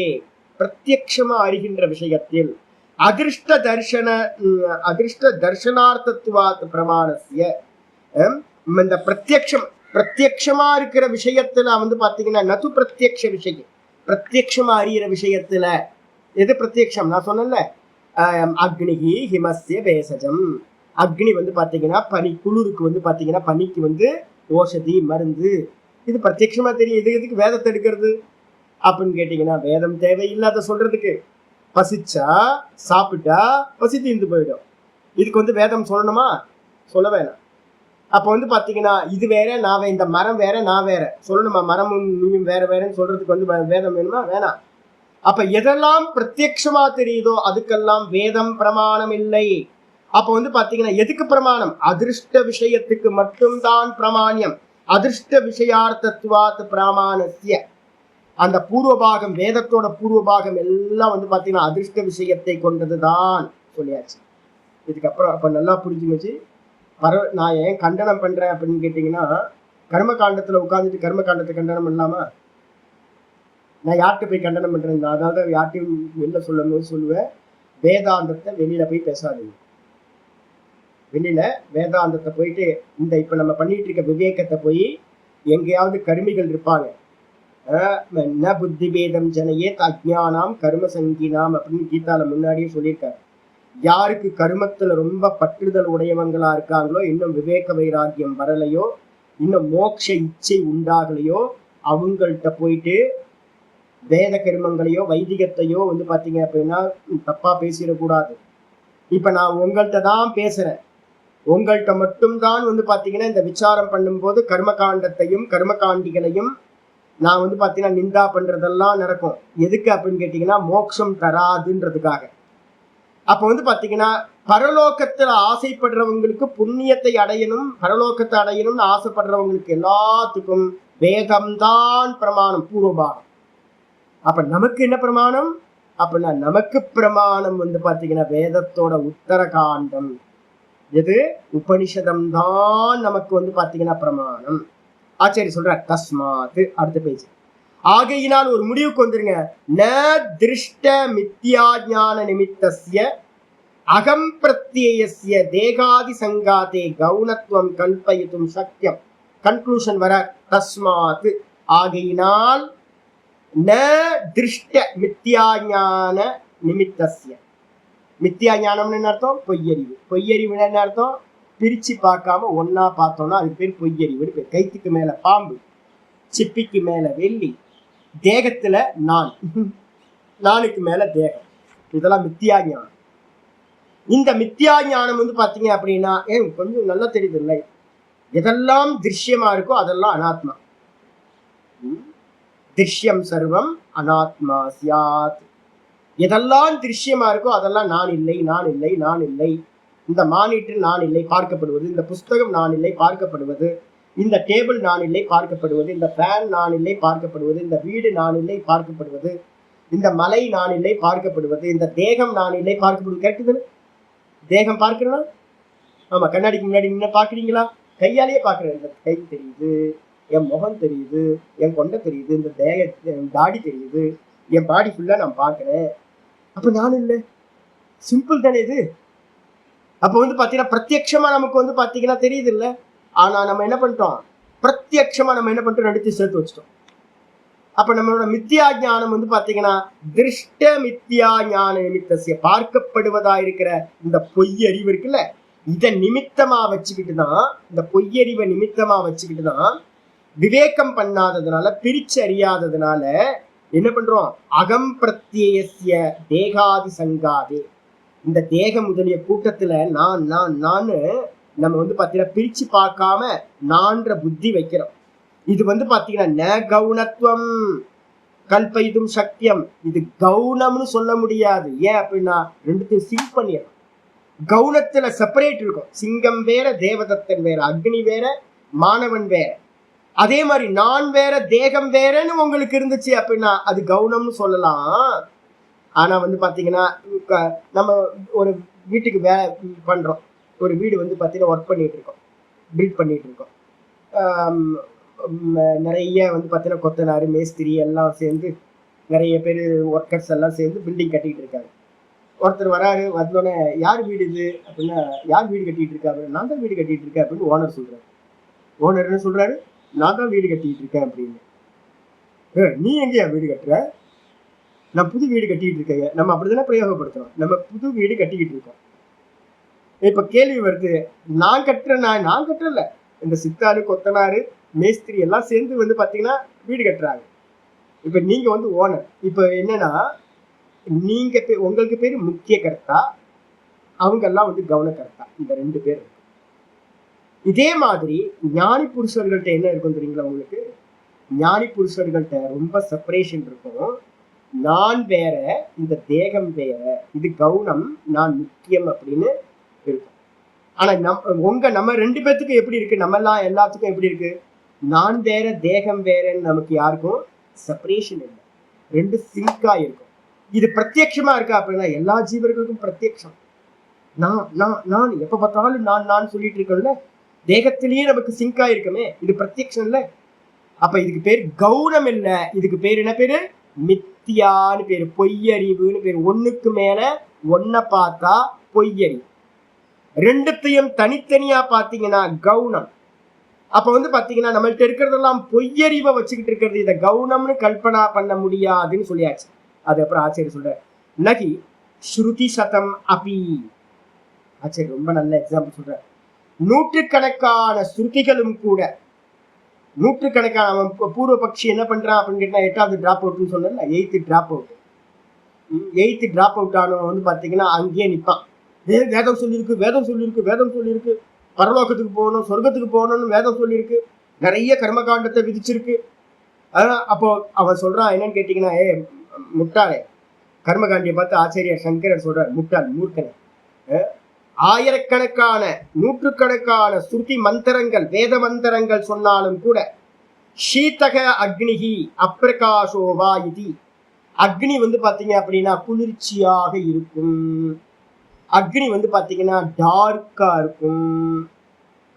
[SPEAKER 1] பிரத்யக்ஷமா அறிகின்ற விஷயத்தில் அதிர்ஷ்ட தர்ஷனார்த்தத்துவாத் பிரமாணஸ்ய, இந்த பிரத்யக்ஷமா இருக்கிற விஷயத்துல பாத்தீங்கன்னா நது பிரத்யக்ஷ விஷயம், பிரத்யக்ஷமா அறிகிற விஷயத்துல எது பிரத்யக்ஷம், நான் சொன்னேன்ல அக்னிஹி ஹிமஸ்ய பேசஜம். அக்னி பாத்தீங்கன்னா பனி, குளிருக்கு பாத்தீங்கன்னா பனிக்கு ஓஷதி மருந்து, இது பிரத்யக்ஷமா தெரியும். இது எதுக்கு வேதத்தை எடுக்கிறது அப்படின்னு கேட்டீங்கன்னா, வேதம் தேவையில்லாத சொல்றதுக்கு. பசிச்சா சாப்பிட்டா பசி தீர்ந்து போயிடும். இதுக்கு வந்து வேதம் சொல்லணுமா? சொல்ல வேணாம். அப்போ வந்து பாத்தீங்கன்னா இது வேற நான் இந்த மரம் வேற நான் வேற சொல்லணுமா? மரமும் நீயும் வேற வேறன்னு சொல்றதுக்கு வந்து வேதம் வேணுமா? வேணாம். அப்ப எதெல்லாம் பிரத்யக்ஷமா தெரியுதோ அதுக்கெல்லாம் வேதம் பிரமாணம் இல்லை. அப்ப வந்து பாத்தீங்கன்னா எதுக்கு பிரமாணம்? அதிருஷ்ட விஷயத்துக்கு மட்டும்தான் பிரமாணியம். அதிருஷ்ட விஷயார்த்தத்துவாத் பிராமாணஸ்ய. அந்த பூர்வபாகம், வேதத்தோட பூர்வபாகம் எல்லாம் வந்து பாத்தீங்கன்னா அதிருஷ்ட விஷயத்தை கொண்டதுதான் சொல்லியாச்சு. இதுக்கப்புறம் அப்ப நல்லா புரிஞ்சுச்சு. நான் ஏன் கண்டனம் பண்றேன் அப்படின்னு கேட்டீங்கன்னா, கர்ம காண்டத்துல உட்காந்துட்டு கர்ம காண்டத்தை கண்டனம் பண்ணலாமா? நான் யார்கிட்ட போய் கண்டனம் பண்றேன்? அதனால தான் யார்ட்டையும் வெளில சொல்லணும்னு சொல்லுவேன், வேதாந்தத்தை வெளியில போய் பேசாதீங்க. வெளியில வேதாந்தத்தை போயிட்டு இந்த இப்ப நம்ம பண்ணிட்டு இருக்க விவேகத்தை போய் எங்கேயாவது கருமிகள் இருப்பாங்க, ந புத்தி பேதம் ஜனையே அஜ்ஞானாம் கர்ம சங்கீனாம் அப்படின்னு கீதால முன்னாடியே சொல்லியிருக்காரு. யாருக்கு கர்மத்துல ரொம்ப பற்றுதல் உடையவங்களா இருக்காங்களோ, இன்னும் விவேக வைராக்கியம் வரலையோ, இன்னும் மோட்ச இச்சை உண்டாகலையோ, அவங்கள்ட்ட போயிட்டு வேத கர்மங்களையோ வைதிகத்தையோ வந்து பாத்தீங்க அப்படின்னா தப்பா பேசிடக்கூடாது. இப்ப நான் உங்கள்கிட்ட தான் பேசுறேன். உங்கள்கிட்ட மட்டும்தான் வந்து பாத்தீங்கன்னா இந்த விசாரம் பண்ணும்போது கர்மகாண்டத்தையும் கர்மகாண்டிகளையும் நான் வந்து பாத்தீங்கன்னா நிந்தா பண்றதெல்லாம் நடக்கும். எதுக்கு அப்படின்னு கேட்டீங்கன்னா மோட்சம் தராதுன்றதுக்காக. அப்ப வந்து பாத்தீங்கன்னா பரலோகத்துல ஆசைப்படுறவங்களுக்கு புண்ணியத்தை அடையணும், பரலோகத்தை அடையணும்னு ஆசைப்படுறவங்களுக்கு எல்லாத்துக்கும் வேதம்தான் பிரமாணம், பூர்வபாகம். அப்ப நமக்கு என்ன பிரமாணம்? அப்படின்னா நமக்கு பிரமாணம் வந்து பாத்தீங்கன்னா வேதத்தோட உத்தர காண்டம், எது உபனிஷதம் தான் நமக்கு வந்து பாத்தீங்கன்னா பிரமாணம். ஆச்சாரி சொல்ற தஸ்மாத், அடுத்த பேஜ். ஆகையினால் ஒரு முடிவுக்கு வந்துருங்க. ந திருஷ்ட மித்யா ஞான நிமித்தஸ்ய அகம் பிரத்யேயஸ்ய தேகாதி சங்காதே கௌணத்துவம் கல்பயித்தும் சக்கியம். கன்க்ளூஷன் வர தஸ்மாத், ஆகையினால் ந திருஷ்ட மித்யா ஞான நிமித்தஸ்ய. மித்யா ஞானம்னு என்ன அர்த்தம்? பொய்யறிவு. பொய்யறிவு என்ன அர்த்தம்? பிரிச்சு பார்க்காம ஒன்னா பார்த்தோம்னா அது பேர் பொய்யறிவு பேர். கைத்துக்கு மேல பாம்பு, சிப்பிக்கு மேல வெள்ளி, தேகத்துல நான், நானுக்கு மேல தேகம், இதெல்லாம் மித்தியா ஞானம். இந்த மித்தியா ஞானம் வந்து பாத்தீங்க அப்படின்னா கொஞ்சம் நல்லா தெரியுது இல்லை? எதெல்லாம் திருஷ்யமா இருக்கோ அதெல்லாம் அனாத்மா. திருஷ்யம் சர்வம் அனாத்மா சியாத். எதெல்லாம் திருஷ்யமா இருக்கோ அதெல்லாம் நான் இல்லை, நான் இல்லை, நான் இல்லை. இந்த மானிட்டர் நான் இல்லை, பார்க்கப்படுவது. இந்த புஸ்தகம் நான் இல்லை, பார்க்கப்படுவது. இந்த டேபிள் நான் இல்லை, பார்க்கப்படுவது. இந்த ஃபேன் நான் இல்லை, பார்க்கப்படுவது. இந்த வீடு நான் இல்லை, பார்க்கப்படுவது. இந்த மலை நான் இல்லை, பார்க்கப்படுவது. இந்த தேகம் நான் இல்லை, பார்க்கப்படுவது. கரெக்டு தானே? தேகம் பார்க்கணும். ஆமா, கண்ணாடிக்கு முன்னாடி நின்று பாக்குறீங்களா? கையாலேயே பாக்குறேன். இந்த கை தெரியுது, என் முகம் தெரியுது, என் கொண்டை தெரியுது, இந்த தாடி தெரியுது, என் பாடி ஃபுல்லா நான் பாக்குறேன். அப்ப நான் இல்லை, சிம்பிள் தானே இது? அப்ப வந்து பாத்தீங்கன்னா பிரத்யட்சமா நமக்கு வந்து பாத்தீங்கன்னா தெரியுது இல்ல? ஆனா நம்ம என்ன பண்ணிட்டோம்? பிரத்யட்சமா நம்ம என்ன பண்ணிட்டோம்? நடித்து சேர்த்து வச்சிட்டோம். அப்ப நம்மளோட மித்தியா ஞானம் வந்து பாத்தீங்கன்னா திருஷ்ட மித்தியா ஞான நிமித்தசிய, பார்க்கப்படுவதா இருக்கிற இந்த பொய்யறிவு இருக்குல்ல, இதை நிமித்தமா வச்சுக்கிட்டு தான், இந்த பொய்யறிவை நிமித்தமா வச்சுக்கிட்டு தான் விவேகம் பண்ணாததுனால, பிரிச்சு அறியாததுனால என்ன பண்றோம்? அகம் பிரத்யேயஸ்ய தேகாதி சங்காதே, இந்த தேக முதலிய கூட்டத்துல நான் நான் நான் நம்ம வந்து பாத்தீங்கன்னா பிரிச்சு பார்க்காம நான்ற புத்தி வைக்கிறோம். இது வந்து பாத்தீங்கன்னா ந கவுனத்துவம் கல்பயிதும் சக்கியம். இது கவுனம்னு சொல்ல முடியாது. ஏன் அப்படின்னா ரெண்டுத்தையும் சிங்க் பண்ணிடணும். கவுனத்துல செப்பரேட் இருக்கும். சிங்கம் வேற, தேவதத்தன் வேற, அக்னி வேற, மாணவன் வேற. அதே மாதிரி நான் வேற, தேகம் வேறன்னு உங்களுக்கு இருந்துச்சு அப்படின்னா அது கவுனம்னு சொல்லலாம். ஆனா வந்து பாத்தீங்கன்னா நம்ம ஒரு வீட்டுக்கு பண்றோம், ஒரு வீடு வந்து பாத்தீங்கன்னா ஒர்க் பண்ணிட்டு இருக்கோம், பில்ட் பண்ணிட்டு இருக்கோம். நிறைய வந்து பாத்தீங்கன்னா கொத்தனார், மேஸ்திரி எல்லாம் சேர்ந்து, நிறைய பேர் ஒர்க்கர்ஸ் எல்லாம் சேர்ந்து பில்டிங் கட்டிட்டு இருக்காங்க. ஒருத்தர் வராரு, வந்தோடனே யார் வீடு இது அப்படின்னா, யார் வீடு கட்டிட்டு இருக்கா அப்படின்னு, நான் தான் வீடு கட்டிட்டு இருக்கேன் அப்படின்னு ஓனர் சொல்றாரு. ஓனர் என்ன சொல்றாரு? நான் தான் வீடு கட்டிட்டு இருக்கேன் அப்படின்னு. நீ எங்கேயா வீடு கட்டுற? நான் புது வீடு கட்டிட்டு இருக்கேங்க. நம்ம அப்படிதானே பிரயோகப்படுத்துறோம். நம்ம புது வீடு கட்டிக்கிட்டு இருக்கோம். இப்ப கேள்வி வருது, நான் கட்டுறேன். நான் கட்டுறல, இந்த சித்தாரு, கொத்தனாரு, மேஸ்திரி எல்லாம் சேர்ந்து வந்து பாத்தீங்கன்னா வீடு கட்டுறாங்க. இப்ப நீங்க வந்து ஓனர். இப்ப என்னன்னா உங்களுக்கு பேரு முக்கிய கர்த்தா, அவங்க எல்லாம் வந்து கவனக்கர்த்தா. இந்த 2 பேர். இதே மாதிரி ஞானி புருஷர்கள்ட்ட என்ன இருக்கும் தெரியுங்களா உங்களுக்கு? ஞானி புருஷர்கள்ட்ட ரொம்ப செப்பரேஷன் இருக்கும். நான் வேற, இந்த தேகம் வேற, இது கவுனம், நான் முக்கியம் அப்படின்னு இருக்கும். ஆனா நம்ம 2 பேத்துக்கும் எப்படி இருக்கு? நம்ம எல்லாம் எல்லாத்துக்கும் எப்படி இருக்கு? நான் வேற தேகம் வேறன்னு நமக்கு யாருக்கும் செப்பரேஷன் இல்லை. 2 சிங்கா இருக்கும். இது பிரத்யட்சமா இருக்கா அப்படின்னா எல்லா ஜீவர்களுக்கும் பிரத்யட்சம். நான் எப்ப பார்த்தாலும் நான் சொல்லிட்டு இருக்கோம்ல, தேகத்திலேயே நமக்கு சிங்கா இருக்குமே, இது பிரத்யட்சம் இல்ல. அப்ப இதுக்கு பேர் கௌனம் இல்ல, இதுக்கு பேர் என்ன பேரு? மித்தியான்னு பேரு, பொய்யறிவுன்னு பேரு. ஒண்ணுக்கு மேல ஒன்ன பார்த்தா பொய்யறிவு, 2த்தையும் தனித்தனியா பாத்தீங்கன்னா கவுனம். அப்ப வந்து பாத்தீங்கன்னா நம்மள்ட்ட இருக்கிறதெல்லாம் பொய்யறிவை வச்சுக்கிட்டு இருக்கிறது, இதை கவுனம்னு கல்பனா பண்ண முடியாதுன்னு சொல்லியாச்சு. அது அப்புறம் ஆச்சரியர் சொல்ற நகி ஸ்ருதி சதம் அபி. ஆச்சரியர் ரொம்ப நல்ல எக்ஸாம்பிள் சொல்ற. நூற்றுக்கணக்கான ஸ்ருதிகளும் கூட, நூற்றுக்கணக்கான அவன் பூர்வ பக்ஷி என்ன பண்றான் அப்படின்னு கேட்டா 8வது டிராப் அவுட்னு சொன்னல, 8th drop out. 8th drop out ஆனவன் வந்து பாத்தீங்கன்னா அங்கேயே நிப்பான். வேதம் சொல்லியிருக்கு, வேதம் சொல்லியிருக்கு, வேதம் சொல்லியிருக்கு, பரலோகத்துக்கு போகணும், சொர்க்கத்துக்கு போகணும்னு வேதம் சொல்லியிருக்கு, நிறைய கர்மகாண்டத்தை விதிச்சிருக்கு. அப்போ அவன் சொல்றான் என்னன்னு கேட்டீங்கன்னா, முட்டாளே, கர்மகாண்டியை பார்த்து ஆச்சாரியர் சங்கரர் சொல்றார், முட்டாள், மூர்க்கனை. ஆயிரக்கணக்கான நூற்றுக்கணக்கான ஸ்ருதி மந்திரங்கள், வேத மந்திரங்கள் சொன்னாலும் கூட ஷீதக அக்னிஹி அப்பிரகாசோவா இது, அக்னி வந்து பாத்தீங்க அப்படின்னா குளிர்ச்சியாக இருக்கும், அக்னி வந்து பாத்தீங்கன்னா டார்க்கா இருக்கும்,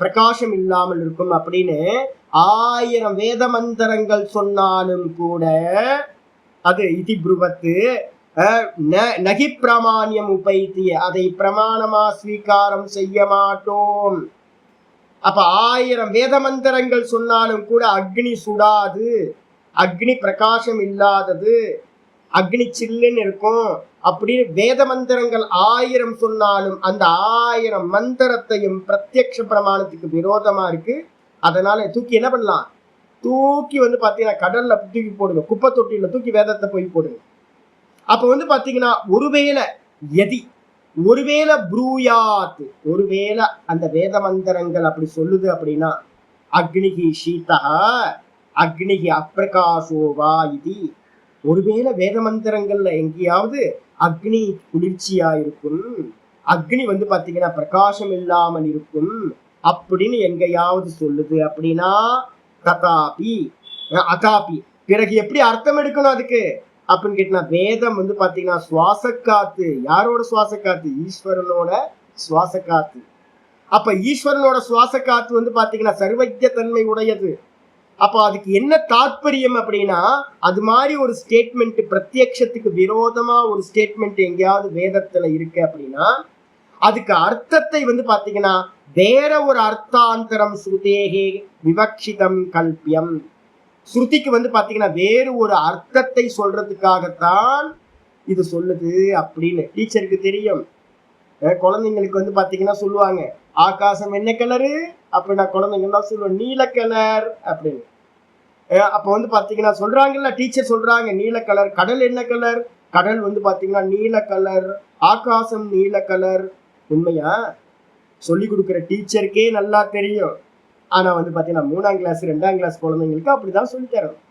[SPEAKER 1] பிரகாசம் இல்லாமல் இருக்கும் அப்படின்னு 1000 வேத மந்திரங்கள் சொன்னாலும் கூட அது இதி புருவத்து நகி பிரமாணியம் உபைத்திய, அதை பிரமாணமா ஸ்வீகாரம் செய்ய மாட்டோம். அப்ப 1000 வேத மந்திரங்கள் சொன்னாலும் கூட அக்னி சுடாது, அக்னி பிரகாசம் இல்லாதது, அக்னி சில்லுன்னு இருக்கும் அப்படின்னு வேத மந்திரங்கள் 1000 சொன்னாலும் அந்த 1000 மந்திரத்தையும் பிரத்யக்ஷ பிரமாணத்துக்கு விரோதமா இருக்கு. அதனால தூக்கி என்ன பண்ணலாம்? தூக்கி வந்து பாத்தீங்கன்னா கடல்ல தூக்கி போடுங்க, குப்பை தொட்டியில தூக்கி வேதத்தை போய் போடுங்க. அப்ப வந்து பாத்தீங்கன்னா ஒருவேளை ப்ரூயாத், ஒருவேளை அந்த வேத மந்திரங்கள் அப்படி சொல்லுது அப்படின்னா அக்னிகி ஷீதா அக்னிகி அப்பிரகாசோவா இது, ஒருவேளை வேத மந்திரங்கள்ல எங்கேயாவது அக்னி குளிர்ச்சியா இருக்கும், அக்னி வந்து பாத்தீங்கன்னா பிரகாசம் இல்லாமல் இருக்கும் அப்படின்னு எங்கேயாவது சொல்லுது அப்படின்னா ததாபி அதாபி, பிறகு எப்படி அர்த்தம் எடுக்கணும் அதுக்கு அப்படின்னு கேட்டா, வேதம் வந்து பாத்தீங்கன்னா சுவாச காத்து. யாரோட சுவாச காத்து? ஈஸ்வரனோட சுவாச காத்து. அப்ப ஈஸ்வரனோட சுவாச காத்து வந்து பாத்தீங்கன்னா சர்வஜ்ய தன்மை உடையது. அப்ப அதுக்கு என்ன தாற்பயம் அப்படின்னா, அது மாதிரி ஒரு ஸ்டேட்மெண்ட், பிரத்யக்ஷத்துக்கு விரோதமா ஒரு ஸ்டேட்மெண்ட் எங்கேயாவது வேதத்துல இருக்கு அப்படின்னா அதுக்கு அர்த்தத்தை வந்து பாத்தீங்கன்னா வேற ஒரு அர்த்தாந்தரம் ஸ்ருதேகே விவக்ஷிதம் கல்பியம், ஸ்ருதிக்கு வந்து பாத்தீங்கன்னா வேறு ஒரு அர்த்தத்தை சொல்றதுக்காகத்தான் இது சொல்லுது அப்படின்னு டீச்சருக்கு தெரியும். குழந்தைங்களுக்கு வந்து பாத்தீங்கன்னா சொல்லுவாங்க, ஆகாசம் என்ன கலரு அப்படின்னா குழந்தைங்க எல்லாம் சொல்லுவாங்க நீல கலர் அப்படின்னு. அப்ப வந்து பாத்தீங்கன்னா சொல்றாங்கல்ல, டீச்சர் சொல்றாங்க நீல கலர். கடல் என்ன கலர்? கடல் வந்து பாத்தீங்கன்னா நீல கலர், ஆகாசம் நீல கலர். உண்மையா? சொல்லி கொடுக்குற டீச்சருக்கே நல்லா தெரியும். ஆனா வந்து பாத்தீங்கன்னா 3ஆம் கிளாஸ் 2ஆம் கிளாஸ் குழந்தைங்களுக்கு அப்படிதான் சொல்லி தரணும்.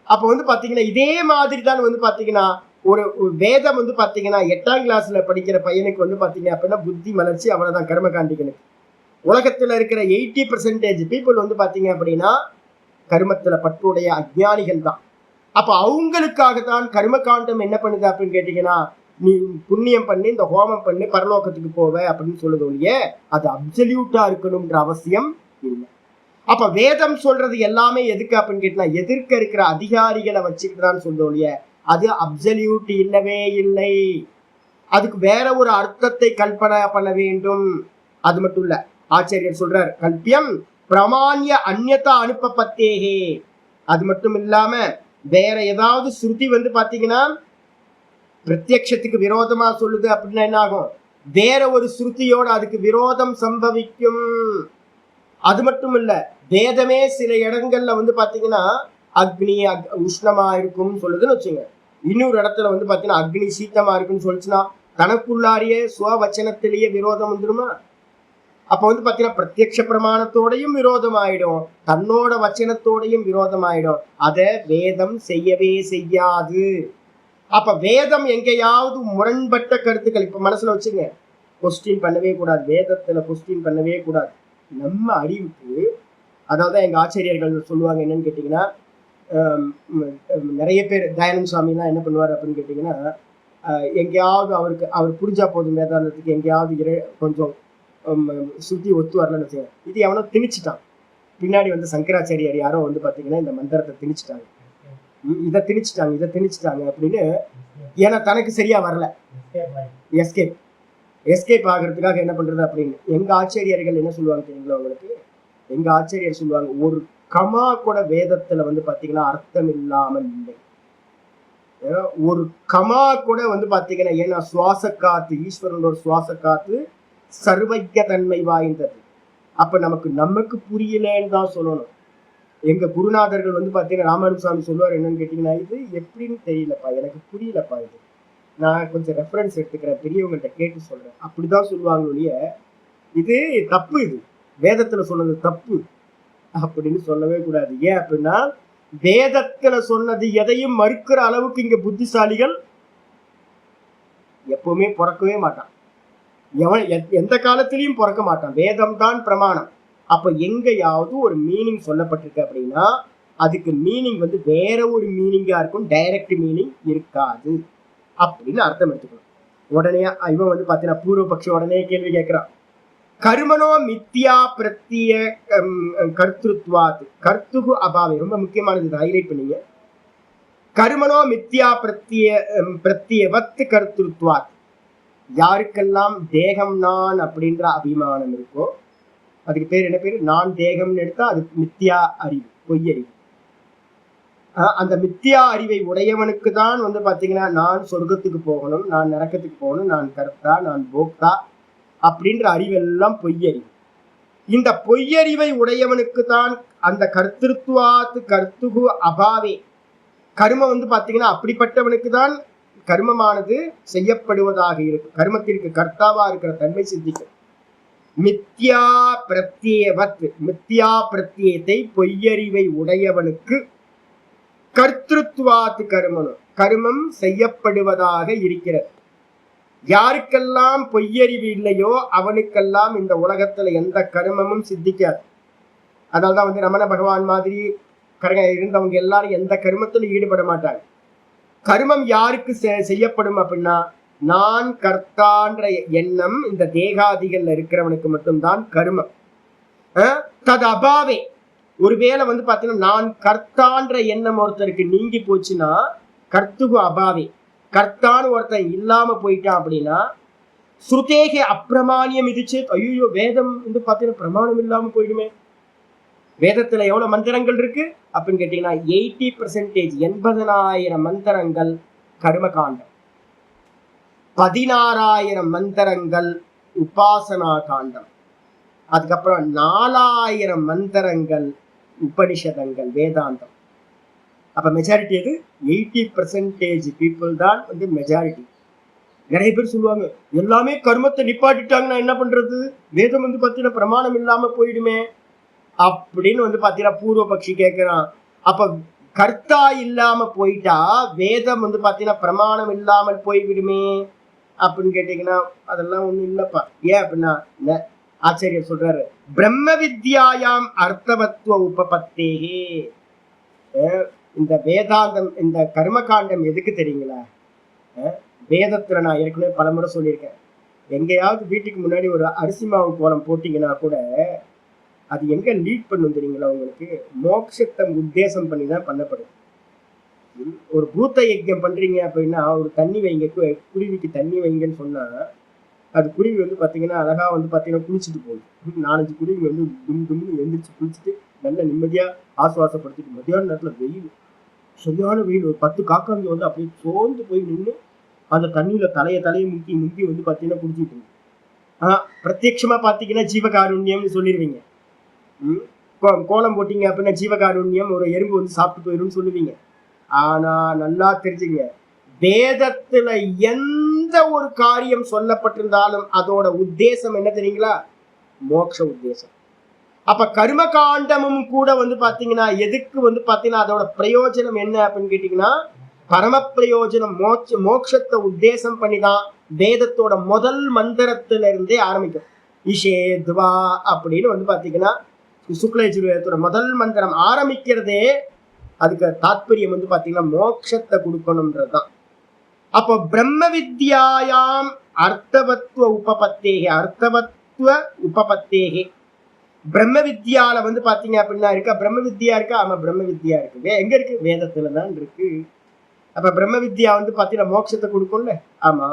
[SPEAKER 1] அப்ப வந்து பாத்தீங்கன்னா இதே மாதிரி தான் வந்து பாத்தீங்கன்னா ஒரு வேதம் வந்து பாத்தீங்கன்னா 8ஆம் கிளாஸ்ல படிக்கிற பையனுக்கு வந்து பாத்தீங்க அப்படின்னா புத்தி மலர்ச்சி அவ்வளவுதான் கர்மகாண்டிகளுக்கு. உலகத்துல இருக்கிற 80% பீப்புள் வந்து பாத்தீங்க அப்படின்னா கர்மத்துல பற்றுடைய அஜ்ஞானிகள் தான். அப்ப அவங்களுக்காகத்தான் கர்மகாண்டம் என்ன பண்ணுது அப்படின்னு கேட்டீங்கன்னா, நீ புண்ணியம் பண்ணி இந்த ஹோமம் பண்ணி பரலோகத்துக்கு போவ அப்படின்னு சொல்லுது ஒழிய அது அப்சல்யூட்டா இருக்கணும்ன்ற அவசியம் இல்லை. அப்ப வேதம் சொல்றது எல்லாமே எதுக்கு அப்படின்னு கேட்டா எதிர்க்க இருக்கிற அதிகாரிகளை வச்சுக்கிட்டு தான் சொல்லுது ஒழிய அது அப்சல்யூட் இல்லவே இல்லை. அதுக்கு வேற ஒரு அர்த்தத்தை கல்பனை பண்ண வேண்டும். அது மட்டும் இல்ல, ஆச்சாரியர் சொல்றார் கல்பியம் பிரமாண்ய அந்நியதா அனுப்பப்பத்தேகே. அது மட்டும் இல்லாம வேற ஏதாவது ஸ்ருதி வந்து பாத்தீங்கன்னா பிரத்யக்ஷத்துக்கு விரோதமா சொல்லுது அப்படின்னா என்ன ஆகும்? வேற ஒரு ஸ்ருதியோட அதுக்கு விரோதம் சம்பவிக்கும். அது மட்டும் இல்ல, வேதமே சில இடங்கள்ல வந்து பாத்தீங்கன்னா அக்னி உஷ்ணமா இருக்கும் சொல்லுதுன்னு வச்சுங்க, இன்னொரு இடத்துல வந்து பாத்தீங்கன்னா அக்னி சீத்தமா இருக்குன்னு சொல்லிச்சுன்னா தனக்குள்ளாரியே சுவச்சனத்திலேயே விரோதம் வந்துடுமா? அப்ப வந்து பாத்தீங்கன்னா பிரத்யக்ஷ பிரமாணத்தோடையும் விரோதம் ஆயிடும், தன்னோட வச்சனத்தோடையும் விரோதம் ஆயிடும். அத வேதம் செய்யவே செய்யாது. அப்ப வேதம் எங்கேயாவது முரண்பட்ட கருத்துக்கள் இப்ப மனசுல வச்சுங்க, கொஸ்டின் பண்ணவே கூடாது. வேதத்துல கொஸ்டின் பண்ணவே கூடாது. நம்ம அறிவுக்கு, அதாவது எங்க ஆச்சரியர்கள் சொல்லுவாங்க என்னன்னு கேட்டீங்கன்னா, நிறைய பேர் தயானந்த சுவாமிலாம் என்ன பண்ணுவார் அப்படின்னு கேட்டீங்கன்னா, எங்கேயாவது அவர் புரிஞ்சா போதும் வேதாந்தத்துக்கு எங்கேயாவது கொஞ்சம் சுத்தி ஒத்து வரலன்னு வச்சுக்கோங்க, இது எவனோ திணிச்சிட்டான். பின்னாடி வந்து சங்கராச்சாரியார் யாரோ வந்து பாத்தீங்கன்னா இந்த மந்திரத்தை திணிச்சிட்டாங்க, இதை திணிச்சிட்டாங்க அப்படின்னு. ஏன்னா தனக்கு சரியா வரல, எஸ்கேப் ஆகிறதுக்காக என்ன பண்றது அப்படின்னு. எங்க ஆச்சரியர்கள் என்ன சொல்லுவாங்க தெரியுங்களா உங்களுக்கு? எங்க ஆச்சரியர் சொல்லுவாங்க, ஒரு கமா கூட வேதத்துல வந்து பாத்தீங்கன்னா அர்த்தம் இல்லாமல் இல்லை. ஒரு கமா கூட வந்து பாத்தீங்கன்னா, ஏன்னா சுவாச காத்து, ஈஸ்வரனோட சுவாச காத்து சர்வஜ தன்மை வாய்ந்தது. அப்ப நமக்கு புரியலன்னு தான் சொல்லணும். எங்க குருநாதர்கள் வந்து பாத்தீங்கன்னா ராமானு சுவாமி சொல்லுவார் என்னன்னு கேட்டீங்கன்னா, இது எப்படின்னு தெரியலப்பா, எனக்கு புரியலப்பா, இது நான் கொஞ்சம் ரெஃபரன்ஸ் எடுத்துக்கிறேன், பெரியவங்கள்ட்ட கேட்டு சொல்றேன், அப்படிதான் சொல்லுவாங்க ஒழிய இது தப்பு, இது வேதத்துல சொன்னது தப்பு அப்படின்னு சொல்லவே கூடாது. ஏன் அப்படின்னா வேதத்துல சொன்னது எதையும் மறுக்கிற அளவுக்கு இங்க புத்திசாலிகள் எப்பவுமே பிறக்கவே மாட்டான். எந்த காலத்திலையும் பிறக்க மாட்டான். வேதம் தான் பிரமாணம். அப்ப எங்கேயாவது ஒரு மீனிங் சொல்லப்பட்டிருக்கு அப்படின்னா அதுக்கு மீனிங் வந்து வேற ஒரு மீனிங்கா இருக்கும், டைரக்ட் மீனிங் இருக்காது அப்படின்னு அர்த்தம் எடுத்துக்கணும். உடனே இவன் வந்து பாத்தீங்கன்னா பூர்வபக்ஷி உடனே கேள்வி கேட்கிறான், கர்மனோ மித்யா பிரத்திய கர்த்திருத்வாத் கர்த்துகு அபாவே. ரொம்ப முக்கியமானது, ஹைலைட் பண்ணீங்க. கர்மனோ மித்யா பிரத்தியவத் கர்த்திருத்வாத். யாருக்கெல்லாம் தேகம் நான் அப்படின்ற அபிமானம் இருக்கோ அதுக்கு பேர் என்ன பேரு? நான் தேகம்னு எடுத்தா அது மித்யா அறிவு, பொய்யறிவு. அந்த மித்யா அறிவை உடையவனுக்கு தான் வந்து பாத்தீங்கன்னா நான் சொர்க்கத்துக்கு போகணும், நான் நரக்கத்துக்கு போகணும், நான் கர்த்தா, நான் போக்தா அப்படின்ற அறிவெல்லாம் பொய்யறிவு. இந்த பொய்யறிவை உடையவனுக்கு தான் அந்த கர்த்திருத்வாத்து கர்த்துகு அபாவே. கர்மம் வந்து பாத்தீங்கன்னா அப்படிப்பட்டவனுக்கு தான் கர்மமானது செய்யப்படுவதாக இருக்கும். கர்மத்திற்கு கர்த்தாவா இருக்கிற தன்மை சித்திக்கும். மித்யா பிரத்யேவத், மித்யா பிரத்யேத்தை பொய்யறிவை உடையவனுக்கு கர்த்திருத்வாத்து கர்மனும், கர்மம் செய்யப்படுவதாக இருக்கிறது. யாருக்கெல்லாம் பொய்யறிவு இல்லையோ அவனுக்கெல்லாம் இந்த உலகத்துல எந்த கர்மமும் சித்திக்காது. அதனால்தான் வந்து ரமண பகவான் மாதிரி இருந்தவங்க எல்லாரும் எந்த கர்மத்திலும் ஈடுபட மாட்டாங்க. கர்மம் யாருக்கு செய்யப்படும் அப்படின்னா, நான் கர்த்தான்ற எண்ணம் இந்த தேகாதிகள்ல இருக்கிறவனுக்கு மட்டும்தான் கர்மம். தது அபாவே. ஒருவேளை வந்து பாத்தீங்கன்னா நான் கர்த்தான்ற எண்ணம் ஒருத்தருக்கு நீங்கி போச்சுன்னா கர்த்துகு அபாவே, கர்த்தான்னு ஒருத்தன் இல்லாம போயிட்டான் அப்படின்னா, ஸ்ருதேகே அப்பிரமாணியம் இதுச்சு. ஐயோ வேதம் வந்து பாத்தீங்கன்னா பிரமாணம் இல்லாம போயிடுமே. வேதத்துல எவ்வளவு மந்திரங்கள் இருக்கு அப்படின்னு கேட்டீங்கன்னா 80%, 80,000 மந்திரங்கள் கர்ம காண்டம், 16,000 மந்திரங்கள் உபாசனா காண்டம், அதுக்கப்புறம் 4,000 மந்திரங்கள் உபனிஷதங்கள் வேதாந்தம். அப்ப மெஜாரிட்டி எது? 80% பீப்புள் தான் வந்து மெஜாரிட்டி. நிறைய பேர் சொல்லுவாங்க எல்லாமே கர்மத்தை நிப்பாட்டிட்டாங்கன்னா என்ன பண்றது, வேதம் வந்து பாத்தீங்கன்னா பிரமாணம் இல்லாம போயிடுமே அப்படின்னு வந்து பாத்தீங்கன்னா பூர்வபக்ஷி கேட்கிறான். அப்ப கர்த்தா இல்லாம போயிட்டா வேதம் வந்து பாத்தீங்கன்னா பிரமாணம் இல்லாமல் போய்விடுமே அப்படின்னு கேட்டீங்கன்னா அதெல்லாம் ஒண்ணும் இல்லப்பா. ஏன் அப்படின்னா ஆச்சரியர் சொல்றாரு, பிரம்ம வித்யாயாம் அர்த்தவத்துவ உபபத்தேகே. இந்த வேதாந்தம், இந்த கர்மகாண்டம் எதுக்கு தெரியுங்களா? வேதத்துல நான் ஏற்கனவே பலமுறை சொல்லியிருக்கேன், எங்கேயாவது வீட்டுக்கு முன்னாடி ஒரு அரிசி மாவு கோலம் போட்டீங்கன்னா கூட அது எங்க லீட் பண்ணும் தெரியுங்களா உங்களுக்கு? மோட்சத்தை உத்தேசம் பண்ணி தான் பண்ணப்படும். ஒரு பூத்த யஜ்யம் பண்றீங்க அப்படின்னா ஒரு தண்ணி வைங்க, குருவிக்கு தண்ணி வைங்கன்னு சொன்னா அது குருவி வந்து பாத்தீங்கன்னா அழகா வந்து பாத்தீங்கன்னா குளிச்சுட்டு போகுது. 4-5 குருவி வந்து தும்னு எழுந்திரிச்சு குளிச்சுட்டு நல்ல நிம்மதியா ஆசுவாசப்படுத்திட்டு, மத்தியான நேரத்துல வெயில், சரியான வெயில், ஒரு 10 காக்காங்க வந்து அப்படியே சோர்ந்து போய் நின்று அந்த தண்ணியில தலையை முக்கி வந்து பாத்தீங்கன்னா குடிச்சிட்டு இருக்கு. பிரத்யட்சமா பாத்தீங்கன்னா ஜீவகாருண்யம்னு சொல்லிடுவீங்க. கோலம் போட்டீங்க அப்படின்னா ஜீவகாருண்யம், ஒரு எறும்பு வந்து சாப்பிட்டு போயிடும்னு சொல்லுவீங்க. ஆனா நல்லா தெரிஞ்சுங்க, வேதத்துல எந்த ஒரு காரியம் சொல்லப்பட்டிருந்தாலும் அதோட உத்தேசம் என்ன தெரியுங்களா? மோட்ச உத்தேசம். அப்ப கர்ம காண்டமும் கூட வந்து பாத்தீங்கன்னா எதுக்கு வந்து பாத்தீங்கன்னா அதோட பிரயோஜனம் என்ன அப்படின்னு கேட்டீங்கன்னா பரம பிரயோஜனம் மோட்சத்தை உத்தேசம் பண்ணிதான் வேதத்தோட முதல் மந்திரத்துல இருந்தே ஆரம்பிக்கும். இஷேத்வா அப்படின்னு வந்து பாத்தீங்கன்னா சுக்லயஜுர்வேதத்தோட முதல் மந்திரம் ஆரம்பிக்கிறதே அதுக்கு தாத்பரியம் வந்து பாத்தீங்கன்னா மோட்சத்தை கொடுக்கணும்ன்றதுதான். அப்போ பிரம்ம வித்யாயாம் அர்த்தவத்துவ உபபத்தேகே பிரம்ம வித்யால வந்து பாத்தீங்க அப்படின்னா இருக்கா? பிரம்ம வித்யா இருக்கா? ஆமா, பிரம்ம வித்யா இருக்கு. எங்க இருக்கு? வேதத்துல தான் இருக்கு. அப்ப பிரம்ம வித்யா வந்து பாத்தீங்கன்னா மோட்சத்தை கொடுக்கும்ல. ஆமா,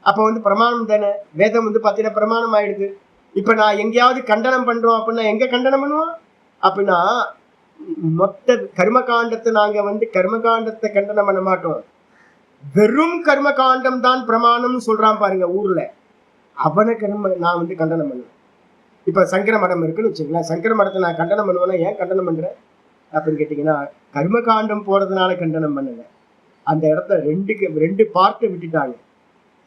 [SPEAKER 1] அப்ப வந்து பிரமாணம் தானே. வேதம் வந்து பாத்தீங்கன்னா பிரமாணம் ஆயிடுது. இப்ப நான் எங்கேயாவது கண்டனம் பண்றோம் அப்படின்னா எங்க கண்டனம் பண்ணுவோம் அப்படின்னா மொத்த கர்மகாண்டத்தை நாங்க வந்து கர்மகாண்டத்தை கண்டனம் பண்ண மாட்டோம். வெறும் கர்மகாண்டம் தான் பிரமாணம்னு சொல்றான் பாருங்க ஊர்ல, அவனை நான் வந்து கண்டனம் பண்ணுவேன். இப்ப சங்கர மடம் இருக்குன்னு வச்சுங்களேன், சங்கர மடத்தை நான் கண்டனம் பண்ணுவேன்னா ஏன் கண்டனம் பண்றேன் அப்படின்னு கேட்டீங்கன்னா கர்மகாண்டம் போறதுனால கண்டனம் பண்ணல. அந்த இடத்துல ரெண்டு பார்ட்டை விட்டுட்டாங்க.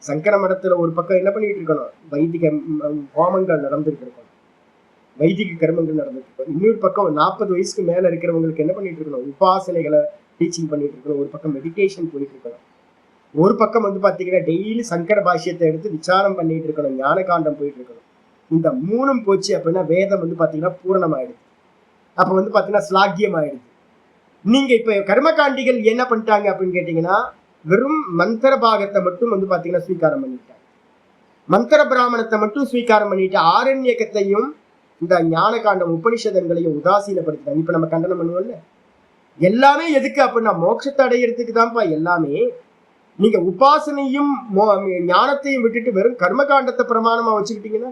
[SPEAKER 1] சங்கர மடத்துல ஒரு பக்கம் என்ன பண்ணிட்டு இருக்கணும்? வைதிக ஹோமங்கள் நடந்துட்டு இருக்கணும், வைதிக கர்மங்கள் நடந்துட்டு இருக்கணும். இன்னொரு பக்கம் 40 வயசுக்கு மேல இருக்கிறவங்களுக்கு என்ன பண்ணிட்டு இருக்கணும்? உபாசனைகளை டீச்சிங் பண்ணிட்டு இருக்கணும். ஒரு பக்கம் மெடிடேஷன் போயிட்டு இருக்கணும். ஒரு பக்கம் வந்து பாத்தீங்கன்னா டெய்லி சங்கர பாஷ்யத்தை எடுத்து விசாரம் பண்ணிட்டு இருக்கணும், ஞான காண்டம் போயிட்டு இருக்கணும். இந்த 3ம் போச்சு அப்படின்னா வேதம் வந்து பாத்தீங்கன்னா பூரணம் ஆயிடுது. அப்ப வந்து பாத்தீங்கன்னா ஸ்லாக்கியம் ஆயிடுது. நீங்க இப்ப கர்மகாண்டிகள் என்ன பண்ணிட்டாங்க அப்படின்னு கேட்டீங்கன்னா வெறும் மந்திர பாகத்தை மட்டும் வந்து பாத்தீங்கன்னா ஸ்வீகாரம் பண்ணிட்டாங்க. மந்திர பிராமணத்தை மட்டும் ஸ்வீகாரம் பண்ணிட்டு ஆரண்யகத்தையும் இந்த ஞான காண்டம் உபனிஷதங்களையும் உதாசீனப்படுத்திட்டாங்க. இப்ப நம்ம கண்டனம் பண்ணுவோம்ல, எல்லாமே எதுக்கு அப்படின்னா மோட்சத்தை அடையிறதுக்கு தான்ப்பா எல்லாமே. நீங்க உபாசனையும் ஞானத்தையும் விட்டுட்டு வெறும் கர்மகாண்டத்தை பிரமாணமா வச்சுக்கிட்டீங்கன்னா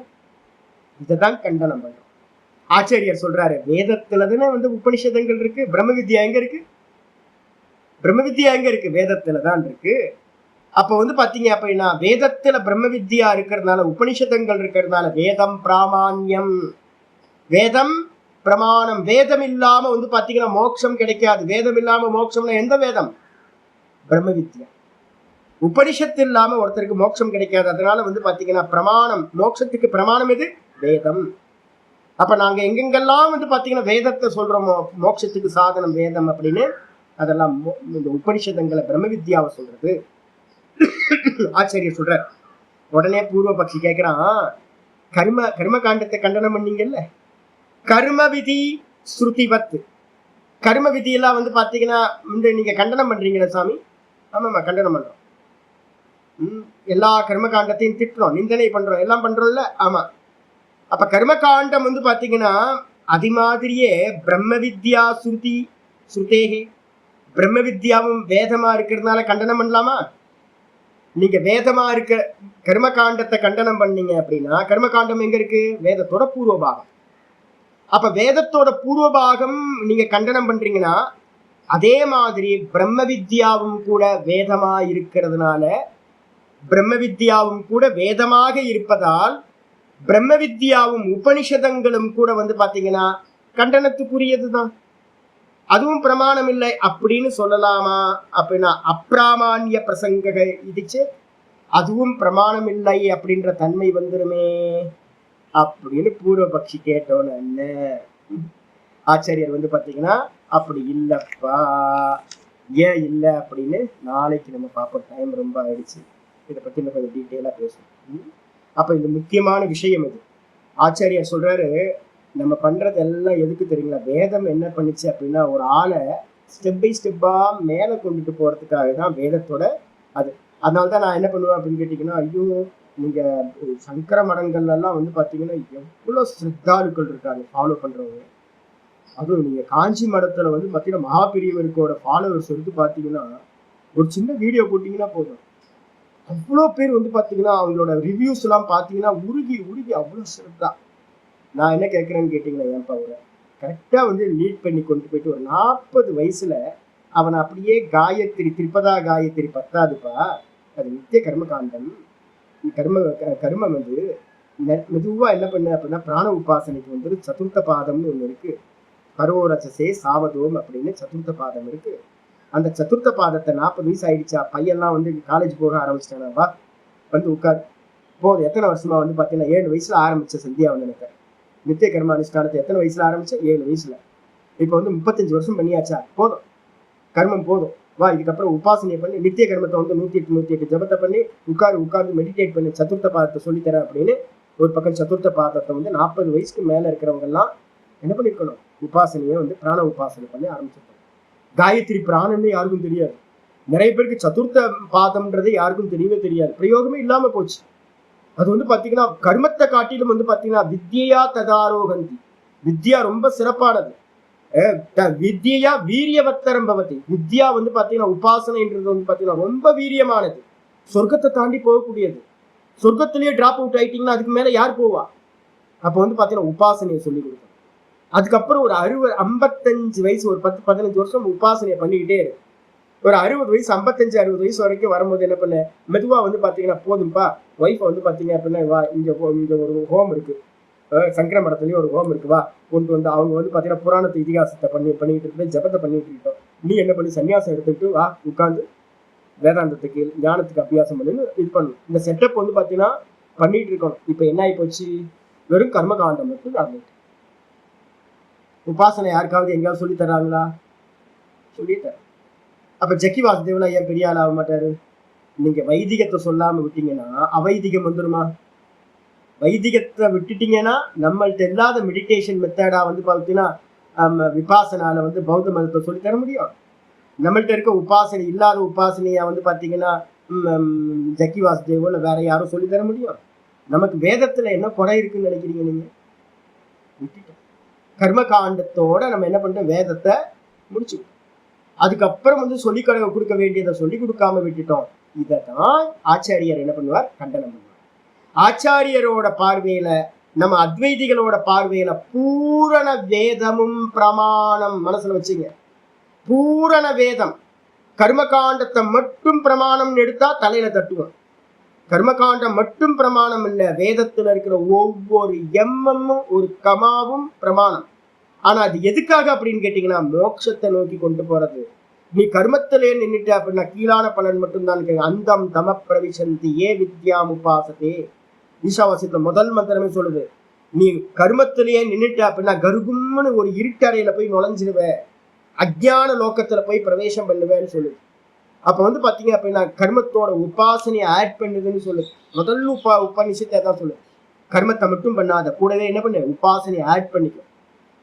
[SPEAKER 1] இதைதான் கண்டனம் பண்றோம். ஆச்சாரியர் சொல்றாரு வேதத்துலதானே வந்து உபனிஷதங்கள் இருக்கு, பிரம்ம வித்யா எங்க இருக்கு? பிரம்ம வித்யா எங்க இருக்கு? வேதத்துலதான் இருக்கு. அப்ப வந்து பாத்தீங்க அப்படின்னா வேதத்துல பிரம்ம வித்யா இருக்கிறதுனால உபனிஷதங்கள் இருக்கிறதுனால வேதம் பிராமான்யம், வேதம் பிரமாணம். வேதம் இல்லாம வந்து பாத்தீங்கன்னா மோட்சம் கிடைக்காது. வேதம் இல்லாம மோட்சம்னா எந்த வேதம்? பிரம்ம வித்யா. உபனிஷத்து இல்லாம ஒருத்தருக்கு மோட்சம் கிடைக்காது. அதனால வந்து பாத்தீங்கன்னா பிரமாணம், மோட்சத்துக்கு பிரமாணம் எது? வேதம். அப்ப நாங்க எங்கெங்கெல்லாம் வந்து பாத்தீங்கன்னா வேதத்தை சொல்றோமோ மோட்சத்துக்கு சாதனம் வேதம் அப்படின்னு, அதெல்லாம் இந்த உபனிஷதங்களை பிரம்ம வித்யாவை சொல்றது. ஆச்சாரியர் சொல்ற உடனே பூர்வபக்ஷி கேட்கிறான், கர்ம காண்டத்தை கண்டனம் பண்ணீங்கல்ல, கர்ம விதி ஸ்ருதிவத், கர்ம விதி எல்லாம் வந்து பாத்தீங்கன்னா நீங்க கண்டனம் பண்றீங்களா சாமி? ஆமாம்மா கண்டனம் பண்றோம். எல்லா கர்ம காண்டத்தையும் திட்டுறோம், நிந்தனை பண்றோம், எல்லாம் பண்றோம்ல. ஆமா. அப்ப கர்ம காண்டம் வந்து பாத்தீங்கன்னா அது மாதிரியே பிரம்ம வித்யா ஸ்ருதேகே, பிரம்ம வித்யாவும் வேதமா இருக்கிறதுனால கண்டனம் பண்ணலாமா? நீங்க வேதமா இருக்க கர்ம காண்டத்தை கண்டனம் பண்ணீங்க அப்படின்னா கர்ம காண்டம் எங்க இருக்கு? வேதத்தோட பூர்வபாகம். அப்ப வேதத்தோட பூர்வபாகம் நீங்க கண்டனம் பண்றீங்கன்னா அதே மாதிரி பிரம்ம வித்யாவும் கூட வேதமா இருக்கிறதுனால, பிரம்ம வித்யாவும் கூட வேதமாக இருப்பதால் பிரம்ம வித்யாவும் உபனிஷதங்களும் கூட வந்து பாத்தீங்கன்னா கண்டனத்துக்குரியதுதான். அதுவும் பிரமாணம் இல்லை அப்படின்னு சொல்லலாமா? அப்படின்னா அப்பிராமான்ய பிரசங்க இதுச்சு, அதுவும் பிரமாணம் இல்லை அப்படின்ற தன்மை வந்துருமே அப்படின்னு பூர்வபக்ஷி கேட்டோன்னு என்ன ஆச்சாரியர் வந்து பாத்தீங்கன்னா அப்படி இல்லப்பா, ஏன் இல்லை அப்படின்னு நாளைக்கு நம்ம பார்ப்போம். டைம் ரொம்ப ஆயிடுச்சு. இதை பத்தி நம்ம கொஞ்சம் டீட்டெயிலா பேசணும். அப்ப இந்த முக்கியமான விஷயம் இது. ஆச்சாரியர் சொல்றாரு நம்ம பண்றது எல்லாம் எதுக்கு தெரியுங்களா? வேதம் என்ன பண்ணுச்சு அப்படின்னா ஒரு ஆளை ஸ்டெப் பை ஸ்டெப்பா மேல கொண்டுட்டு போறதுக்காக தான் வேதத்தோட அது. அதனாலதான் நான் என்ன பண்ணுவேன் அப்படின்னு கேட்டீங்கன்னா, ஐயோ நீங்க சங்கர மடங்கள்ல எல்லாம் வந்து பாத்தீங்கன்னா எவ்வளவு ஸ்ரத்தாளுக்கள் இருக்காங்க ஃபாலோ பண்றவங்க. அதுவும் நீங்க காஞ்சி மடத்துல வந்து பாத்தீங்கன்னா மகாபெரியவருக்கோட ஃபாலோவர்ஸ் வந்து பாத்தீங்கன்னா ஒரு சின்ன வீடியோ போட்டீங்கன்னா போதும், அவ்வளோ பேர் வந்து பாத்தீங்கன்னா அவங்களோட ரிவ்யூஸ் எல்லாம் பாத்தீங்கன்னா உருகி அவ்வளவு சிறந்தா. நான் என்ன கேட்கிறேன்னு கேட்டீங்கன்னா, ஏன்பா அவரை கரெக்டா வந்து லீட் பண்ணி கொண்டு போயிட்டு ஒரு 40 வயசுல அவனை அப்படியே திரிபதா காயத்ரி பத்தாதுப்பா, அது நித்திய கர்மகாண்டம். கர்மம் வந்து மெதுவா என்ன பண்ண அப்படின்னா பிராண உபாசனைக்கு வந்து சதுர்த்த பாதம்னு ஒண்ணு இருக்கு. பரோரசசே சாவதோம் அப்படின்னு சதுர்த்த பாதம் இருக்கு. அந்த சதுர்த்த பாதத்தை 40 வயசு ஆயிடுச்சா, பையன்லாம் வந்து காலேஜ் போக ஆரம்பிச்சிட்டானாவா, வந்து உட்கார் போதும். எத்தனை வருஷமா வந்து பார்த்தீங்கன்னா 7 வயசுல ஆரம்பிச்ச சந்தியாவந்தனத்தை, நித்திய கர்ம அனுஷ்டானத்தை எத்தனை வயசுல ஆரம்பிச்ச, 7 வயசுல. இப்போ வந்து 35 வருஷம் பண்ணியாச்சா, போதும் கர்மம் போதும், வா இதுக்கப்புறம் உபாசனையை பண்ணி நித்திய கர்மத்தை வந்து 108 ஜபத்தை பண்ணி உட்கார்ந்து மெடிடேட் பண்ணி சதுர்த்த பாதத்தை சொல்லித்தரேன் அப்படின்னு ஒரு பக்கம் சதுர்த்த பாதத்தை வந்து 40 வயசுக்கு மேல இருக்கிறவங்க எல்லாம் என்ன பண்ணிருக்கணும், உபாசனையை வந்து பிராண உபாசனை பண்ணி ஆரம்பிச்சிருக்கணும். காயத்ரி பிராணன்னு யாருக்கும் தெரியாது. நிறைய பேருக்கு சதுர்த்த பாதம்ன்றது யாருக்கும் தெரியவே தெரியாது, பிரயோகமே இல்லாம போச்சு. அது வந்து பாத்தீங்கன்னா கர்மத்தை காட்டிலும் வந்து பாத்தீங்கன்னா வித்யா ததாரோகந்தி, வித்யா ரொம்ப சிறப்பானது. வித்யா வீரியவத்தரம் பவதி, வித்யா வந்து பாத்தீங்கன்னா உபாசனைன்றது வந்து பாத்தீங்கன்னா ரொம்ப வீரியமானது, சொர்க்கத்தை தாண்டி போகக்கூடியது. சொர்க்கத்திலேயே டிராப் அவுட் ஆயிட்டீங்கன்னா அதுக்கு மேல யார் போவா? அப்ப வந்து பாத்தீங்கன்னா உபாசனையை சொல்லி கொடுக்கணும். அதுக்கப்புறம் ஒரு 55 வயசு, ஒரு 10-15 வருஷம் உபாசனையை பண்ணிக்கிட்டே இருக்கு. ஒரு 60 வயசு 55-60 வயசு வரைக்கும் வரும்போது என்ன பண்ண, மெதுவா வந்து பாத்தீங்கன்னா போதும்பா, ஒய்ஃபை வந்து பாத்தீங்க அப்படின்னா வா இங்க ஒரு ஹோம் இருக்கு, சங்கர மடத்துலயும் ஒரு ஹோம் இருக்கு, வா கொண்டு வந்து அவங்க வந்து பாத்தீங்கன்னா புராணத்தை இதிகாசத்தை பண்ணிக்கிட்டு இருக்க, ஜபத்தை பண்ணிட்டு இருக்கோம், நீ என்ன பண்ணி சன்னியாசம் எடுத்துக்கிட்டு வா, உட்காந்து வேதாந்தத்துக்கு ஞானத்துக்கு அபியாசம் பண்ணு, இது பண்ணணும். இந்த செட்டப் வந்து பாத்தீங்கன்னா பண்ணிட்டு இருக்கணும். இப்ப என்ன ஆகி போச்சு, வெறும் கர்மகாண்டம் மட்டும் நடந்துட்டு. உபாசனை யாருக்காவது எங்கேயாவது சொல்லி தர்றாங்களா? சொல்லித்தர. அப்ப ஜக்கி வாசுதேவனா ஏன் பெரிய ஆள் ஆக மாட்டாரு? நீங்க வைதிகத்தை சொல்லாம விட்டீங்கன்னா அவைதிகம் வந்துருமா? வைதிகத்தை விட்டுட்டீங்கன்னா நம்மள்ட்ட இல்லாத மெடிடேஷன் மெத்தடா வந்து பார்த்தீங்கன்னா விபாசனால வந்து பௌத்த மதத்தை சொல்லி தர முடியும். நம்மள்ட்ட இருக்க உபாசனை இல்லாத உபாசனையா வந்து பாத்தீங்கன்னா ஜக்கி வாசுதேவோ இல்லை வேற யாரும் சொல்லி தர முடியும்? நமக்கு வேதத்துல என்ன குறை இருக்குன்னு நினைக்கிறீங்க நீங்க? விட்டுட்டோம். கர்ம காண்டத்தோட நம்ம என்ன பண்றோம், வேதத்தை முடிச்சுக்கிட்டோம். அதுக்கப்புறம் வந்து சொல்லி கொடுக்க வேண்டியதை சொல்லி கொடுக்காம விட்டுட்டோம். இதைதான் ஆச்சாரியர் என்ன பண்ணுவார், கண்டனம் பண்ணுவார். ஆச்சாரியரோட பார்வையில, நம்ம அத்வைதிகளோட பார்வையில பூரண வேதமும் பிரமாணம். மனசுல வச்சுங்க, பூரண வேதம். கர்மகாண்டத்தை மட்டும் பிரமாணம் எடுத்தா தலையில தட்டுவோம். கர்மகாண்டம் மட்டும் பிரமாணம் இல்ல, வேதத்துல இருக்கிற ஒவ்வொரு எம்எம்மும் ஒரு கமாவும் பிரமாணம். ஆனா அது எதுக்காக அப்படின்னு கேட்டீங்கன்னா மோட்சத்தை நோக்கி கொண்டு போறது. நீ கர்மத்திலே நின்றுட்ட அப்படின்னா கீழான பலன் மட்டும்தான். அந்தம் தம பிரவிசந்தி ஏ வித்யாம் உபாசத்தே, ஈஷாவாசியத்துல முதல் மந்திரமே சொல்லுது, நீ கர்மத்திலேயே நின்றுட்ட அப்படின்னா கருகும்னு ஒரு இருட்டறையில போய் நுழைஞ்சிருவ, அஜ்ஞான லோக்கத்துல போய் பிரவேசம் பண்ணுவேன்னு சொல்லுது. அப்ப வந்து பாத்தீங்க அப்படின்னா கர்மத்தோட உபாசனையை ஆட் பண்ணுதுன்னு சொல்லுது. முதல் உபநிஷத்தை தான் சொல்லுது, கர்மத்தை மட்டும் பண்ணாத, கூடவே என்ன பண்ணு, உபாசனையை ஆட் பண்ணிக்கும்.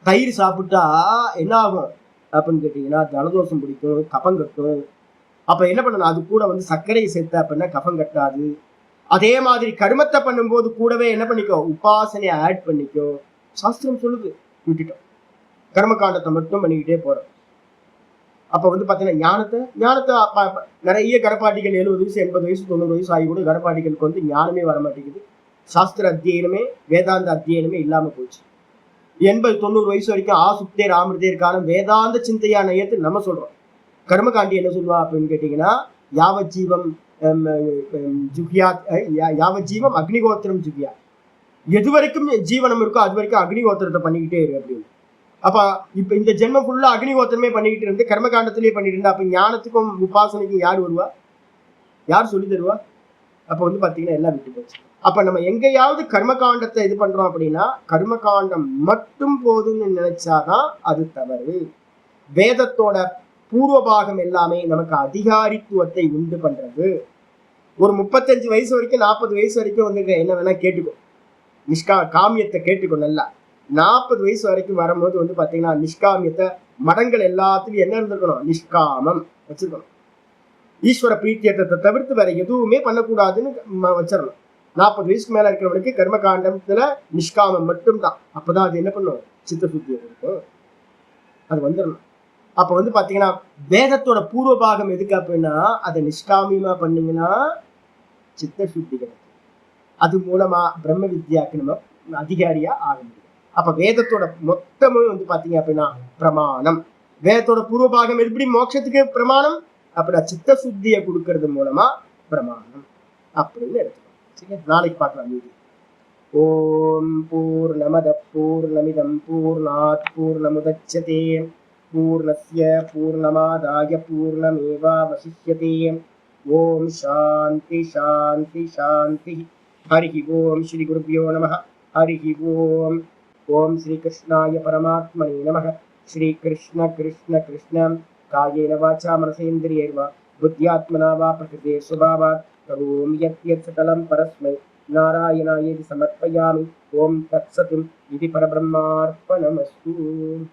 [SPEAKER 1] தயிர் சாப்பிட்டா என்ன ஆகும் அப்படின்னு கேட்டீங்கன்னா ஜலதோஷம் பிடிக்கும், கஃபம் கட்டும். அப்ப என்ன பண்ணணும், அது கூட வந்து சர்க்கரையை சேர்த்த அப்படின்னா கஃபம் கட்டாது. அதே மாதிரி கர்மத்தை பண்ணும்போது கூடவே என்ன பண்ணிக்கோ, உபாசனையை ஆட் பண்ணிக்கோ. சாஸ்திரம் சொல்லுது, விட்டுட்டோம். கர்மகாண்டத்தை மட்டும் பண்ணிக்கிட்டே போறோம். அப்ப வந்து பாத்தீங்கன்னா ஞானத்தை நிறைய கடப்பாட்டிகள் 70 வயசு 80 வயசு 90 வயசு ஆகி கூட கடப்பாட்டிகளுக்கு வந்து ஞானமே வர மாட்டேங்குது. சாஸ்திர அத்தியனமே வேதாந்த அத்தியனமே இல்லாம போச்சு. 80-90 வயசு வரைக்கும் ஆசுப்தே ராமிருதேர் காலம் வேதாந்த சிந்தையா நயத்து நம்ம சொல்றோம். கர்மகாண்டி என்ன சொல்லுவா அப்படின்னு கேட்டீங்கன்னா யாவஜீவம் யாவஜீவம் அக்னிகோத்திரம் ஜுகியா, எது வரைக்கும் ஜீவனம் இருக்கோ அது வரைக்கும் அக்னிகோத்திரத்தை பண்ணிக்கிட்டே இரு அப்படின்னு. அப்ப இப்ப இந்த ஜென்மம் ஃபுல்லா அக்னிகோத்திரமே பண்ணிக்கிட்டு இருந்து கர்மகாண்டத்திலேயே பண்ணிட்டு இருந்தா அப்ப ஞானத்துக்கும் உபாசனைக்கும் யார் வருவா, யார் சொல்லி தருவா? அப்ப வந்து பாத்தீங்கன்னா எல்லாம் விட்டு போச்சு. அப்ப நம்ம எங்கேயாவது கர்மகாண்டத்தை இது பண்றோம் அப்படின்னா கர்மகாண்டம் மட்டும் போதும்னு நினைச்சாதான் அது தவறு. வேதத்தோட பூர்வபாகம் எல்லாமே நமக்கு அதிகாரித்துவத்தை உண்டு பண்றது. ஒரு 35 வயசு வரைக்கும் 40 வயசு வரைக்கும் வந்து என்ன வேணா கேட்டுக்கோ, காமியத்தை கேட்டுக்கோ நல்லா. 40 வயசு வரைக்கும் வரும்போது வந்து பாத்தீங்கன்னா நிஷ்காமியத்தை, மடங்கள் எல்லாத்துலயும் என்ன இருந்திருக்கணும், நிஷ்காமம் வச்சிருக்கணும். ஈஸ்வர பிரீத்தியத்தை தவிர்த்து வேற எதுவுமே பண்ணக்கூடாதுன்னு வச்சிடணும். 40 வயசுக்கு மேல இருக்கிறவனுக்கு கர்மகாண்டத்துல நிஷ்காமம் மட்டும்தான். அப்பதான் அது என்ன பண்ணும், சித்த சுத்தி இருக்கும், அது வந்துடணும். அப்ப வந்து பாத்தீங்கன்னா வேதத்தோட பூர்வபாகம் எதுக்கு அப்படின்னா அதை நிஷ்காமியமா பண்ணீங்கன்னா சித்த சுத்தி கிடைக்கும். அது மூலமா பிரம்ம வித்யாக்கு நம்ம அதிகாரியா ஆக முடியும். அப்ப வேதத்தோட மொத்தமும் வந்து பாத்தீங்க அப்படின்னா பிரமாணம். வேதத்தோட பூர்வபாகம் எப்படி மோட்சத்துக்கு பிரமாணம் அப்படின்னா சித்த சுத்தியை கொடுக்கறது மூலமா பிரமாணம் அப்படின்னு எடுத்துக்கணும். நாளைக்கு பார்க்கலாம். மீதி ஓம் பூர்ணமத பூர்ணமிதம் பூர்ணாத் பூர்ணமுதச்யதே पूर्णस्य पूर्णमादाय पूर्णमेवावशिष्यते। ओम शांति शांति शांति। हरि ओम श्री गुरुभ्यो नमः। हरि ओम। ओम श्री कृष्णाय परमात्मने नमः। श्री कृष्ण कृष्ण कृष्ण कायेन वाचा मनसेन्द्रियैर्वा बुद्ध्यात्मना वा प्रकृते स्वभावात् करोमि यत् सकलं परस्मै नारायणायेति समर्पयामि। ओम तत्सत् इति परब्रह्मार्पणमस्तु।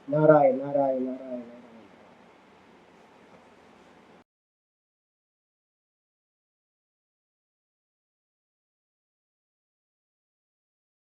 [SPEAKER 1] नारायण नारायण नारायण।